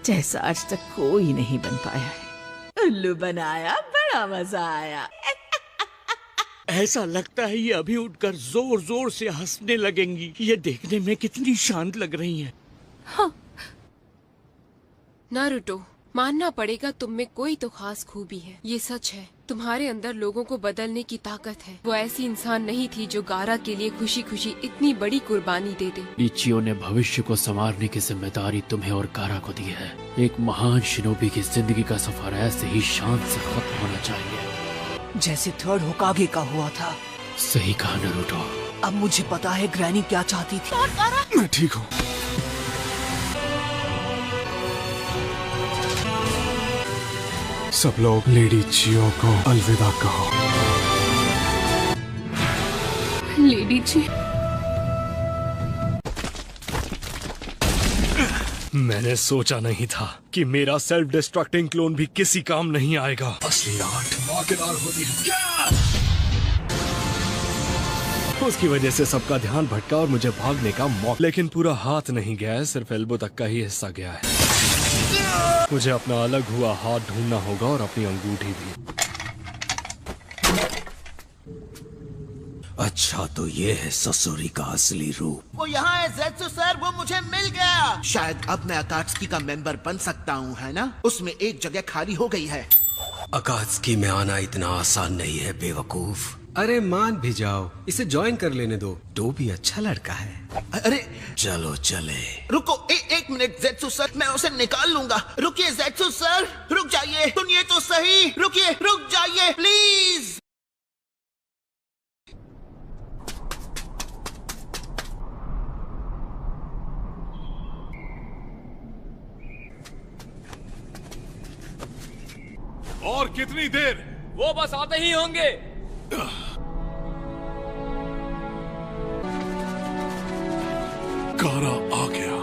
जैसा आज तक कोई नहीं बन पाया है। उल्लू बनाया, बड़ा मजा आया। ऐसा लगता है ये अभी उठकर जोर जोर से हंसने लगेंगी। ये देखने में कितनी शांत लग रही हैं। हाँ। नारुतो, मानना पड़ेगा तुम में कोई तो खास खूबी है। ये सच है, तुम्हारे अंदर लोगों को बदलने की ताकत है। वो ऐसी इंसान नहीं थी जो गारा के लिए खुशी खुशी इतनी बड़ी कुर्बानी दे दे। इचियो ने भविष्य को संवारने की जिम्मेदारी तुम्हें और गारा को दी है। एक महान शिनोबी की जिंदगी का सफर ऐसे ही शांत से खत्म होना चाहिए, जैसे थर्ड होकागे का हुआ था। सही कहा नारुतो। अब मुझे पता है ग्रैनी क्या चाहती थी। मैं ठीक हूँ। सब लोग लेडी चियो को अलविदा कहो। लेडी जी, मैंने सोचा नहीं था कि मेरा सेल्फ डिस्ट्रक्टिंग क्लोन भी किसी काम नहीं आएगा। असली आर्ट धमाकेदार होती है। उसकी वजह से सबका ध्यान भटका और मुझे भागने का मौका, लेकिन पूरा हाथ नहीं गया है, सिर्फ एल्बो तक का ही हिस्सा गया है। मुझे अपना अलग हुआ हाथ ढूंढना होगा और अपनी अंगूठी भी। अच्छा, तो ये है ससुरी का असली रूप। वो यहाँ है ज़ेत्सु सर, वो मुझे मिल गया। शायद अब मैं अकात्सुकी का मेंबर बन सकता हूँ, है ना? उसमें एक जगह खाली हो गई है। अकात्सुकी में आना इतना आसान नहीं है बेवकूफ। अरे मान भी जाओ, इसे ज्वाइन कर लेने दो। तो भी अच्छा लड़का है। अरे चलो चले। रुको, एक मिनट ज़ेत्सु सर, मैं उसे निकाल लूंगा। रुकिए ज़ेत्सु सर, रुक जाइए। सुनिए तो सही, रुकिए, रुक जाइए प्लीज। और कितनी देर? वो बस आते ही होंगे। गारा आ गया।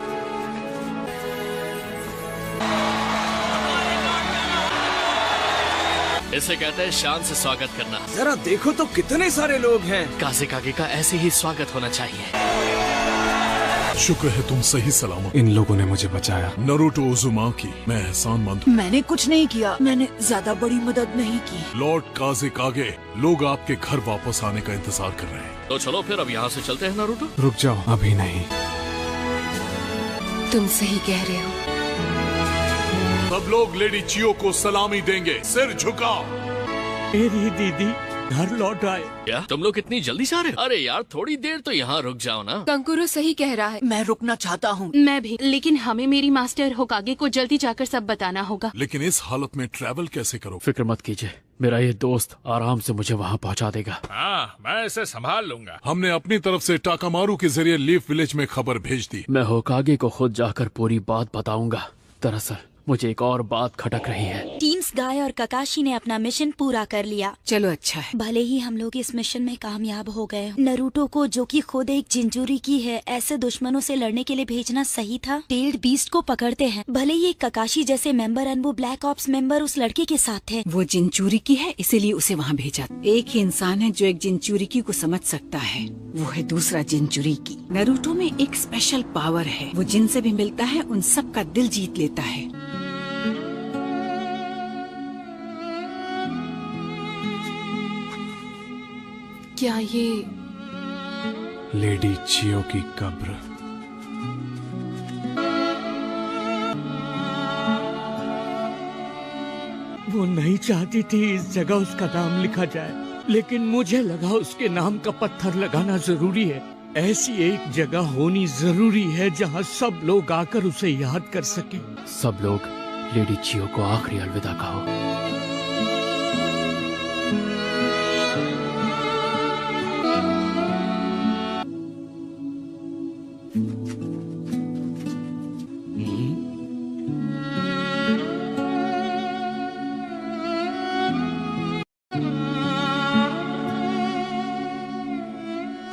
इसे कहते हैं शान से स्वागत करना। जरा देखो तो कितने सारे लोग हैं। काज़ेकागे का ऐसे ही स्वागत होना चाहिए। शुक्र है तुम सही सलामत। इन लोगों ने मुझे बचाया। नरूटो उज़ुमाकी, मैं एहसानमंद हूँ। मैंने कुछ नहीं किया, मैंने ज्यादा बड़ी मदद नहीं की। लॉर्ड काज़ेकागे, लोग आपके घर वापस आने का इंतजार कर रहे हैं। तो चलो फिर अब यहाँ से चलते हैं नारुतो। रुक जाओ, अभी नहीं। तुम सही कह रहे हो। सब लोग लेडी चियो को सलामी देंगे, सिर झुकाओ। मेरी दीदी घर लौट आए। क्या तुम लोग इतनी जल्दी से आ रहे हो? अरे यार थोड़ी देर तो यहाँ रुक जाओ ना। कंकुरो सही कह रहा है। मैं रुकना चाहता हूँ। मैं भी, लेकिन हमें मेरी मास्टर होकागे को जल्दी जाकर सब बताना होगा। लेकिन इस हालत में ट्रैवल कैसे करो? फिक्र मत कीजिए, मेरा ये दोस्त आराम से मुझे वहाँ पहुँचा देगा। हाँ, मैं इसे संभाल लूंगा। हमने अपनी तरफ से टाकामारू के जरिए लीफ विलेज में खबर भेज दी। मैं होकागे को खुद जाकर पूरी बात बताऊंगा। दरअसल मुझे एक और बात खटक रही है। टीम्स गाय और ककाशी ने अपना मिशन पूरा कर लिया। चलो अच्छा है। भले ही हम लोग इस मिशन में कामयाब हो गए, नरूटो को जो कि खुद एक जिंजूरी की है, ऐसे दुश्मनों से लड़ने के लिए भेजना सही था। टेल्ड बीस्ट को पकड़ते हैं। भले ही एक ककाशी जैसे मेंबर और वो ब्लैक ऑप्स मेंबर उस लड़के के साथ थे। वो जिंचूरी की है, इसीलिए उसे वहाँ भेजा। एक ही इंसान है जो एक जिंचूरी की को समझ सकता है, वो है दूसरा जिंचूरी की। नरूटो में एक स्पेशल पावर है, वो जिनसे भी मिलता है उन सब का दिल जीत लेता है। क्या ये लेडी चियो की कब्र? वो नहीं चाहती थी इस जगह उसका नाम लिखा जाए, लेकिन मुझे लगा उसके नाम का पत्थर लगाना जरूरी है। ऐसी एक जगह होनी जरूरी है जहाँ सब लोग आकर उसे याद कर सके। सब लोग लेडी चियो को आखिरी अलविदा कहो।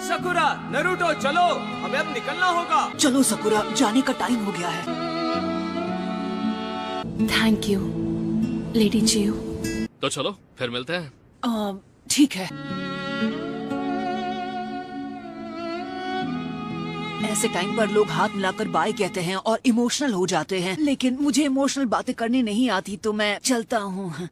सकुरा, नरूटो चलो, हमें अब निकलना होगा। चलो सकुरा, जाने का टाइम हो गया है। Thank you lady Chiyo. तो चलो फिर मिलते हैं। ठीक है। ऐसे टाइम पर लोग हाथ मिलाकर बाय कहते हैं और इमोशनल हो जाते हैं, लेकिन मुझे इमोशनल बातें करनी नहीं आती, तो मैं चलता हूँ।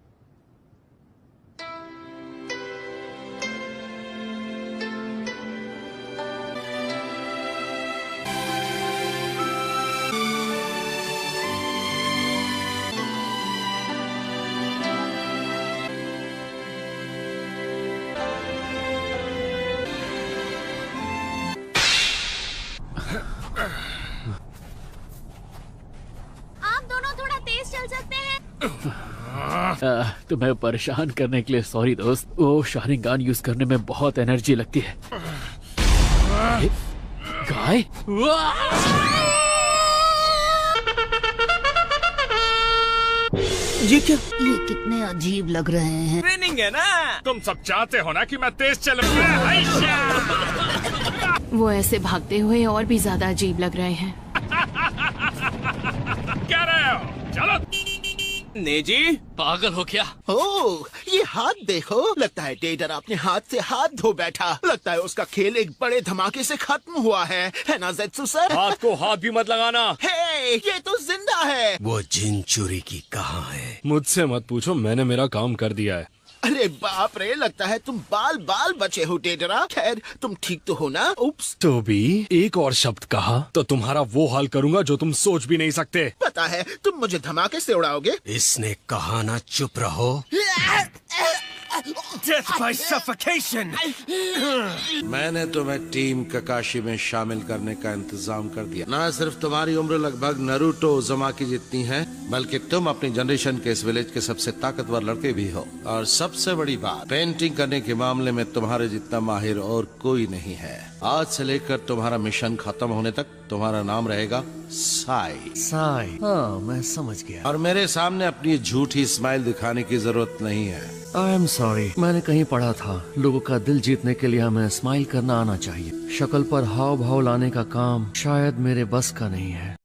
तुम्हें परेशान करने के लिए सॉरी दोस्त। वो शारिंगान यूज करने में बहुत एनर्जी लगती है। गाय? ये क्या? ये कितने अजीब लग रहे हैं। ट्रेनिंग है ना। तुम सब चाहते हो ना कि मैं तेज चलूं। वो ऐसे भागते हुए और भी ज्यादा अजीब लग रहे हैं। क्या रहे हो? चलो। नेजी, पागल हो क्या? ओह, ये हाथ देखो। लगता है टेडर अपने हाथ से हाथ धो बैठा। लगता है उसका खेल एक बड़े धमाके से खत्म हुआ है ना ज़ेत्सु सर? हाथ को हाथ भी मत लगाना। हे, ये तो जिंदा है। वो जिंचुरी की कहाँ है? मुझसे मत पूछो, मैंने मेरा काम कर दिया है। अरे बाप रे, लगता है तुम बाल बाल बचे हो टेडरा। खैर, तुम ठीक तो हो ना? उप्स। तो भी एक और शब्द कहा तो तुम्हारा वो हाल करूंगा जो तुम सोच भी नहीं सकते। पता है, तुम मुझे धमाके से उड़ाओगे। इसने कहा ना चुप रहो। Death by suffocation. मैंने तुम्हें टीम ककाशी में शामिल करने का इंतजाम कर दिया। न सिर्फ तुम्हारी उम्र लगभग नरूटो उज़ुमाकी जितनी है, बल्कि तुम अपनी जनरेशन के इस विलेज के सबसे ताकतवर लड़के भी हो। और सबसे बड़ी बात, पेंटिंग करने के मामले में तुम्हारे जितना माहिर और कोई नहीं है। आज से लेकर तुम्हारा मिशन खत्म होने तक तुम्हारा नाम रहेगा साई। साई, हाँ मैं समझ गया। और मेरे सामने अपनी झूठी स्माइल दिखाने की जरूरत नहीं है। आई एम सॉरी, मैंने कहीं पढ़ा था लोगों का दिल जीतने के लिए हमें स्माइल करना आना चाहिए। शक्ल पर हाव भाव लाने का काम शायद मेरे बस का नहीं है।